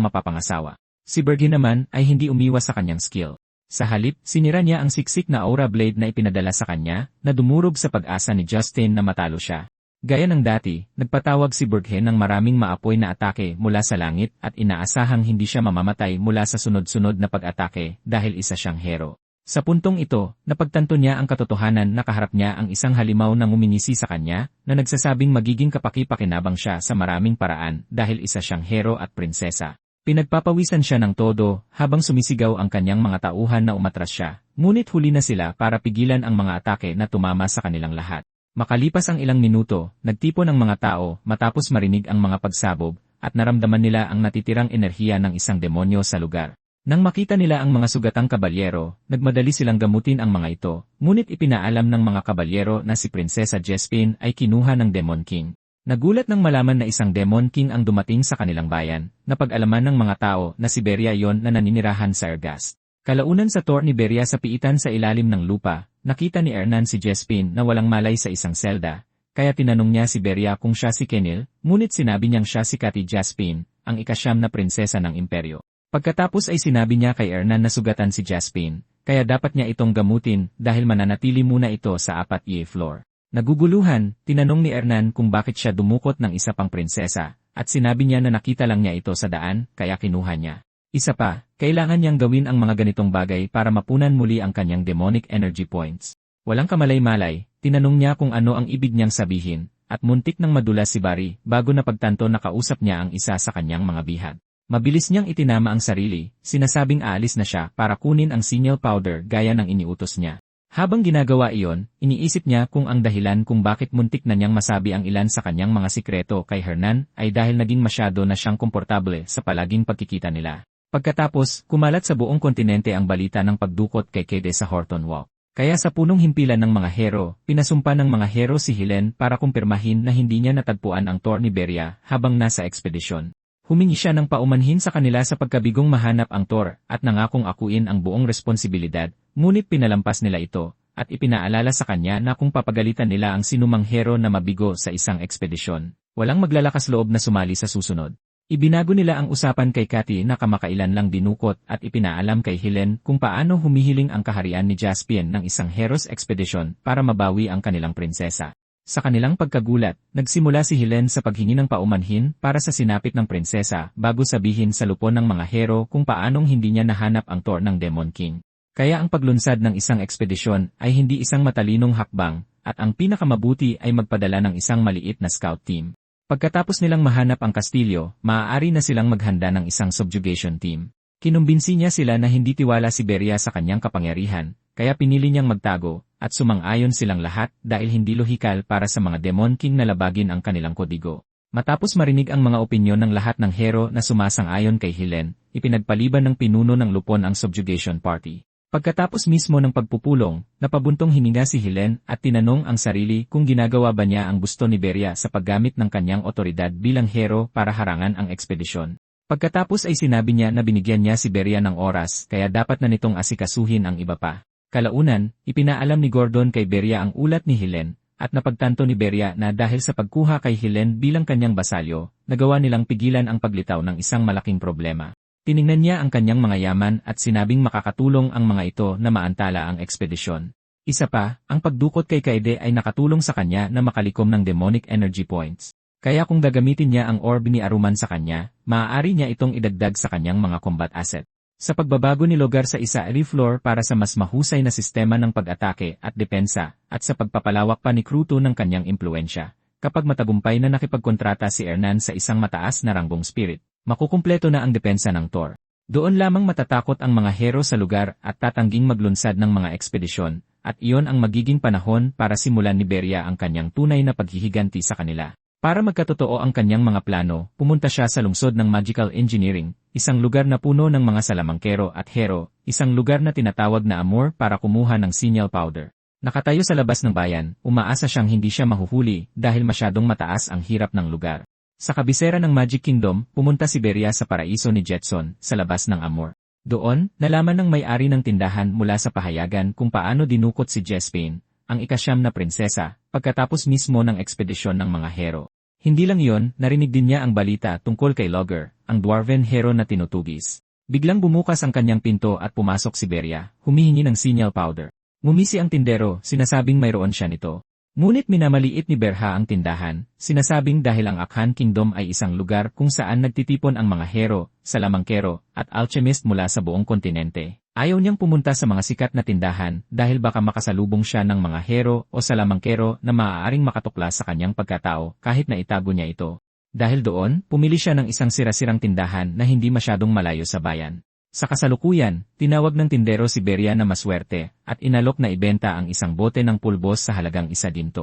mapapangasawa. Si Bergie naman ay hindi umiwas sa kanyang skill. Sa halip, sinira niya ang siksik na aura blade na ipinadala sa kanya, na dumurog sa pag-asa ni Justin na matalo siya. Gaya ng dati, nagpatawag si Bergie ng maraming maapoy na atake mula sa langit at inaasahang hindi siya mamamatay mula sa sunod-sunod na pag-atake dahil isa siyang hero. Sa puntong ito, napagtanto niya ang katotohanan na kaharap niya ang isang halimaw na nguminisi sa kanya, na nagsasabing magiging kapaki-pakinabang siya sa maraming paraan dahil isa siyang hero at prinsesa. Pinagpapawisan siya ng todo habang sumisigaw ang kanyang mga tauhan na umatras siya, ngunit huli na sila para pigilan ang mga atake na tumama sa kanilang lahat. Makalipas ang ilang minuto, nagtipon ang mga tao matapos marinig ang mga pagsabog, at naramdaman nila ang natitirang enerhiya ng isang demonyo sa lugar. Nang makita nila ang mga sugatang kabalyero, nagmadali silang gamutin ang mga ito, ngunit ipinaalam ng mga kabalyero na si Prinsesa Jespin ay kinuha ng Demon King. Nagulat nang malaman na isang Demon King ang dumating sa kanilang bayan, napag-alaman ng mga tao na si Beria yon na naninirahan sa Ergast. Kalaunan sa Thor ni Beria sa piitan sa ilalim ng lupa, nakita ni Hernan si Jespin na walang malay sa isang selda, kaya tinanong niya si Beria kung siya si Kenil, ngunit sinabi niyang siya si Kati Jespin, ang ikasyam na prinsesa ng imperyo. Pagkatapos ay sinabi niya kay Hernan na sugatan si Jespin, kaya dapat niya itong gamutin dahil mananatili muna ito sa 4th floor. Naguguluhan, tinanong ni Hernan kung bakit siya dumukot ng isa pang prinsesa, at sinabi niya na nakita lang niya ito sa daan, kaya kinuha niya. Isa pa, kailangan niyang gawin ang mga ganitong bagay para mapunan muli ang kanyang demonic energy points. Walang kamalay-malay, tinanong niya kung ano ang ibig niyang sabihin, at muntik nang madulas si Barry bago napagtanto na kausap niya ang isa sa kanyang mga bihag. Mabilis niyang itinama ang sarili, sinasabing aalis na siya para kunin ang signal powder gaya ng iniutos niya. Habang ginagawa iyon, iniisip niya kung ang dahilan kung bakit muntik na niyang masabi ang ilan sa kanyang mga sikreto kay Hernan ay dahil naging masyado na siyang komportable sa palaging pagkikita nila. Pagkatapos, kumalat sa buong kontinente ang balita ng pagdukot kay Kede sa Horton Walk. Kaya sa punong himpilan ng mga hero, pinasumpa ng mga hero si Helen para kumpirmahin na hindi niya natagpuan ang Tor ni Beria habang nasa ekspedisyon. Humingi siya ng paumanhin sa kanila sa pagkabigong mahanap ang Tor at nangakong akuin ang buong responsibilidad, ngunit pinalampas nila ito at ipinaalala sa kanya na kung papagalitan nila ang sinumang hero na mabigo sa isang ekspedisyon, walang maglalakas loob na sumali sa susunod. Ibinago nila ang usapan kay Cathy na kamakailan lang dinukot at ipinaalam kay Helen kung paano humihiling ang kaharian ni Jaspion ng isang Heroes Expedition para mabawi ang kanilang prinsesa. Sa kanilang pagkagulat, nagsimula si Helen sa paghingi ng paumanhin para sa sinapit ng prinsesa bago sabihin sa lupon ng mga hero kung paanong hindi niya nahanap ang Tor ng Demon King. Kaya ang paglunsad ng isang ekspedisyon ay hindi isang matalinong hakbang at ang pinakamabuti ay magpadala ng isang maliit na scout team. Pagkatapos nilang mahanap ang kastilyo, maaari na silang maghanda ng isang subjugation team. Kinumbinsi niya sila na hindi tiwala si Beria sa kanyang kapangyarihan, kaya pinili niyang magtago, at sumang-ayon silang lahat dahil hindi lohikal para sa mga Demon King na labagin ang kanilang kodigo. Matapos marinig ang mga opinyon ng lahat ng hero na sumasang-ayon kay Helen, ipinagpaliban ng pinuno ng lupon ang subjugation party. Pagkatapos mismo ng pagpupulong, napabuntong hininga si Helen at tinanong ang sarili kung ginagawa ba niya ang gusto ni Beria sa paggamit ng kanyang otoridad bilang hero para harangan ang ekspedisyon. Pagkatapos ay sinabi niya na binigyan niya si Beria ng oras kaya dapat na nitong asikasuhin ang iba pa. Kalaunan, ipinaalam ni Gordon kay Beria ang ulat ni Helen at napagtanto ni Beria na dahil sa pagkuha kay Helen bilang kanyang basalyo, nagawa nilang pigilan ang paglitaw ng isang malaking problema. Tiningnan niya ang kanyang mga yaman at sinabing makakatulong ang mga ito na maantala ang ekspedisyon. Isa pa, ang pagdukot kay Kaede ay nakatulong sa kanya na makalikom ng demonic energy points. Kaya kung gagamitin niya ang orb ni Aruman sa kanya, maaari niya itong idagdag sa kanyang mga combat asset. Sa pagbabago ni Logar sa isa floor para sa mas mahusay na sistema ng pag-atake at depensa, at sa pagpapalawak pa ni Kruto ng kanyang impluensya, kapag matagumpay na nakipagkontrata si Hernan sa isang mataas na ranggong spirit, makukumpleto na ang depensa ng Tor. Doon lamang matatakot ang mga hero sa lugar at tatangging maglunsad ng mga ekspedisyon, at iyon ang magiging panahon para simulan ni Beria ang kanyang tunay na paghihiganti sa kanila. Para magkatotoo ang kanyang mga plano, pumunta siya sa lungsod ng Magical Engineering, isang lugar na puno ng mga salamangkero at hero, isang lugar na tinatawag na Amor para kumuha ng signal powder. Nakatayo sa labas ng bayan, umaasa siyang hindi siya mahuhuli dahil masyadong mataas ang hirap ng lugar. Sa kabisera ng Magic Kingdom, pumunta si Beria sa paraiso ni Jetson, sa labas ng Amor. Doon, nalaman ng may-ari ng tindahan mula sa pahayagan kung paano dinukot si Jaspion, ang ikasyam na prinsesa, pagkatapos mismo ng ekspedisyon ng mga hero. Hindi lang yon, narinig din niya ang balita tungkol kay Logger, ang dwarven hero na tinutugis. Biglang bumukas ang kanyang pinto at pumasok si Beria, humihingi ng signal powder. Ngumisi ang tindero, sinasabing mayroon siya nito. Ngunit minamaliit ni Berha ang tindahan, sinasabing dahil ang Akhan Kingdom ay isang lugar kung saan nagtitipon ang mga hero, salamangkero, at alchemist mula sa buong kontinente. Ayaw niyang pumunta sa mga sikat na tindahan dahil baka makasalubong siya ng mga hero o salamangkero na maaaring makatuklas sa kanyang pagkatao kahit na itago niya ito. Dahil doon, pumili siya ng isang sirasirang tindahan na hindi masyadong malayo sa bayan. Sa kasalukuyan, tinawag ng tindero si Beria na maswerte at inalok na ibenta ang isang bote ng pulbos sa halagang $1.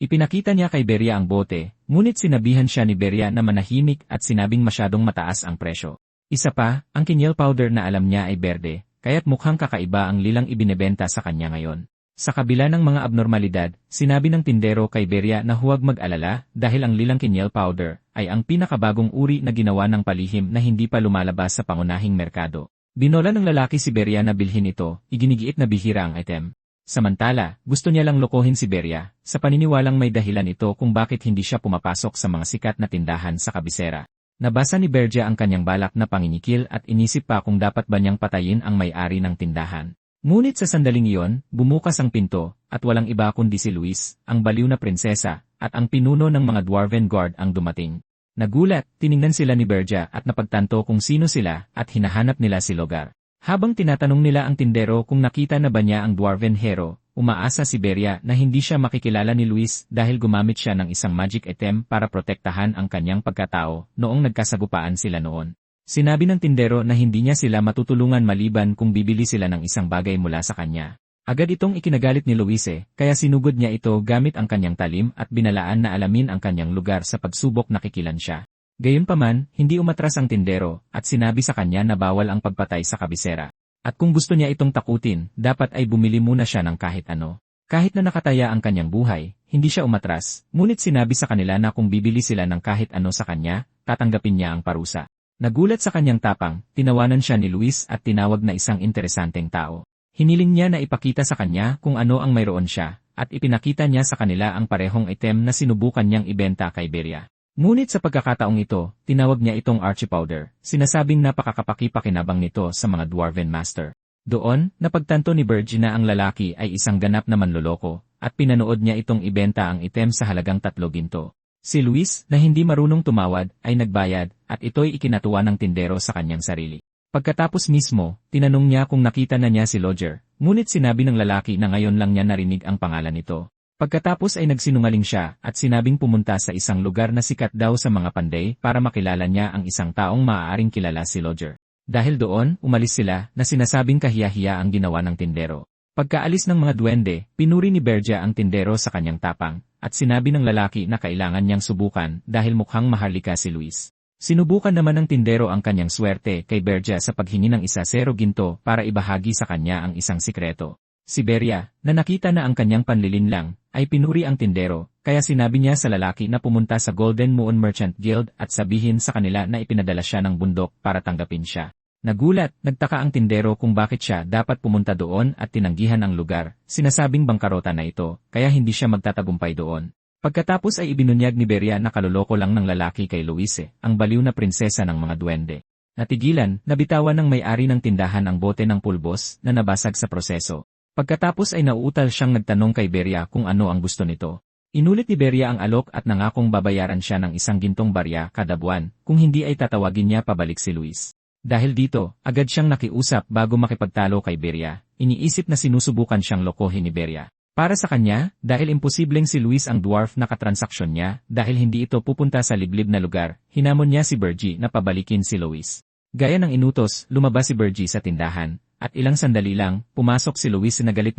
Ipinakita niya kay Beria ang bote, ngunit sinabihan siya ni Beria na manahimik at sinabing masyadong mataas ang presyo. Isa pa, ang kinyel powder na alam niya ay berde, kaya't mukhang kakaiba ang lilang ibinebenta sa kanya ngayon. Sa kabila ng mga abnormalidad, sinabi ng tindero kay Beria na huwag mag-alala dahil ang lilang kinyel powder ay ang pinakabagong uri na ginawa ng palihim na hindi pa lumalabas sa pangunahing merkado. Binola ng lalaki si Beria na bilhin ito, iginigiit na bihira ang item. Samantala, gusto niya lang lokohin si Beria, sa paniniwalang may dahilan ito kung bakit hindi siya pumapasok sa mga sikat na tindahan sa kabisera. Nabasa ni Beria ang kanyang balak na panginikil at inisip pa kung dapat ba niyang patayin ang may-ari ng tindahan. Ngunit sa sandaling iyon, bumukas ang pinto, at walang iba kundi si Luis, ang baliw na prinsesa, at ang pinuno ng mga Dwarven Guard ang dumating. Nagulat, tiningnan sila ni Beria at napagtanto kung sino sila at hinahanap nila si Logar. Habang tinatanong nila ang tindero kung nakita na ba niya ang Dwarven hero, umaasa si Beria na hindi siya makikilala ni Luis dahil gumamit siya ng isang magic item para protektahan ang kanyang pagkatao noong nagkasagupaan sila noon. Sinabi ng tindero na hindi niya sila matutulungan maliban kung bibili sila ng isang bagay mula sa kanya. Agad itong ikinagalit ni Luise, kaya sinugod niya ito gamit ang kanyang talim at binalaan na alamin ang kanyang lugar sa pagsubok na kikilan siya. Gayunpaman, hindi umatras ang tindero at sinabi sa kanya na bawal ang pagpatay sa kabisera. At kung gusto niya itong takutin, dapat ay bumili muna siya ng kahit ano. Kahit na nakataya ang kanyang buhay, hindi siya umatras, ngunit sinabi sa kanila na kung bibili sila ng kahit ano sa kanya, tatanggapin niya ang parusa. Nagulat sa kanyang tapang, tinawanan siya ni Luis at tinawag na isang interesanteng tao. Hiniling niya na ipakita sa kanya kung ano ang mayroon siya, at ipinakita niya sa kanila ang parehong item na sinubukan niyang ibenta kay Beria. Ngunit sa pagkakataong ito, tinawag niya itong Archipowder, sinasabing napakakapaki-pakinabang nito sa mga Dwarven Master. Doon, napagtanto ni Bergie na ang lalaki ay isang ganap na manloloko, at pinanood niya itong ibenta ang item sa halagang 3 ginto. Si Luis, na hindi marunong tumawad, ay nagbayad, at ito'y ikinatuwa ng tindero sa kanyang sarili. Pagkatapos mismo, tinanong niya kung nakita na niya si Lodger, ngunit sinabi ng lalaki na ngayon lang niya narinig ang pangalan nito. Pagkatapos ay nagsinungaling siya, at sinabing pumunta sa isang lugar na sikat daw sa mga panday para makilala niya ang isang taong maaaring kilala si Lodger. Dahil doon, umalis sila, na sinasabing kahiya-hiya ang ginawa ng tindero. Pagkaalis ng mga duwende, pinuri ni Bergia ang tindero sa kanyang tapang, at sinabi ng lalaki na kailangan niyang subukan dahil mukhang maharlika si Luis. Sinubukan naman ng tindero ang kanyang swerte kay Bergia sa paghingi ng 1 ginto para ibahagi sa kanya ang isang sikreto. Si Beria, na nakita na ang kanyang panlilinlang, ay pinuri ang tindero, kaya sinabi niya sa lalaki na pumunta sa Golden Moon Merchant Guild at sabihin sa kanila na ipinadala siya ng bundok para tanggapin siya. Nagulat, nagtaka ang tindero kung bakit siya dapat pumunta doon at tinanggihan ang lugar, sinasabing bangkarota na ito, kaya hindi siya magtatagumpay doon. Pagkatapos ay ibinunyag ni Beria na kaloloko lang ng lalaki kay Luis, ang baliw na prinsesa ng mga duwende. Natigilan, nabitawan ng may-ari ng tindahan ang bote ng pulbos na nabasag sa proseso. Pagkatapos ay nauutal siyang nagtanong kay Beria kung ano ang gusto nito. Inulit ni Beria ang alok at nangakong babayaran siya ng 1 gintong barya kada buwan, kung hindi ay tatawagin niya pabalik si Luis. Dahil dito, agad siyang nakiusap bago makipagtalo kay Beria, iniisip na sinusubukan siyang lokohin ni Beria. Para sa kanya, dahil imposibleng si Luis ang dwarf na katransaksyon niya, dahil hindi ito pupunta sa liblib na lugar, hinamon niya si Bergie na pabalikin si Luis. Gaya ng inutos, lumabas si Bergie sa tindahan, at ilang sandali lang, pumasok si Luis na galit,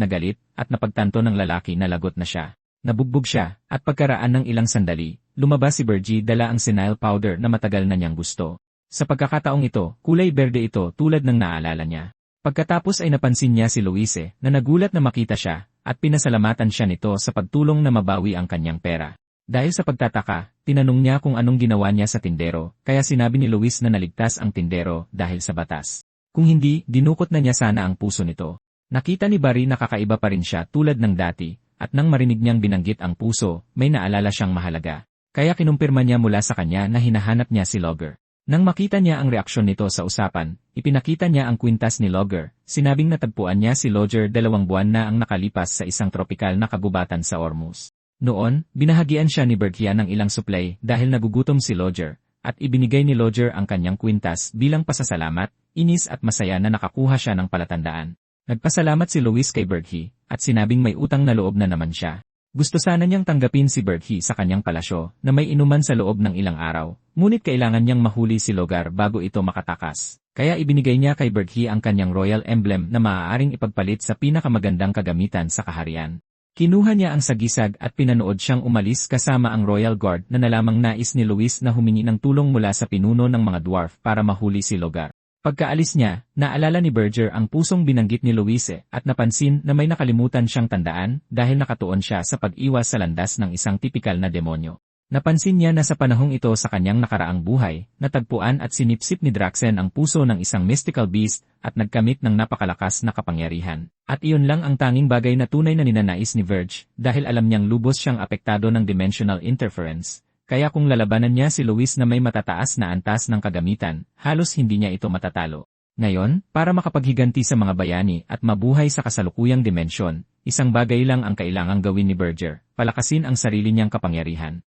at napagtanto ng lalaki na lagot na siya. Nabugbog siya, at pagkaraan ng ilang sandali, lumabas si Bergie dala ang senile powder na matagal na niyang gusto. Sa pagkakataong ito, kulay berde ito tulad ng naalala niya. Pagkatapos ay napansin niya si Luis na nagulat na makita siya, at pinasalamatan siya nito sa pagtulong na mabawi ang kanyang pera. Dahil sa pagtataka, tinanong niya kung anong ginawa niya sa tindero, kaya sinabi ni Luis na naligtas ang tindero dahil sa batas. Kung hindi, dinukot na niya sana ang puso nito. Nakita ni Barry na kakaiba pa rin siya tulad ng dati, at nang marinig niyang binanggit ang puso, may naalala siyang mahalaga. Kaya kinumpirma niya mula sa kanya na hinahanap niya si Logger. Nang makita niya ang reaksyon nito sa usapan, ipinakita niya ang kwintas ni Logger, sinabing natagpuan niya si Logger 2 buwan na ang nakalipas sa isang tropikal na kagubatan sa Ormuz. Noon, binahagian siya ni Bergia ng ilang supply dahil nagugutom si Logger, at ibinigay ni Logger ang kanyang kwintas bilang pasasalamat, inis at masaya na nakakuha siya ng palatandaan. Nagpasalamat si Luis kay Bergie, at sinabing may utang na loob na naman siya. Gusto sana niyang tanggapin si Bergie sa kanyang palasyo na may inuman sa loob ng ilang araw, ngunit kailangan niyang mahuli si Logger bago ito makatakas. Kaya ibinigay niya kay Bergie ang kanyang royal emblem na maaaring ipagpalit sa pinakamagandang kagamitan sa kaharian. Kinuha niya ang sagisag at pinanood siyang umalis kasama ang Royal Guard na nalamang nais ni Luis na humingi ng tulong mula sa pinuno ng mga dwarf para mahuli si Logger. Pagkaalis niya, naalala ni Berger ang pusong binanggit ni Luis at napansin na may nakalimutan siyang tandaan dahil nakatuon siya sa pag-iwas sa landas ng isang tipikal na demonyo. Napansin niya na sa panahong ito sa kanyang nakaraang buhay, natagpuan at sinipsip ni Draxen ang puso ng isang mystical beast at nagkamit ng napakalakas na kapangyarihan. At iyon lang ang tanging bagay na tunay na ninanais ni Verge dahil alam niyang lubos siyang apektado ng dimensional interference. Kaya kung lalabanan niya si Luis na may matataas na antas ng kagamitan, halos hindi niya ito matatalo. Ngayon, para makapaghiganti sa mga bayani at mabuhay sa kasalukuyang dimensyon, isang bagay lang ang kailangang gawin ni Berger, palakasin ang sarili niyang kapangyarihan.